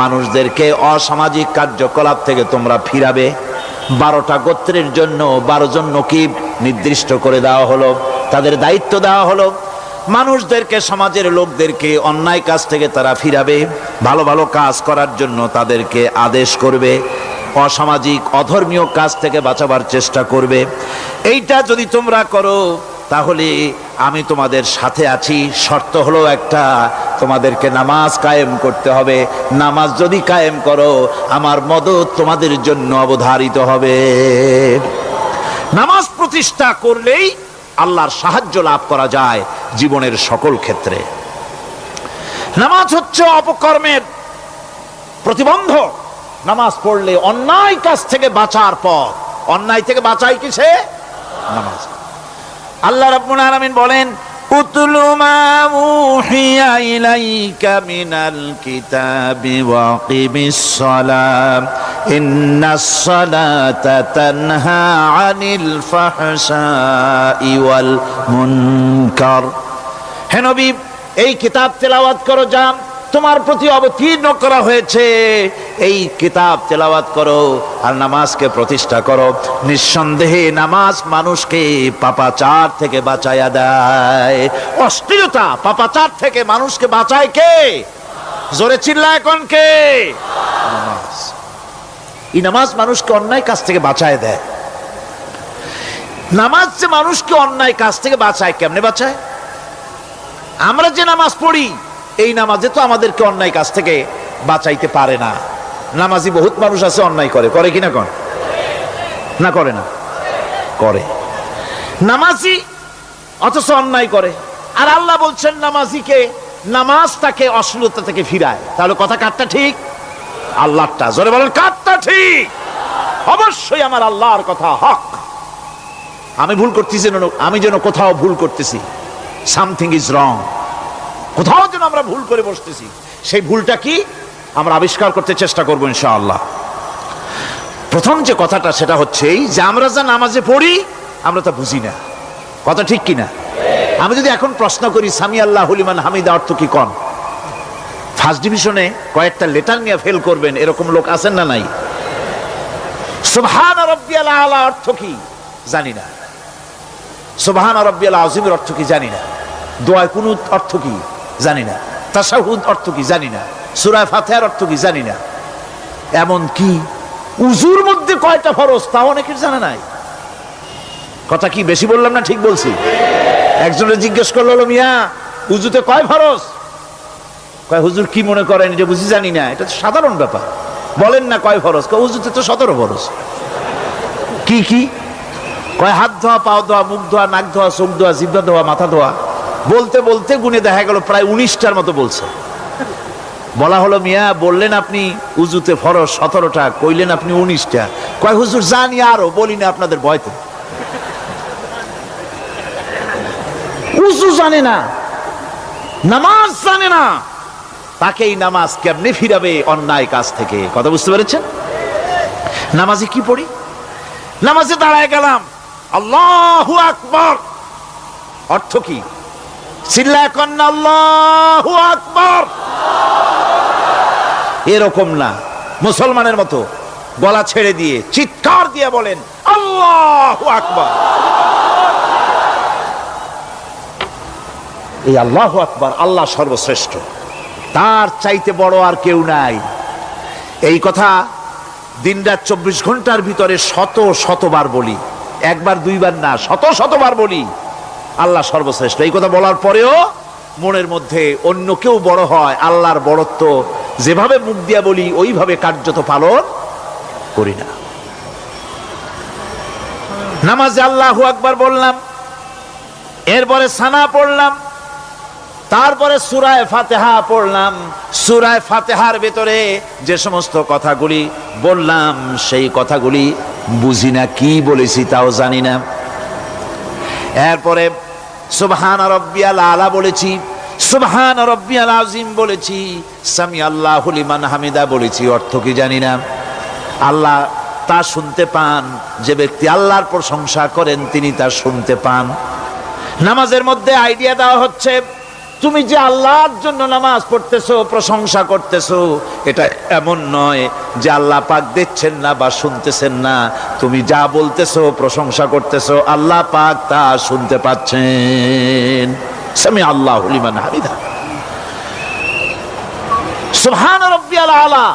মানুষদেরকে অসামাজিক কার্যকলাপ থেকে তোমরা ফিরাবে। 12টা গোত্রের জন্য 12 জন নকিব নির্দিষ্ট করে দেওয়া হলো, তাদের দায়িত্ব দেওয়া হলো। মানুষদেরকে, সমাজের লোকদেরকে অন্যায় কাজ থেকে তারা ফিরাবে, ভালো ভালো কাজ করার জন্য তাদেরকে আদেশ করবে, অসামাজিক অধর্মীয় কাজ থেকে বাঁচাবার চেষ্টা করবে। এইটা যদি তোমরা করো তাহলে আমি তোমাদের সাথে আছি। শর্ত হলো একটা, তোমাদেরকে নামাজ কায়েম করতে হবে। নামাজ যদি কায়েম করো, আমার মদদ তোমাদের জন্য অবধারিত হবে। নামাজ প্রতিষ্ঠা করলেই আল্লাহর সাহায্য লাভ করা যায় জীবনের সকল ক্ষেত্রে। নামাজ হচ্ছে অপকর্মের প্রতিবন্ধক। নামাজ পড়লে অন্যায় কাজ থেকে বাঁচার পথ। অন্যায় থেকে বাঁচায় কিসে? নামাজ। আল্লাহ রাব্বুল আলামিন বলেন, উতলু মা উহিয়া ইলাইকা মিনাল কিতাবি ওয়া কিমিস সালাম ইন্নাস সালাতা তানহা আনিল ফাহশাই ওয়াল মুনকার। হে নবী, এই কিতাব তেলাওয়াত করো, যা তোমার প্রতি অবতীর্ণ করা হয়েছে, এই কিতাব তেলাওয়াত করো আর নামাজকে প্রতিষ্ঠা করো। নিঃসন্দেহে নামাজ মানুষকে পাপাচার থেকে বাঁচায়া দেয়। অশ্লীলতা, পাপাচার থেকে মানুষকে বাঁচায় কে? জোরে চিল্লায় কোন কে? নামাজ। এই নামাজ মানুষকে অন্যায় কাজ থেকে বাঁচায় দেয়। নামাজ যে মানুষকে অন্যায় কাজ থেকে বাঁচায়, কেমনে বাঁচায়? আমরা যে নামাজ পড়ি, এই নামাজে তো আমাদেরকে অন্যায় কাজ থেকে বাঁচাইতে পারে না। নামাজি বহুত মানুষ আছে অন্যায় করে, করে কিনা কোন? না করে না? করে। নামাজি অথচ অন্যায় করে। আর আল্লাহ বলছেন নামাজিকে, নামাজ তাকে অশ্লীলতা থেকে ফিরায়। তাহলে কথা কারটা ঠিক? আল্লাহরটা। জোরে বলেন, কারটা ঠিক? অবশ্যই আমার আল্লাহর কথা হক। আমি ভুল করতেছি, আমি যেন কোথাও ভুল করতেছি, সামথিং ইজ রং, কোথাও যেন আমরা ভুল করে বসতেছি, সেই ভুলটা কি আমরা আবিষ্কার করতে চেষ্টা করবো ইনশাআল্লাহ। প্রথম যে কথাটা সেটা হচ্ছে এই যে আমরা যা নামাজে পড়ি আমরা তা বুঝি না। কথা ঠিক কিনা? আমি যদি এখন প্রশ্ন করি সামি আল্লাহু লিমান হামিদা অর্থ কি কোন? ফার্স্ট ডিভিশনে কয়েকটা লেটার নিয়ে ফেল করবেন এরকম লোক আছেন না নাই? সুবহান রাব্বিয়াল আলা অর্থ কি জানি না। সুবহান রাব্বিয়াল আযীমের অর্থ কি জানি না। দোয়া কুনুত অর্থ কি জানি না। তাশাহুদ অর্থ কি জানি না। সূরা ফাতিহার অর্থ কি জানি না। এমন কি উজুর মধ্যে কয়টা ফরজ তা অনেকের জানা নাই। কথা কি বেশি বললাম না ঠিক বলছি? একজনের জিজ্ঞেস করলো, মিয়া উজুতে কয় ফরজ? কয় হুজুর কি মনে করেন এটা বুঝি জানি না। এটা তো সাধারণ ব্যাপার, বলেন না কয় ফরজ? কয় উজুতে তো 17 ফরজ। কি কি? কয় হাত ধোয়া, পাও ধোয়া, মুখ ধোয়া, নাক ধোয়া, চোখ ধোয়া, জিহ্বা ধোয়া, মাথা ধোয়া। বলতে বলতে গুনে দেখা গেল প্রায় 19টার মতো বলছে। বলা হলো, মিয়া বললেন আপনি উজুতে ফরজ 17টা, কইলেন আপনি 19টা। কয় হুজুর জানি আরো, বলি না আপনাদের ভয়তে। উজু জানে না, নামাজ জানে না, তাকে এই নামাজ কেমনে ফিরাবে অন্যায় কাজ থেকে? কথা বুঝতে পেরেছেন? নামাজে কি পড়ি? নামাজে দাঁড়ায় গেলাম, আল্লাহু আকবার অর্থ কি? চিল্লায় কন্না আল্লাহু আকবার। এরকম না, মুসলমানের মতো গলা ছেড়ে দিয়ে চিৎকার দিয়ে বলেন আল্লাহু আকবার। এই আল্লাহু আকবার, আল্লাহ সর্বশ্রেষ্ঠ, তার চাইতে বড় আর কেউ নাই। এই কথা দিনরাত 24 ঘন্টার ভিতরে শত শতবার বলি, একবার দুইবার না, শত শতবার বলি আল্লাহ সর্বশ্রেষ্ঠ। এই কথা বলার পরেও মনের মধ্যে অন্য কেউ বড় হয়, আল্লাহর বড়ত্ব যেভাবে মুখ দিয়া বলি ওইভাবে কার্যত পালন করি না। নামাজে আল্লাহু আকবার বললাম, এরপরে সানা পড়লাম, তারপরে সূরা ফাতিহা পড়লাম। সূরা ফাতিহার ভেতরে যে সমস্ত কথাগুলি বললাম সেই কথাগুলি বুঝি না, কি বলেছি তাও জানি না। এরপরে সুবহান রাব্বিয়াল আলা বলেছি, সুবহান রাব্বিয়াল আযীম বলেছি, সামি আল্লাহু লিমান হামিদা বলেছি, অর্থ কি জানি না। আল্লাহ তা শুনতে পান, যে ব্যক্তি আল্লাহর প্রশংসা করেন তিনি তা শুনতে পান। নামাজের মধ্যে আইডিয়া দেওয়া হচ্ছে, তুমি যে আল্লাহর জন্য নামাজ পড়তেছো, প্রশংসা করতেছো, এটা এমন নয় যে আল্লাহ পাক দেখছেন না বা শুনতেছেন না। তুমি যা বলতেছো, প্রশংসা করতেছো, আল্লাহ পাক তা শুনতে পাচ্ছেন। সামি আল্লাহু লিমান হামিদা। সুবহান রাব্বিয়াল আলা।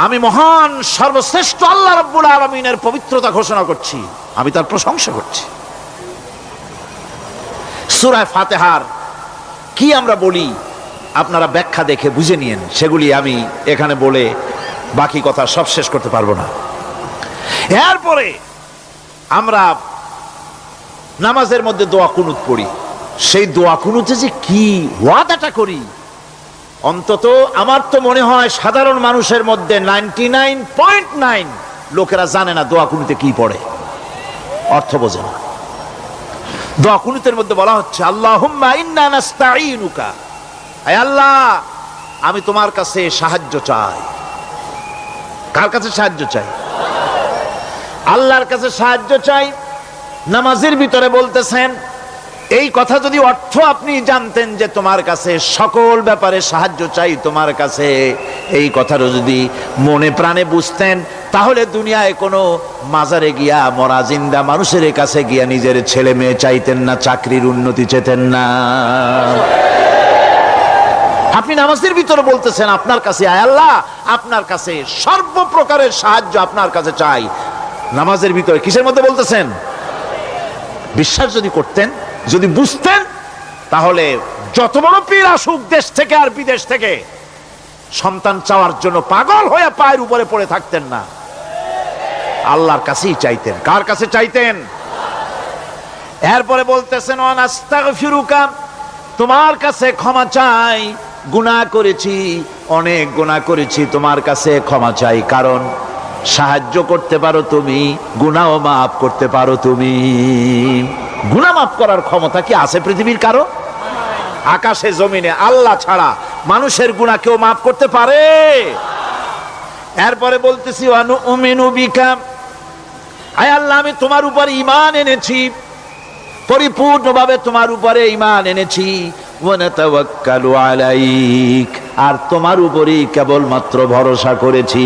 আমি মহান সর্বশ্রেষ্ঠ আল্লাহ রাব্বুল আলামিনের পবিত্রতা ঘোষণা করছি, আমি তার প্রশংসা করছি। সূরা ফাতিহার কি আমরা বলি আপনারা ব্যাখ্যা দেখে বুঝে নিয়েন, সেগুলি আমি এখানে বলে বাকি কথা সব শেষ করতে পারবো না। এরপরে আমরা নামাজের মধ্যে দোয়া কুনুত পড়ি। সেই দোয়া কুনুতে যে কি ওয়াদাটা করি, অন্তত আমার তো মনে হয় সাধারণ মানুষের মধ্যে 99.9 লোকেরা জানে না দোয়া কুনুতে কি পড়ে, অর্থ বোঝে না। দোয়া কুনুতের মধ্যে বলা হচ্ছে, আল্লাহুম্মা ইন্না নাস্তাঈনুকা, আয় আল্লাহ আমি তোমার কাছে সাহায্য চাই। কার কাছে সাহায্য চাই? আল্লাহর কাছে সাহায্য চাই। নামাজের ভিতরে বলতেছেন, এই কথা যদি অর্থ আপনি জানতেন যে তোমার কাছে সকল ব্যাপারে সাহায্য চাই তোমার কাছে, এই কথাটা যদি মনে প্রাণে বুঝতেন, তাহলে দুনিয়ায় কোনো মাজারে গিয়া মরা জিন্দা মানুষের কাছে গিয়া নিজের ছেলে মেয়ে চাইতেন না, চাকরির উন্নতি চেতেন না। আপনি নামাজের ভিতরে বলতেছেন আপনার কাছে, আয় আল্লাহ আপনার কাছে সর্বপ্রকারের সাহায্য আপনার কাছে চাই। নামাজের ভিতরে কিসের মধ্যে বলতেছেন? বিশ্বাস যদি করতেন, যদি বুঝতেন, তাহলে যত বড় পীর আসুক দেশ থেকে আর বিদেশ থেকে, সন্তান চাওয়ার জন্য পাগল হয়ে পায়ের উপরে পড়ে থাকতেন না, আল্লাহর কাছেই চাইতেন। কার কাছে চাইতেন? এরপরে বলতেছেন, আস্তাগফিরুকা, তোমার কাছে ক্ষমা চাই, গুনাহ করেছি, অনেক গুনাহ করেছি, তোমার কাছে ক্ষমা চাই, কারণ সাহায্য করতে পারো তুমি, গুনাহ মাফ করতে পারো তুমি। গুনাহ মাফ করার ক্ষমতা কি আছে পৃথিবীর কারো? আকাশে জমিনে আল্লাহ ছাড়া মানুষের গুনাহ কেউ মাফ করতে পারে? এরপরে বলতেছি, অনুমিনু বিকা, আয় আল্লাহ আমি তোমার উপর ঈমান এনেছি, পরিপূর্ণভাবে তোমার উপরে ঈমান এনেছি। ওয়া নাতাওয়াক্কালু আলাইক, আর তোমার উপরেই কেবলমাত্র ভরসা করেছি।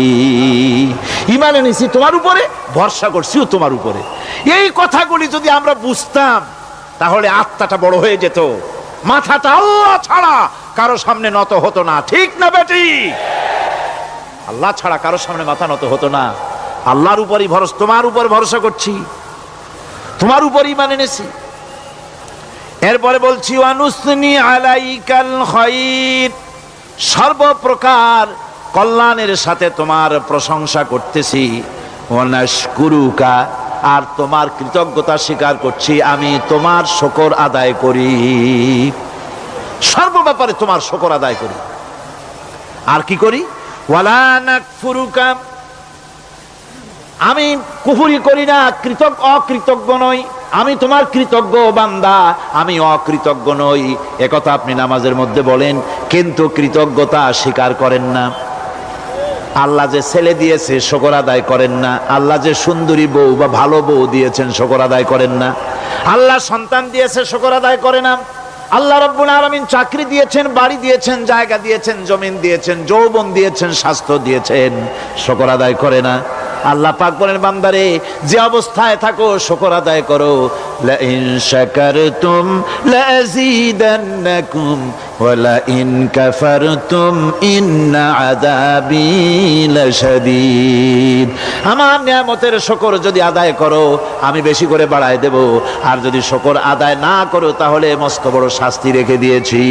ঈমান এনেছি তোমার উপরে, ভরসা করছিও তোমার উপরে। এই কথাগুলি যদি আমরা বুঝতাম, তাহলে আত্মাটা বড় হয়ে যেত, মাথাটা আল্লাহ ছাড়া কারো সামনে নত হতো না। ঠিক না বেটি? আল্লাহ ছাড়া কারো সামনে মাথা নত হতো না। আল্লাহর উপরই ভরসা, তোমার উপর ভরসা করছি, তোমার উপর ঈমান এনেছি। এরপরে বলছি, ওয়ানুসনি আলাইকাল খায়র, সর্বপ্রকার কল্যাণের সাথে তোমার প্রশংসা করতেছি। ওয়ানাশকুরুকা, আর তোমার কৃতজ্ঞতা স্বীকার করছি, আমি তোমার শুকর আদায় করি, সর্ব ব্যাপারে তোমার শুকর আদায় করি। আর কি করি? ওয়ালা নাকফুরুকা, আমি কুফরি করি না, অকৃতজ্ঞ নই, আমি তোমার কৃতজ্ঞ বান্দা, আমি অকৃতজ্ঞ নই। একথা আপনি নামাজের মধ্যে বলেন, কিন্তু কৃতজ্ঞতা স্বীকার করেন না। আল্লাহ যে ছেলে দিয়েছে শুকর আদায় করেন না, আল্লাহ যে সুন্দরী বউ বা ভালো বউ দিয়েছেন শুকর আদায় করেন না, আল্লাহ সন্তান দিয়েছে শুকর আদায় করে না, আল্লাহ রাব্বুল আলামিন চাকরি দিয়েছেন, বাড়ি দিয়েছেন, জায়গা দিয়েছেন, জমিন দিয়েছেন, যৌবন দিয়েছেন, স্বাস্থ্য দিয়েছেন, শুকর আদায় করে না। আল্লাহ পাক বলেন, বান্দারে যে অবস্থায় থাকো শুকর আদায় করো। লা ইন শাকারতুম লাযীদান্নাকুম ওয়া লা ইন কাফারতুম ইন্না আযাবী লাশাদীদ। আমার নিয়ামতের শুকর যদি আদায় করো আমি বেশি করে বাড়ায় দেব, আর যদি শুকর আদায় না করো তাহলে মস্ত বড় শাস্তি রেখে দিয়েছি।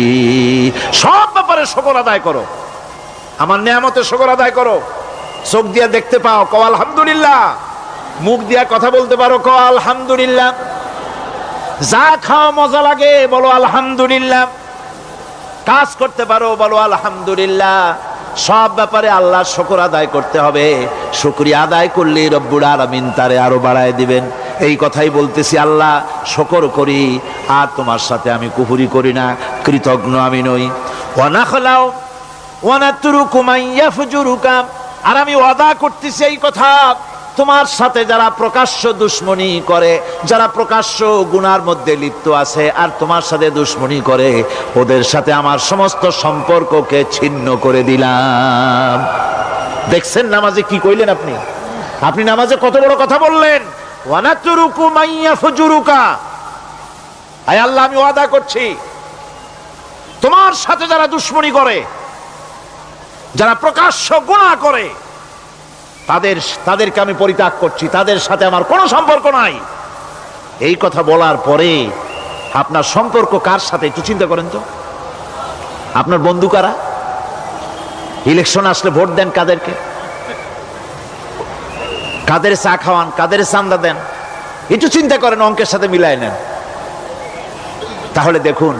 সব ব্যাপারে শুকর আদায় করো, আমার নিয়ামতের শুকর আদায় করো। চোখ দিয়া দেখতে পাও, কও আলহামদুলিল্লাহ। মুখ দিয়া কথা বলতে পারো, কও আলহামদুলিল্লাহ। যা খাও মজা লাগে, বলো আলহামদুলিল্লাহ। কাজ করতে পারো, বলো আলহামদুলিল্লাহ। সব ব্যাপারে আল্লাহর শুকর আদায় করতে হবে। শুকরিয়া আদায় করলে রব্বুল আলামিন তারে আরো বাড়ায় দিবেন। এই কথাই বলতেছি, আল্লাহ শুকর করি আর তোমার সাথে আমি কুফরি করি না, কৃতজ্ঞ আমি নই। ওয়া নাখলাউ ওয়া নাতরুকু মান ইয়াফজুরুকা, আর আমি ওয়াদা করতেছি এই কথা, তোমার সাথে যারা প্রকাশ্য দুশ্মনী করে, যারা প্রকাশ্য গুনার মধ্যে লিপ্ত আছে আর তোমার সাথে দুশ্মনী করে, ওদের সাথে আমার সমস্ত সম্পর্ককে ছিন্ন করে দিলাম। দেখছেন নামাজে কি কইলেন আপনি? আপনি নামাজে কত বড় কথা বললেন, ওয়ানাতুরুকু মাইয়া ফুজুরুকা। আয় আল্লাহ, আমি ওয়াদা করছি তোমার সাথে যারা দুশ্মনী করে, যারা প্রকাশ্য গুনাহ করে, তাদেরকে আমি পরিত্যাগ করছি, তাদের সাথে আমার কোনো সম্পর্ক নাই। এই কথা বলার পরে আপনার সম্পর্ক কার সাথে একটু চিন্তা করেন তো। আপনার বন্ধু কারা? ইলেকশন আসলে ভোট দেন কাদেরকে? কাদের চা খাওয়ান, কাদের চান্দা দেন? একটু চিন্তা করেন, অঙ্কের সাথে মিলাই নেন। তাহলে দেখুন,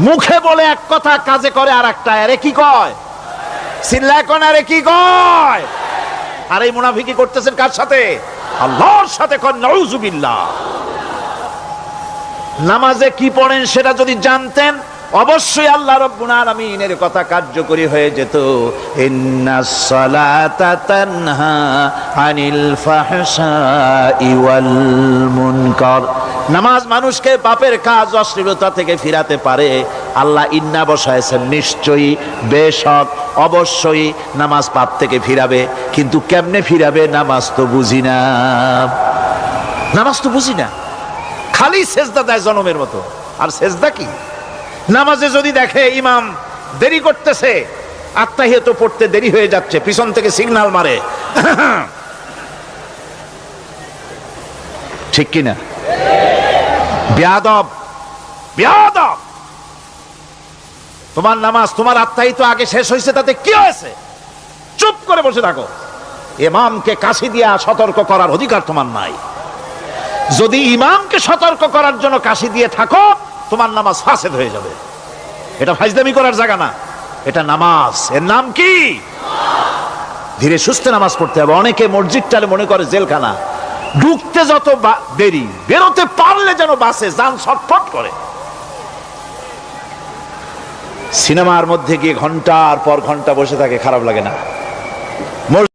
মুখে বলে এক কথা, কাজে করে আর একটা। আরে কি কয়? চিল্লায় কোন? আরে কি কয়? আর এই মুনাফিকি করতেছেন কার সাথে? আল্লাহর সাথে। কোন নাউজুবিল্লাহ। নামাজে কি পড়েন সেটা যদি জানতেন, অবশ্যই আল্লাহ রাব্বুল আলামিনের কথা কার্যকরী হয়ে যেত। ইন্নাস সালাতা তানহা আনিল ফাহশাই ওয়াল মুনকার। নামাজ মানুষকে পাপের কাজ, অশ্লীলতা থেকে ফিরাতে পারে। আল্লাহ ইন্না বসায়ছেন, নিশ্চয়ই, বেশক, অবশ্যই নামাজ পাপ থেকে ফিরাবে। কিন্তু কেমনে ফিরাবে নামাজ তো বুঝি না। নামাজ তো বুঝি না, খালি সেজদা দেয় জনমের মতো। আর সেজদা কি? নামাজে যদি দেখে ইমাম দেরি করতেছে, আত্তাহিয়াত পড়তে দেরি হয়ে যাচ্ছে, পিছন থেকে সিগন্যাল মারে, ঠিক কিনা? বেয়াদব, বেয়াদব। তোমার নামাজ, তোমার আত্তাহিয়াত আগে শেষ হয়েছে, তাতে কি হয়েছে? চুপ করে বসে থাকো। ইমামকে কাশি দিয়া সতর্ক করার অধিকার তোমার নাই। যদি ইমামকে সতর্ক করার জন্য কাশি দিয়ে থাকো, তোমার নামাজ ফাসেদ হয়ে যাবে। এটা ফাজলামি করার জায়গা না, এটা নামাজ। এর নাম কি? ধীরে সুস্থে নামাজ পড়তে হবে। অনেকে মসজিদটালে মনে করে জেলখানা, ঢুকতে যত দেরি, বেরোতে পারলে যেন বাসে যান ছটফট করে। সিনেমার মধ্যে গিয়ে ঘন্টার পর ঘন্টা বসে থাকে, খারাপ লাগে না?